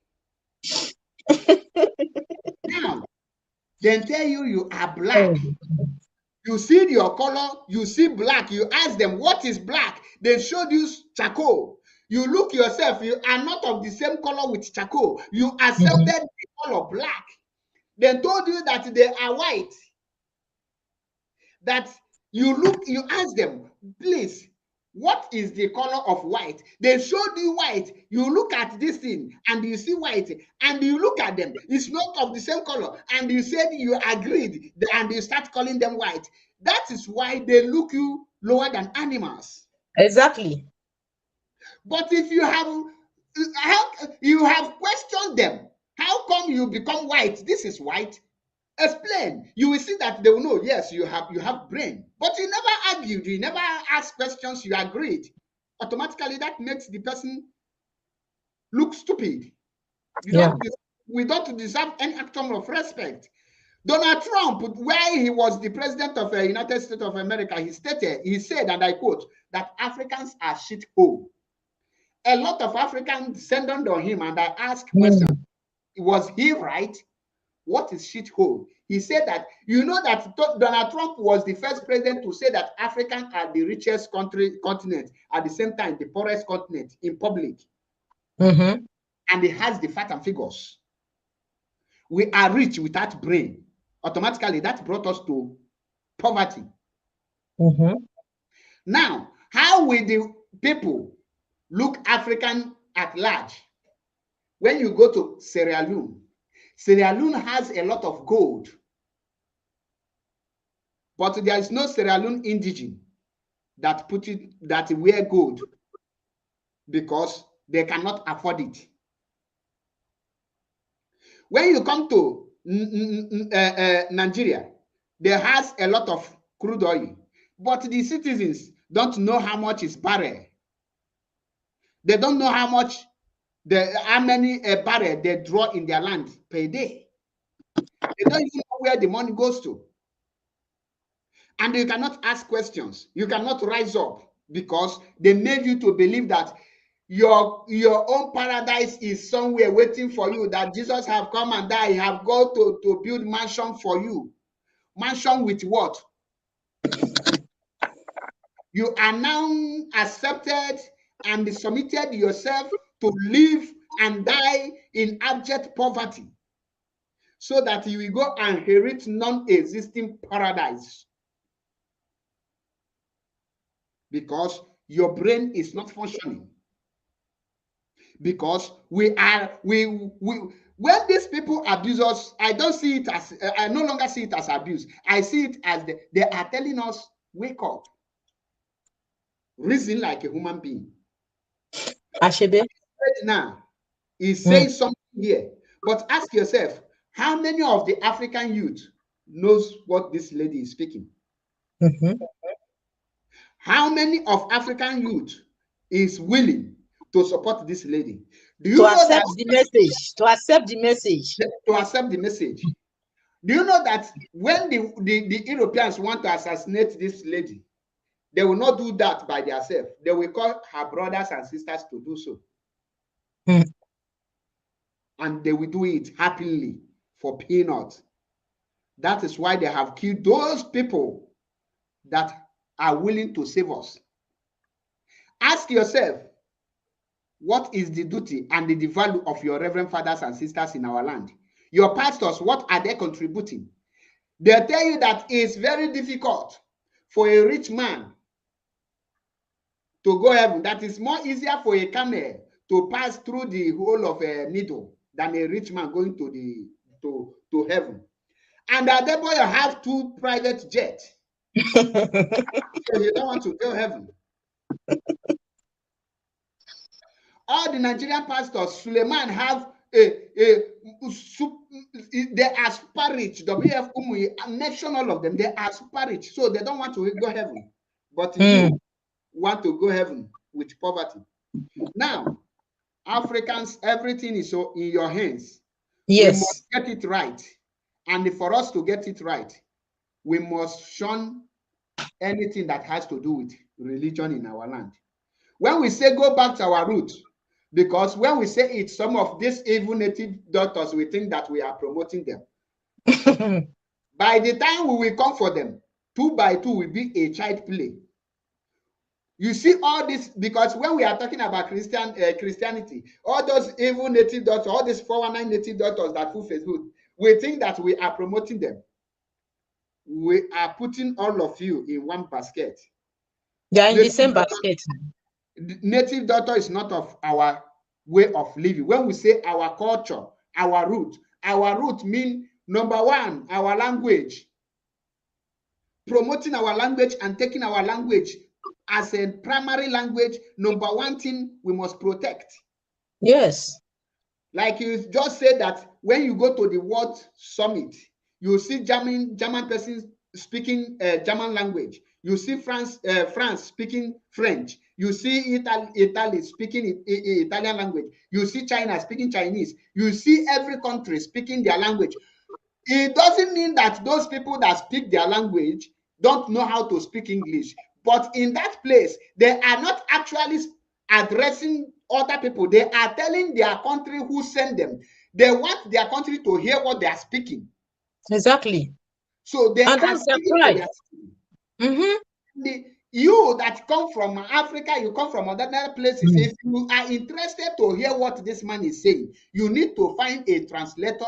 Now, then tell you you are black. You see your color, you see black. You ask them, what is black? They showed you charcoal. You look yourself, you are not of the same color with charcoal. You accepted the color black. They told you that they are white. That you look, you ask them, please, what is the color of white? They showed you white. You look at this thing and you see white, and you look at them. It's not of the same color. And you said you agreed, and you start calling them white. That is why they look you lower than animals. Exactly. But if you have questioned them, how come you become white? This is white. Explain. You will see that they will know, yes, you have brain. But you never argued, you never asked questions, you agreed. Automatically, that makes the person look stupid. We don't deserve any action of respect. Donald Trump, while he was the president of the United States of America, he said, and I quote, that Africans are shithole. A lot of Africans descended on him, and I asked questions. Was he right? What is shithole? He said that, you know that Donald Trump was the first president to say that Africans are the richest continent, at the same time, the poorest continent in public. And he has the fact and figures. We are rich without brain. Automatically, that brought us to poverty. Now, how will the people look African at large? When you go to Sierra Leone has a lot of gold, but there is no Sierra Leone indigene that wear gold. because they cannot afford it. When you come to Nigeria, there has a lot of crude oil, but the citizens don't know how much is barrel. They don't know how many barrel they draw in their land per day. They don't even know where the money goes to. And you cannot ask questions. You cannot rise up because they made you to believe that your own paradise is somewhere waiting for you, that Jesus have come and died, have gone to build mansion for you. Mansion with what? You are now accepted and submitted yourself to live and die in abject poverty so that you will go and inherit non-existing paradise because your brain is not functioning. Because when these people abuse us, I don't see it as, I no longer see it as abuse. I see it as they are telling us, wake up. Reason like a human being. Ashebe. Now, is saying something here. But ask yourself, how many of the African youth knows what this lady is speaking? How many of African youth is willing to support this lady? Do you know accept the message? To accept the message. To accept the message. Do you know that when the Europeans want to assassinate this lady, they will not do that by themselves. They will call her brothers and sisters to do so. And they will do it happily for peanuts. That is why they have killed those people that are willing to save us. Ask yourself, what is the duty and the value of your reverend fathers and sisters in our land? Your pastors, what are they contributing? They tell you that it's very difficult for a rich man to go heaven. That is more easier for a camel to pass through the hole of a needle than a rich man going to heaven. And Adeboye have 2 private jets. So you don't want to go heaven. All the Nigerian pastors, Suleiman have they are super rich. WF Umuyi, mention all of them. They are super rich, so they don't want to go heaven. But you want to go heaven with poverty. Now, Africans, everything is so in your hands. Yes. We must get it right. And for us to get it right, we must shun anything that has to do with religion in our land. When we say go back to our roots, because when we say it, some of these evil native doctors, we think that we are promoting them. By the time we will come for them, 2 by 2 will be a child play. You see all this, because when we are talking about Christianity, all those evil native doctors, all these 419 native doctors that full Facebook, we think that we are promoting them. We are putting all of you in one basket. They are in the same basket. Native doctor is not of our way of living. When we say our culture, our root means number 1, our language. Promoting our language and taking our language as a primary language, number 1 thing we must protect. Yes. Like you just said that when you go to the World Summit, you see German persons speaking German language. You see France speaking French. You see Italy speaking Italian language. You see China speaking Chinese. You see every country speaking their language. It doesn't mean that those people that speak their language don't know how to speak English. But in that place, they are not actually addressing other people. They are telling their country who sent them. They want their country to hear what they are speaking. Exactly. So they are speaking to their you that come from Africa, you come from other places. If you are interested to hear what this man is saying, you need to find a translator,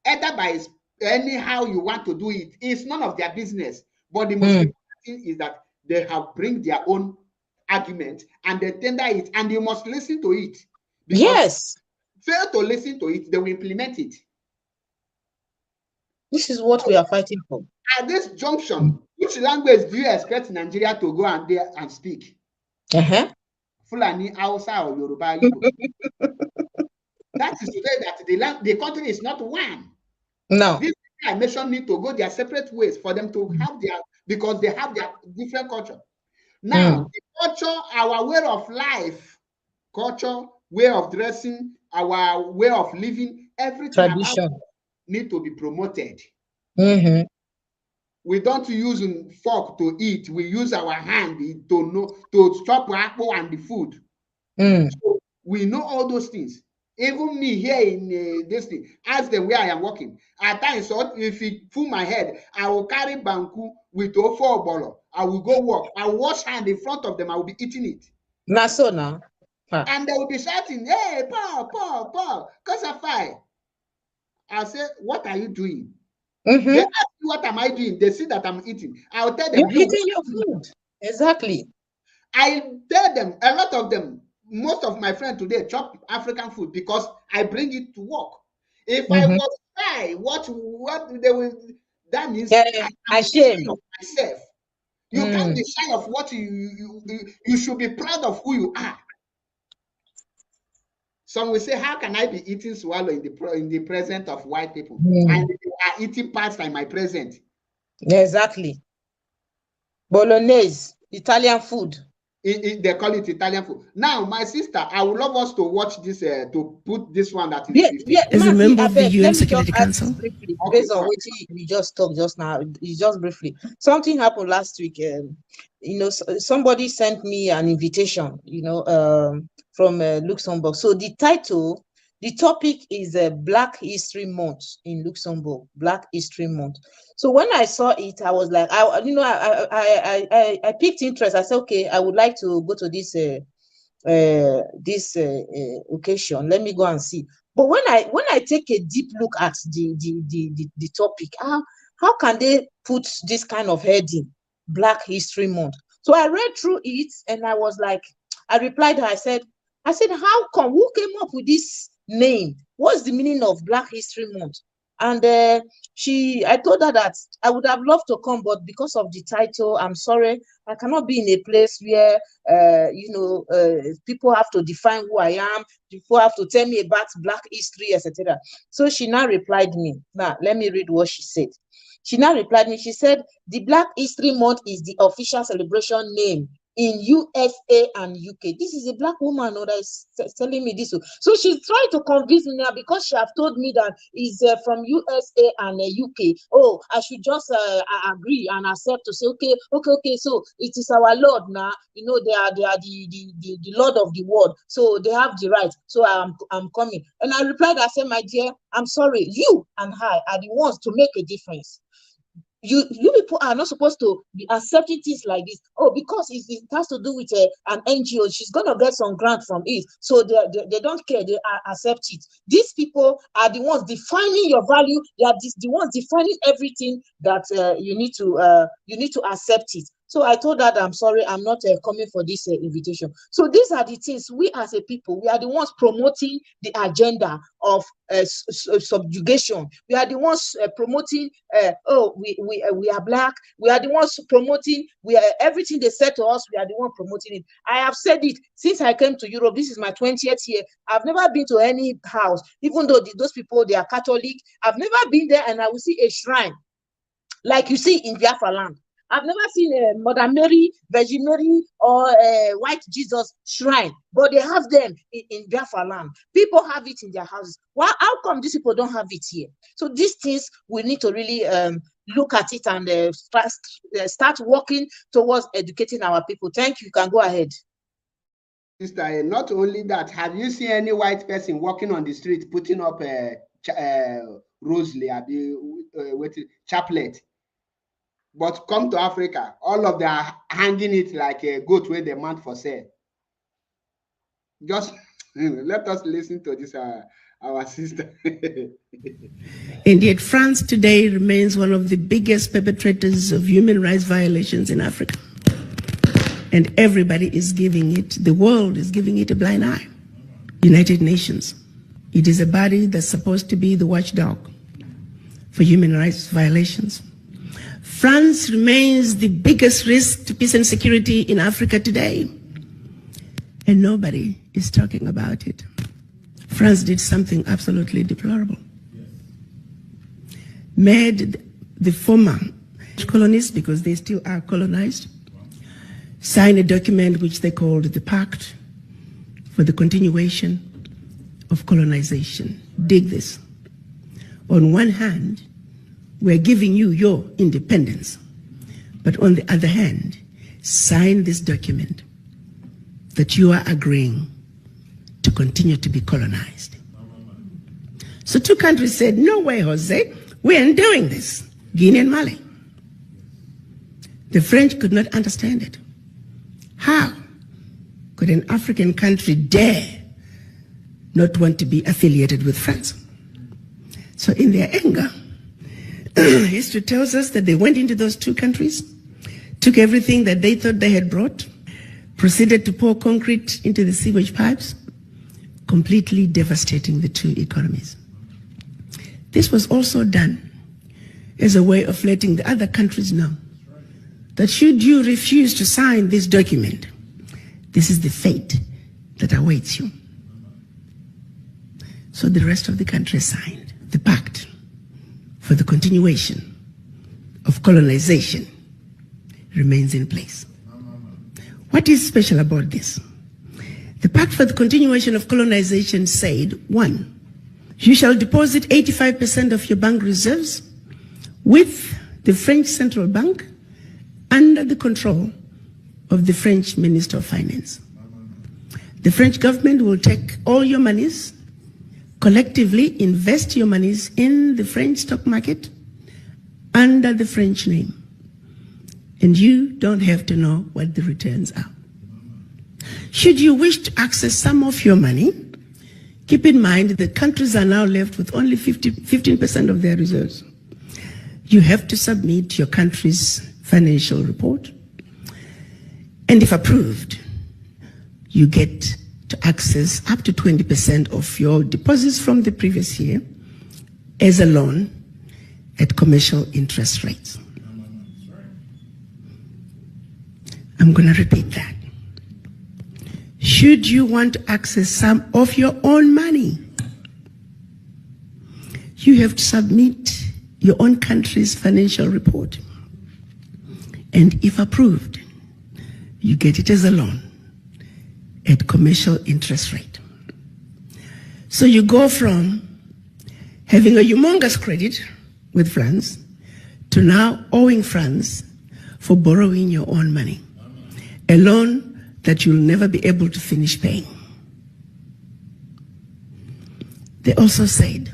either by anyhow you want to do it. It's none of their business. But the most important thing is that they have bring their own argument and they tender it, and you must listen to it. Because fail to listen to it, they will implement it. This is what we are fighting for. At this junction, which language do you expect Nigeria to go and there and speak? Fulani, Hausa, or Yoruba, Igbo. That is to say that the country is not one. No. These nations need to go their separate ways for them to have their, because they have their different culture. Now, the culture, our way of life, culture, way of dressing, our way of living, everything Tradition about need to be promoted. Mm-hmm. We don't use a fork to eat. We use our hand to chop apple and the food. So we know all those things. Even me here in this thing, ask them where I am working. At times, so if it pull my head, I will carry banku with ofo bolo. I will go work. I will wash hand in front of them. I will be eating it. Now so now. And they will be shouting, "Hey, Paul, Kasafai." I'll say, "What are you doing?" Mm-hmm. They ask me, what am I doing? They see that I'm eating. I'll tell them, you're eating your food. Exactly. I tell them, a lot of them, most of my friends today chop African food because I bring it to work. If I was shy, what they will, that means I'm shy of myself. You can't be shy of what you should be proud of who you are. Some will say, how can I be eating swallow in the presence of white people? And they are eating pasta in my present. Exactly. Bolognese, Italian food. They call it Italian food. Now, my sister, I would love us to watch this, to put this one that is as a member of the UN Security Council. Briefly, based on what we just talked just now, just briefly. Something happened last week. Somebody sent me an invitation, from Luxembourg. So the title, the topic is Black History Month in Luxembourg, Black History Month. So when I saw it, I was like, I piqued interest. I said, okay, I would like to go to this occasion. Let me go and see. But when I take a deep look at the topic, how can they put this kind of heading, Black History Month? So I read through it and I was like, I replied her, I said, how come? Who came up with this name? What's the meaning of Black History Month? And I told her that I would have loved to come, but because of the title, I'm sorry, I cannot be in a place where people have to define who I am, people have to tell me about Black history, etc. So she now replied me. Now let me read what she said. She now replied me. She said, the Black History Month is the official celebration name in USA and UK. This is a Black woman that is telling me this. So she's trying to convince me now because she have told me that is from USA and UK. Oh, I should just agree and accept to say, okay. So it is our Lord now. They are the Lord of the world. So they have the right. So I'm coming. And I replied, I said, my dear, I'm sorry. You and I are the ones to make a difference. You people are not supposed to be accepting things like this. Oh, because it has to do with an NGO, she's gonna get some grant from it, so they don't care, they accept it. These people are the ones defining your value. They are the ones defining everything that you need to accept it. So I told her that I'm sorry, I'm not coming for this invitation. So these are the things we as a people, we are the ones promoting the agenda of subjugation. We are the ones promoting, we are Black. We are the ones promoting, everything they said to us, we are the one promoting it. I have said it since I came to Europe. This is my 20th year. I've never been to any house, even though those people, they are Catholic. I've never been there and I will see a shrine like you see in Biafra land. I've never seen a Mother Mary, Virgin Mary, or a White Jesus shrine, but they have them in Biafra land. People have it in their houses. Well, how come these people don't have it here? So these things, we need to really look at it and start working towards educating our people. Thank you. You can go ahead. Sister, not only that, have you seen any white person walking on the street putting up a rosely, chaplet? But come to Africa, all of them are hanging it like a goat where they mount for sale. Just let us listen to this, our sister. And yet France today remains one of the biggest perpetrators of human rights violations in Africa. And everybody is giving it, the world is giving it a blind eye. United Nations. It is a body that's supposed to be the watchdog for human rights violations. France remains the biggest risk to peace and security in Africa today. and nobody is talking about it. France did something absolutely deplorable. Made the former colonies, because they still are colonized, sign a document which they called the Pact for the Continuation of Colonization. Dig this. On one hand, we're giving you your independence, but on the other hand, sign this document that you are agreeing to continue to be colonized. So two countries said, no way, Jose, we aren't doing this, Guinea and Mali. The French could not understand it. How could an African country dare not want to be affiliated with France? So in their anger, history tells us that they went into those two countries, took everything that they thought they had brought, proceeded to pour concrete into the sewage pipes, completely devastating the two economies. This was also done as a way of letting the other countries know that should you refuse to sign this document, this is the fate that awaits you. So the rest of the countries signed the Pact for the Continuation of Colonization remains in place. What is special about this? The Pact for the Continuation of Colonization said, 1, you shall deposit 85% of your bank reserves with the French Central Bank under the control of the French Minister of Finance. The French government will take all your monies, collectively invest your monies in the French stock market under the French name. And you don't have to know what the returns are. Should you wish to access some of your money, keep in mind that countries are now left with only 15% of their reserves. You have to submit your country's financial report. And if approved, you get to access up to 20% of your deposits from the previous year as a loan at commercial interest rates. I'm going to repeat that. Should you want to access some of your own money, you have to submit your own country's financial report. And if approved, you get it as a loan at commercial interest rate. So you go from having a humongous credit with France to now owing France for borrowing your own money, a loan that you'll never be able to finish paying. They also said,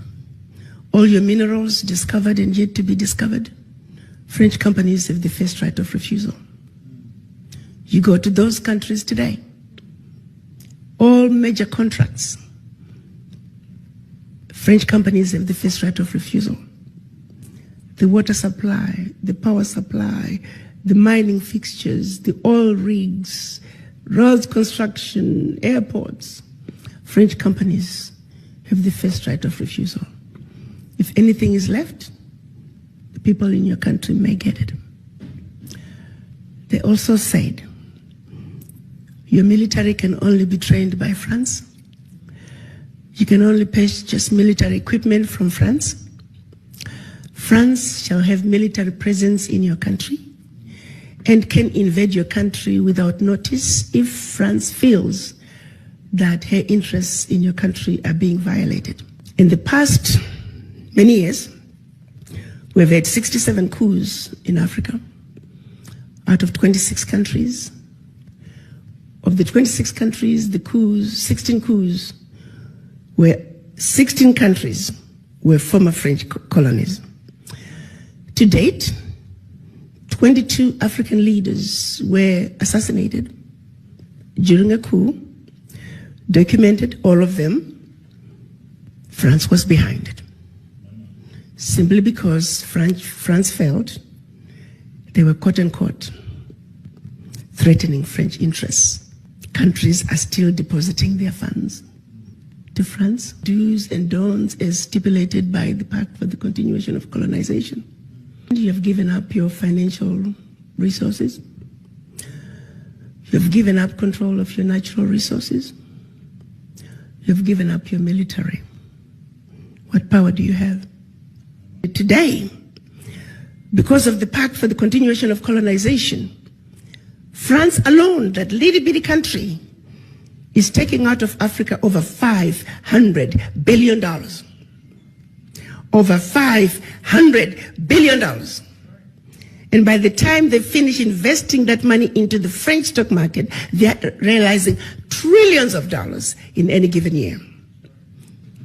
all your minerals discovered and yet to be discovered, French companies have the first right of refusal. You go to those countries today, all major contracts, French companies have the first right of refusal. The water supply, the power supply, the mining fixtures, the oil rigs, roads construction, airports, French companies have the first right of refusal. If anything is left, the people in your country may get it. They also said, your military can only be trained by France. You can only purchase military equipment from France. France shall have military presence in your country and can invade your country without notice if France feels that her interests in your country are being violated. In the past many years, we've had 67 coups in Africa out of 26 countries. Of the 26 countries, the coups, 16 coups, 16 countries were former French colonies. To date, 22 African leaders were assassinated during a coup, documented all of them. France was behind it, simply because France felt they were quote-unquote threatening French interests. Countries are still depositing their funds to France, do's and don'ts as stipulated by the Pact for the Continuation of Colonization. You have given up your financial resources. You You've given up control of your natural resources. You've given up your military. What power do you have? Today, because of the Pact for the Continuation of Colonization, France alone, that little bitty country, is taking out of Africa over $500 billion. Over $500 billion. And by the time they finish investing that money into the French stock market, they're realizing trillions of dollars in any given year.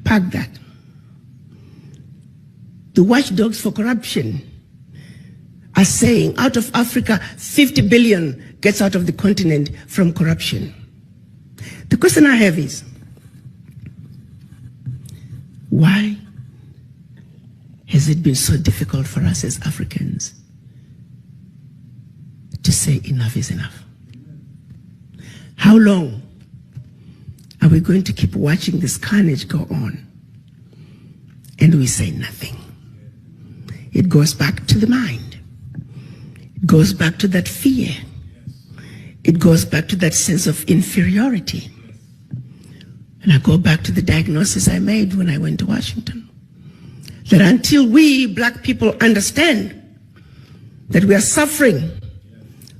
Park that. The watchdogs for corruption are saying out of Africa, 50 billion gets out of the continent from corruption. The question I have is, why has it been so difficult for us as Africans to say enough is enough? How long are we going to keep watching this carnage go on and we say nothing? It goes back to the mind. It goes back to that fear. It goes back to that sense of inferiority. And I go back to the diagnosis I made when I went to Washington. That until we black people understand that we are suffering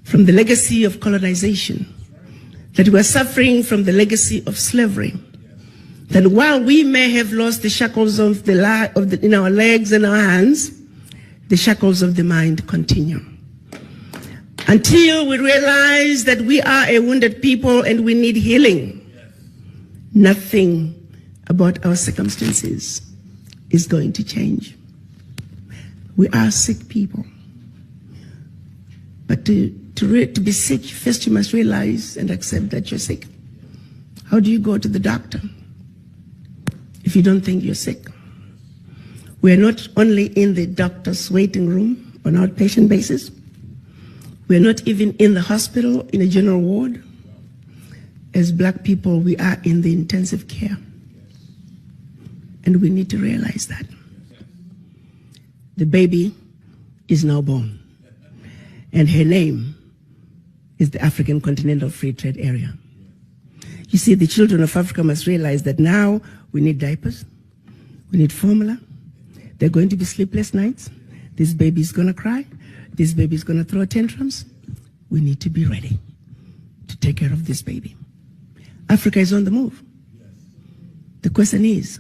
from the legacy of colonization, that we are suffering from the legacy of slavery, that while we may have lost the shackles of in our legs and our hands, the shackles of the mind continue. Until we realize that we are a wounded people and we need healing, nothing about our circumstances is going to change. We are sick people. But to be sick, first you must realize and accept that you're sick. How do you go to the doctor if you don't think you're sick? We are not only in the doctor's waiting room on an outpatient basis. We are not even in the hospital in a general ward. As black people, we are in the intensive care. And we need to realize that. The baby is now born. And her name is the African Continental Free Trade Area. You see, the children of Africa must realize that now we need diapers, we need formula. There are going to be sleepless nights. This baby is going to cry. This baby is going to throw tantrums. We need to be ready to take care of this baby. Africa is on the move. The question is,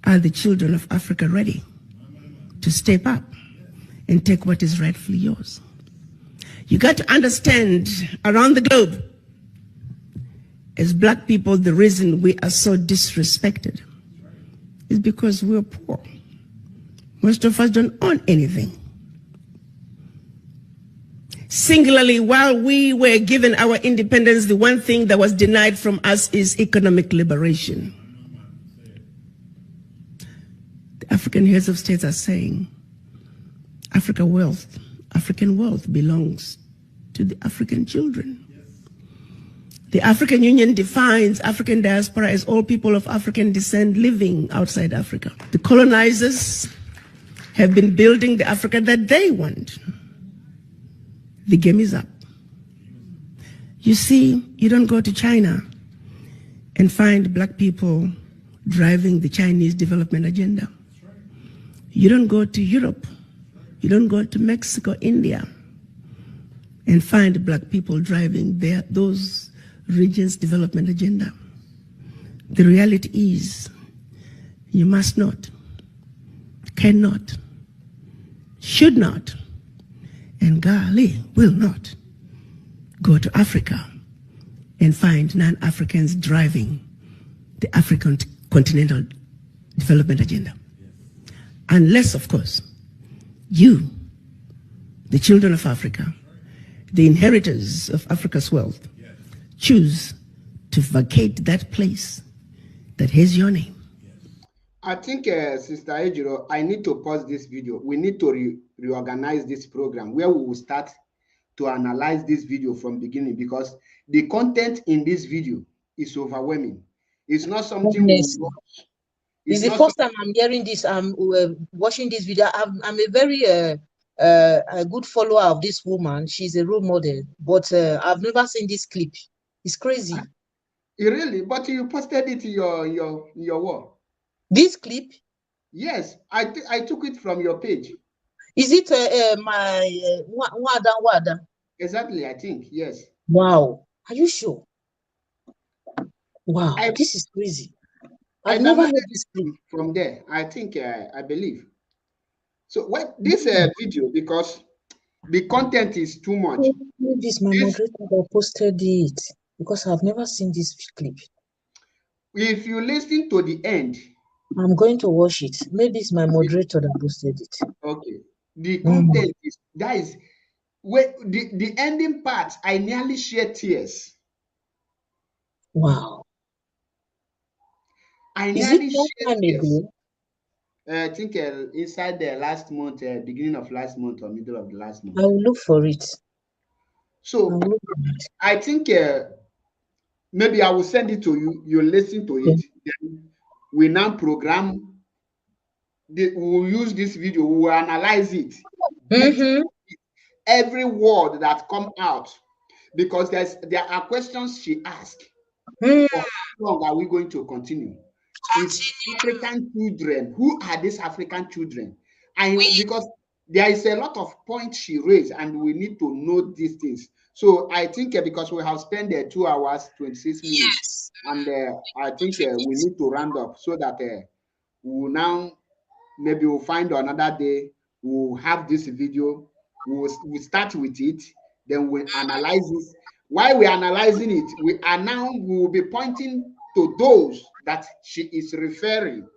are the children of Africa ready to step up and take what is rightfully yours? You got to understand, around the globe, as black people, the reason we are so disrespected is because we're poor. Most of us don't own anything. Singularly, while we were given our independence, the one thing that was denied from us is economic liberation. The African heads of states are saying, African wealth belongs to the African children. The African Union defines African diaspora as all people of African descent living outside Africa. The colonizers have been building the Africa that they want. The game is up. You see, you don't go to China and find black people driving the Chinese development agenda. You don't go to Europe. You don't go to Mexico, India, and find black people driving those regions' development agenda. The reality is, you must not, cannot, should not, and golly, will not go to Africa and find non-Africans driving the African continental development agenda. Unless, of course, you, the children of Africa, the inheritors of Africa's wealth, choose to vacate that place that has your name. I think, Sister Ejiro, I need to pause this video. We need to reorganize this program where we will start to analyze this video from beginning, because the content in this video is overwhelming. It's not something we watch. It's the first time I'm hearing this. I'm watching this video. I'm a very a good follower of this woman. She's a role model, but I've never seen this clip. It's crazy. Really? But you posted it in your wall. This clip? Yes, I took it from your page. Is it my Nwada? Exactly, I think, yes. Wow. Are you sure? Wow, this is crazy. I've never heard this clip. From there, I think, I believe. So what this video, because the content is too much. Maybe it's my moderator that posted it, because I've never seen this clip. If you listen to the end, I'm going to watch it. Maybe it's my moderator that posted it. Okay. The content is that is where the ending part, I nearly shed tears. Wow. I Is it nearly long shed time tears. ago? I think inside the last month, beginning of last month or middle of the last month. I will look for it. So I think maybe I will send it to you. You listen to it. Then we now program. We will use this video. We will analyze it. Every word that come out, because there are questions she asked. For how long are we going to continue? Is African children, who are these African children? And because there is a lot of points she raised, and we need to know these things. So I think because we have spent 2 hours, 26 minutes, and I think we need to round up so that we will now, maybe we'll find another day, we'll have this video, we'll start with it, then we'll analyze it. While we're analyzing it, we will be pointing to those that she is referring,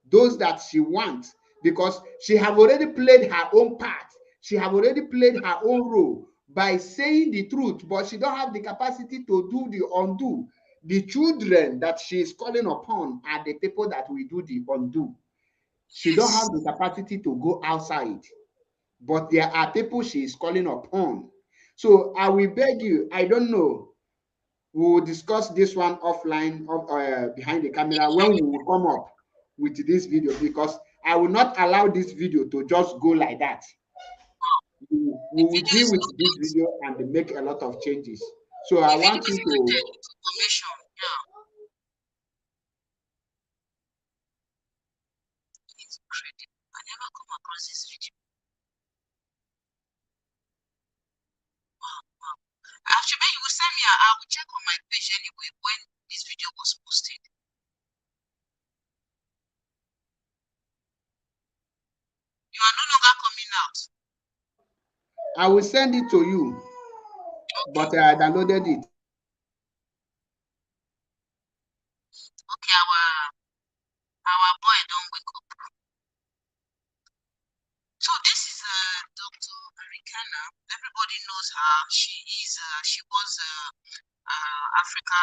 those that she wants, because she have already played her own part. She have already played her own role by saying the truth, but she don't have the capacity to do the undo. The children that she is calling upon are the people that will do the undo. She don't have the capacity to go outside, but there are people she is calling upon. So I will beg you, I don't know, we will discuss this one offline, behind the camera, when we will come up with this video, because I will not allow this video to just go like that. We will deal with this video and make a lot of changes. So I want you to. I never come across this video. Wow. Actually, you will send me. I will check on my page anyway when this video was posted. You are no longer coming out. I will send it to you, but I downloaded it. Okay, our boy don't wake up. So this is Dr. Arikana. Everybody knows her. She was Africa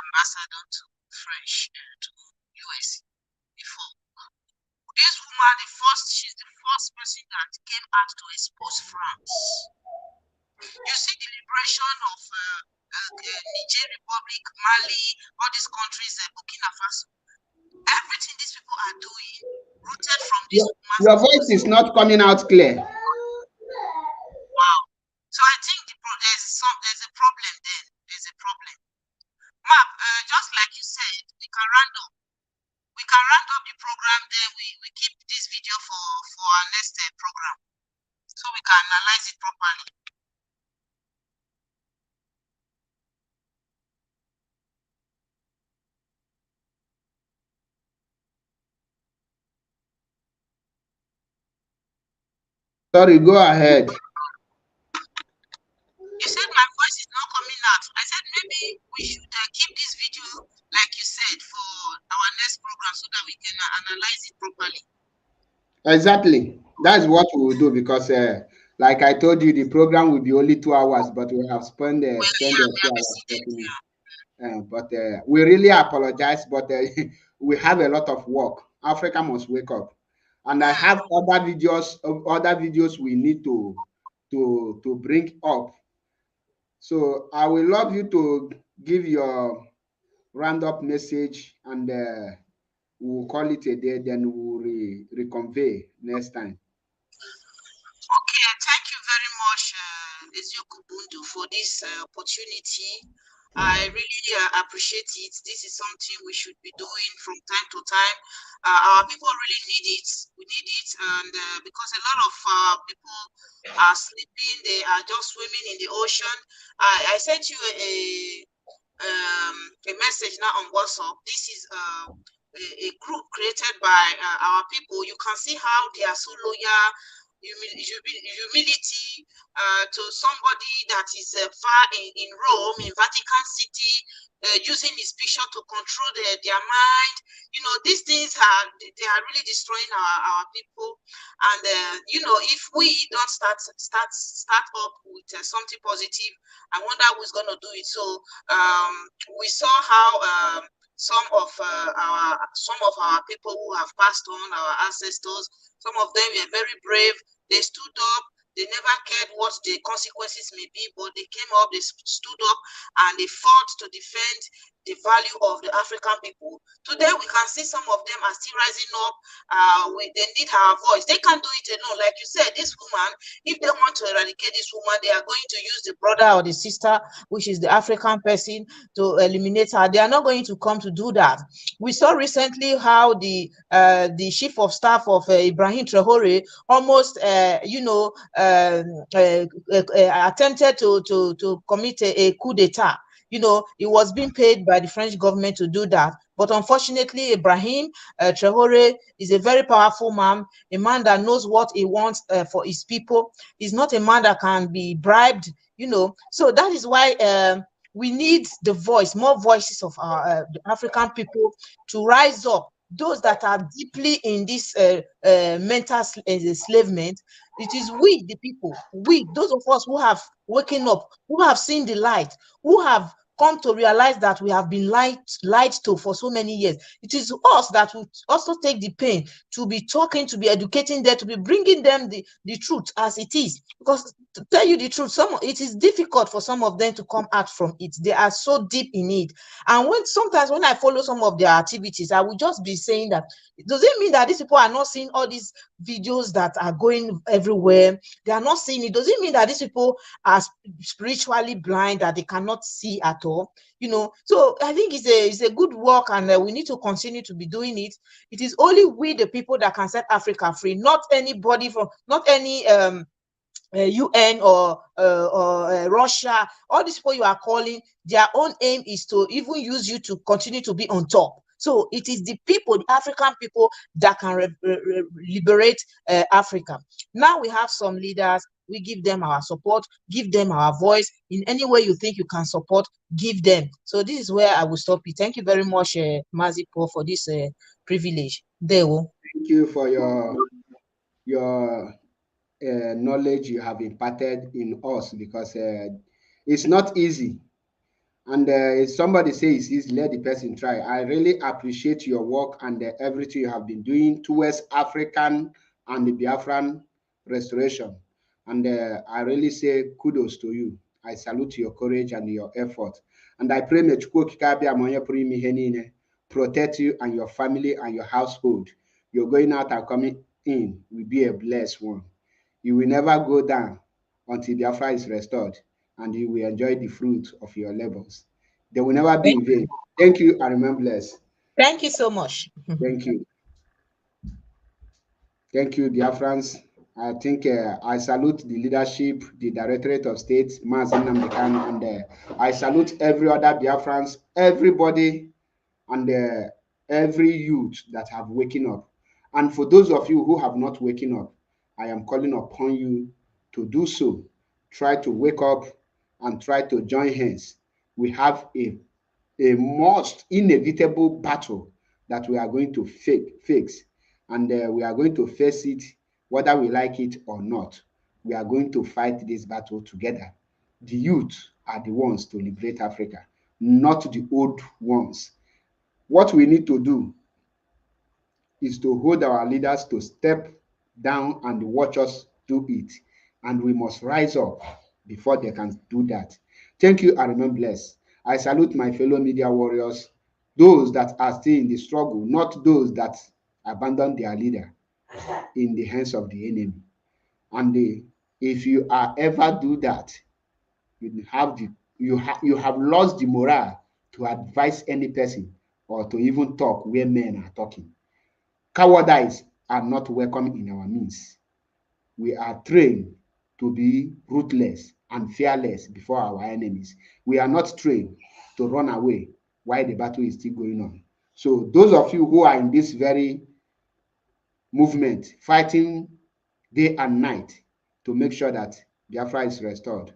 ambassador to French to US before. This woman, she's the first person that came out to expose France. You see the liberation of Niger Republic, Mali, all these countries, Burkina Faso. Everything these people are doing, rooted from this woman. Your voice is not coming out clear. Wow. So I think there's a problem then. There's a problem. M.A.P, just like you said, we can round up. We can round up the program, then we keep this video for our next program, so we can analyze it properly. Sorry, go ahead. You said my voice is not coming out. I said maybe we should keep this video, like you said, for our next program so that we can analyze it properly. Exactly. That's what we will do, because like I told you, the program will be only 2 hours, but we have spent 2 hours. But we really apologize, but we have a lot of work. Africa must wake up. And I have other videos we need to bring up. So I will love you to give your roundup message, and we'll call it a day, then we'll reconvene next time. Okay, Ezioku Bundu for this opportunity. I really appreciate it. This is something we should be doing from time to time. Our people really need it. We need it, and because a lot of people are sleeping, they are just swimming in the ocean. I sent you a message now on WhatsApp. This is a group created by our people. You can see how they are so loyal, humility to somebody that is far in Rome, in Vatican City, using his picture to control their mind. You know, these things they are really destroying our people. And you know, if we don't start up with something positive, I wonder who's going to do it. So we saw how some of our people who have passed on, our ancestors, some of them were very brave. They stood up. They never cared what the consequences may be, but they came up, they stood up, and they fought to defend the value of the African people. Today, we can see some of them are still rising up. They need our voice. They can't do it alone. Like you said, this woman, if they want to eradicate this woman, they are going to use the brother or the sister, which is the African person, to eliminate her. They are not going to come to do that. We saw recently how the chief of staff of Ibrahim Traore almost, attempted to commit a coup d'etat. You know, he was being paid by the French government to do that. But unfortunately, Ibrahim Traore is a very powerful man, a man that knows what he wants for his people. He's not a man that can be bribed, you know. So that is why we need the voice, more voices of our the African people to rise up. Those that are deeply in this mental enslavement. It is we, the people, we, those of us who have waken up, who have seen the light, who have come to realize that we have been lied to for so many years. It is us that will also take the pain to be talking, to be educating them, to be bringing them the truth as it is. Because to tell you the truth, it is difficult for some of them to come out from it. They are so deep in it. And sometimes when I follow some of their activities, I will just be saying that, does it mean that these people are not seeing all these videos that are going everywhere? They are not seeing it. Does it mean that these people are spiritually blind, that they cannot see at all? You know, so I think it's a good work, and we need to continue to be doing it. It is only we, the people, that can set Africa free, not anybody not any UN or Russia. All these people you are calling, their own aim is to even use you to continue to be on top. So it is the people, the African people, that can liberate Africa. Now we have some leaders. We give them our support, give them our voice. In any way you think you can support, give them. So this is where I will stop it. Thank you very much, Mazipo, for this privilege. Dewo. Thank you for your knowledge you have imparted in us, because it's not easy. And if somebody says it's easy, let the person try. I really appreciate your work and everything you have been doing towards African and the Biafran restoration. And I really say kudos to you. I salute your courage and your effort. And I pray may Chukwu Okike Abịama onye pụrụ ime ihe niile protect you and your family and your household. You're going out and coming in will be a blessed one. You will never go down until Biafra is restored, and you will enjoy the fruit of your labors. They will never be in vain. Thank you, and remain blessed. Thank you so much. Thank you. Thank you, Biafrans. I think I salute the leadership, the Directorate of State, Mazin Namdekan, and I salute every other Biafrans, everybody, and every youth that have waken up. And for those of you who have not waken up, I am calling upon you to do so. Try to wake up and try to join hands. We have a most inevitable battle that we are going to fix, and we are going to face it whether we like it or not. We are going to fight this battle together. The youth are the ones to liberate Africa, not the old ones. What we need to do is to hold our leaders to step down and watch us do it. And we must rise up before they can do that. Thank you, and remain blessed. I salute my fellow media warriors, those that are still in the struggle, not those that abandoned their leader in the hands of the enemy. And If you are ever do that, you have lost the morale to advise any person or to even talk where men are talking. Cowardice are not welcome in our midst. We are trained to be ruthless and fearless before our enemies. We are not trained to run away while the battle is still going on. So those of you who are in this very movement, fighting day and night to make sure that Biafra is restored,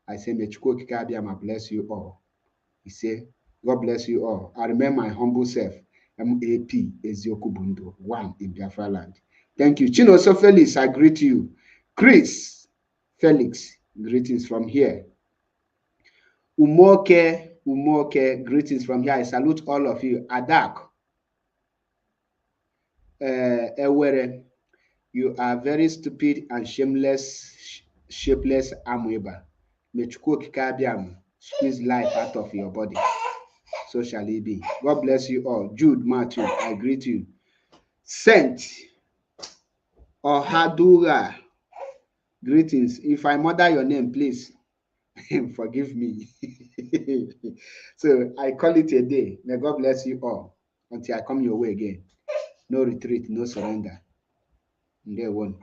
I say, may Chukwu Okike Abiyama bless you all. He say, God bless you all. I remember my humble self, M.A.P. Ezioku Bundo, one in Biafra land. Thank you. Chinoso Felix, I greet you. Chris Felix, greetings from here. Umoke, greetings from here. I salute all of you. Adak, Ewere, you are very stupid and shapeless amoeba. May Chukwu Okike Abiyama squeeze life out of your body. So shall it be. God bless you all. Jude Matthew, I greet you. Saint Ohadura, greetings. If I murder your name, please forgive me. So I call it a day. May God bless you all until I come your way again. No retreat, no surrender. Day one.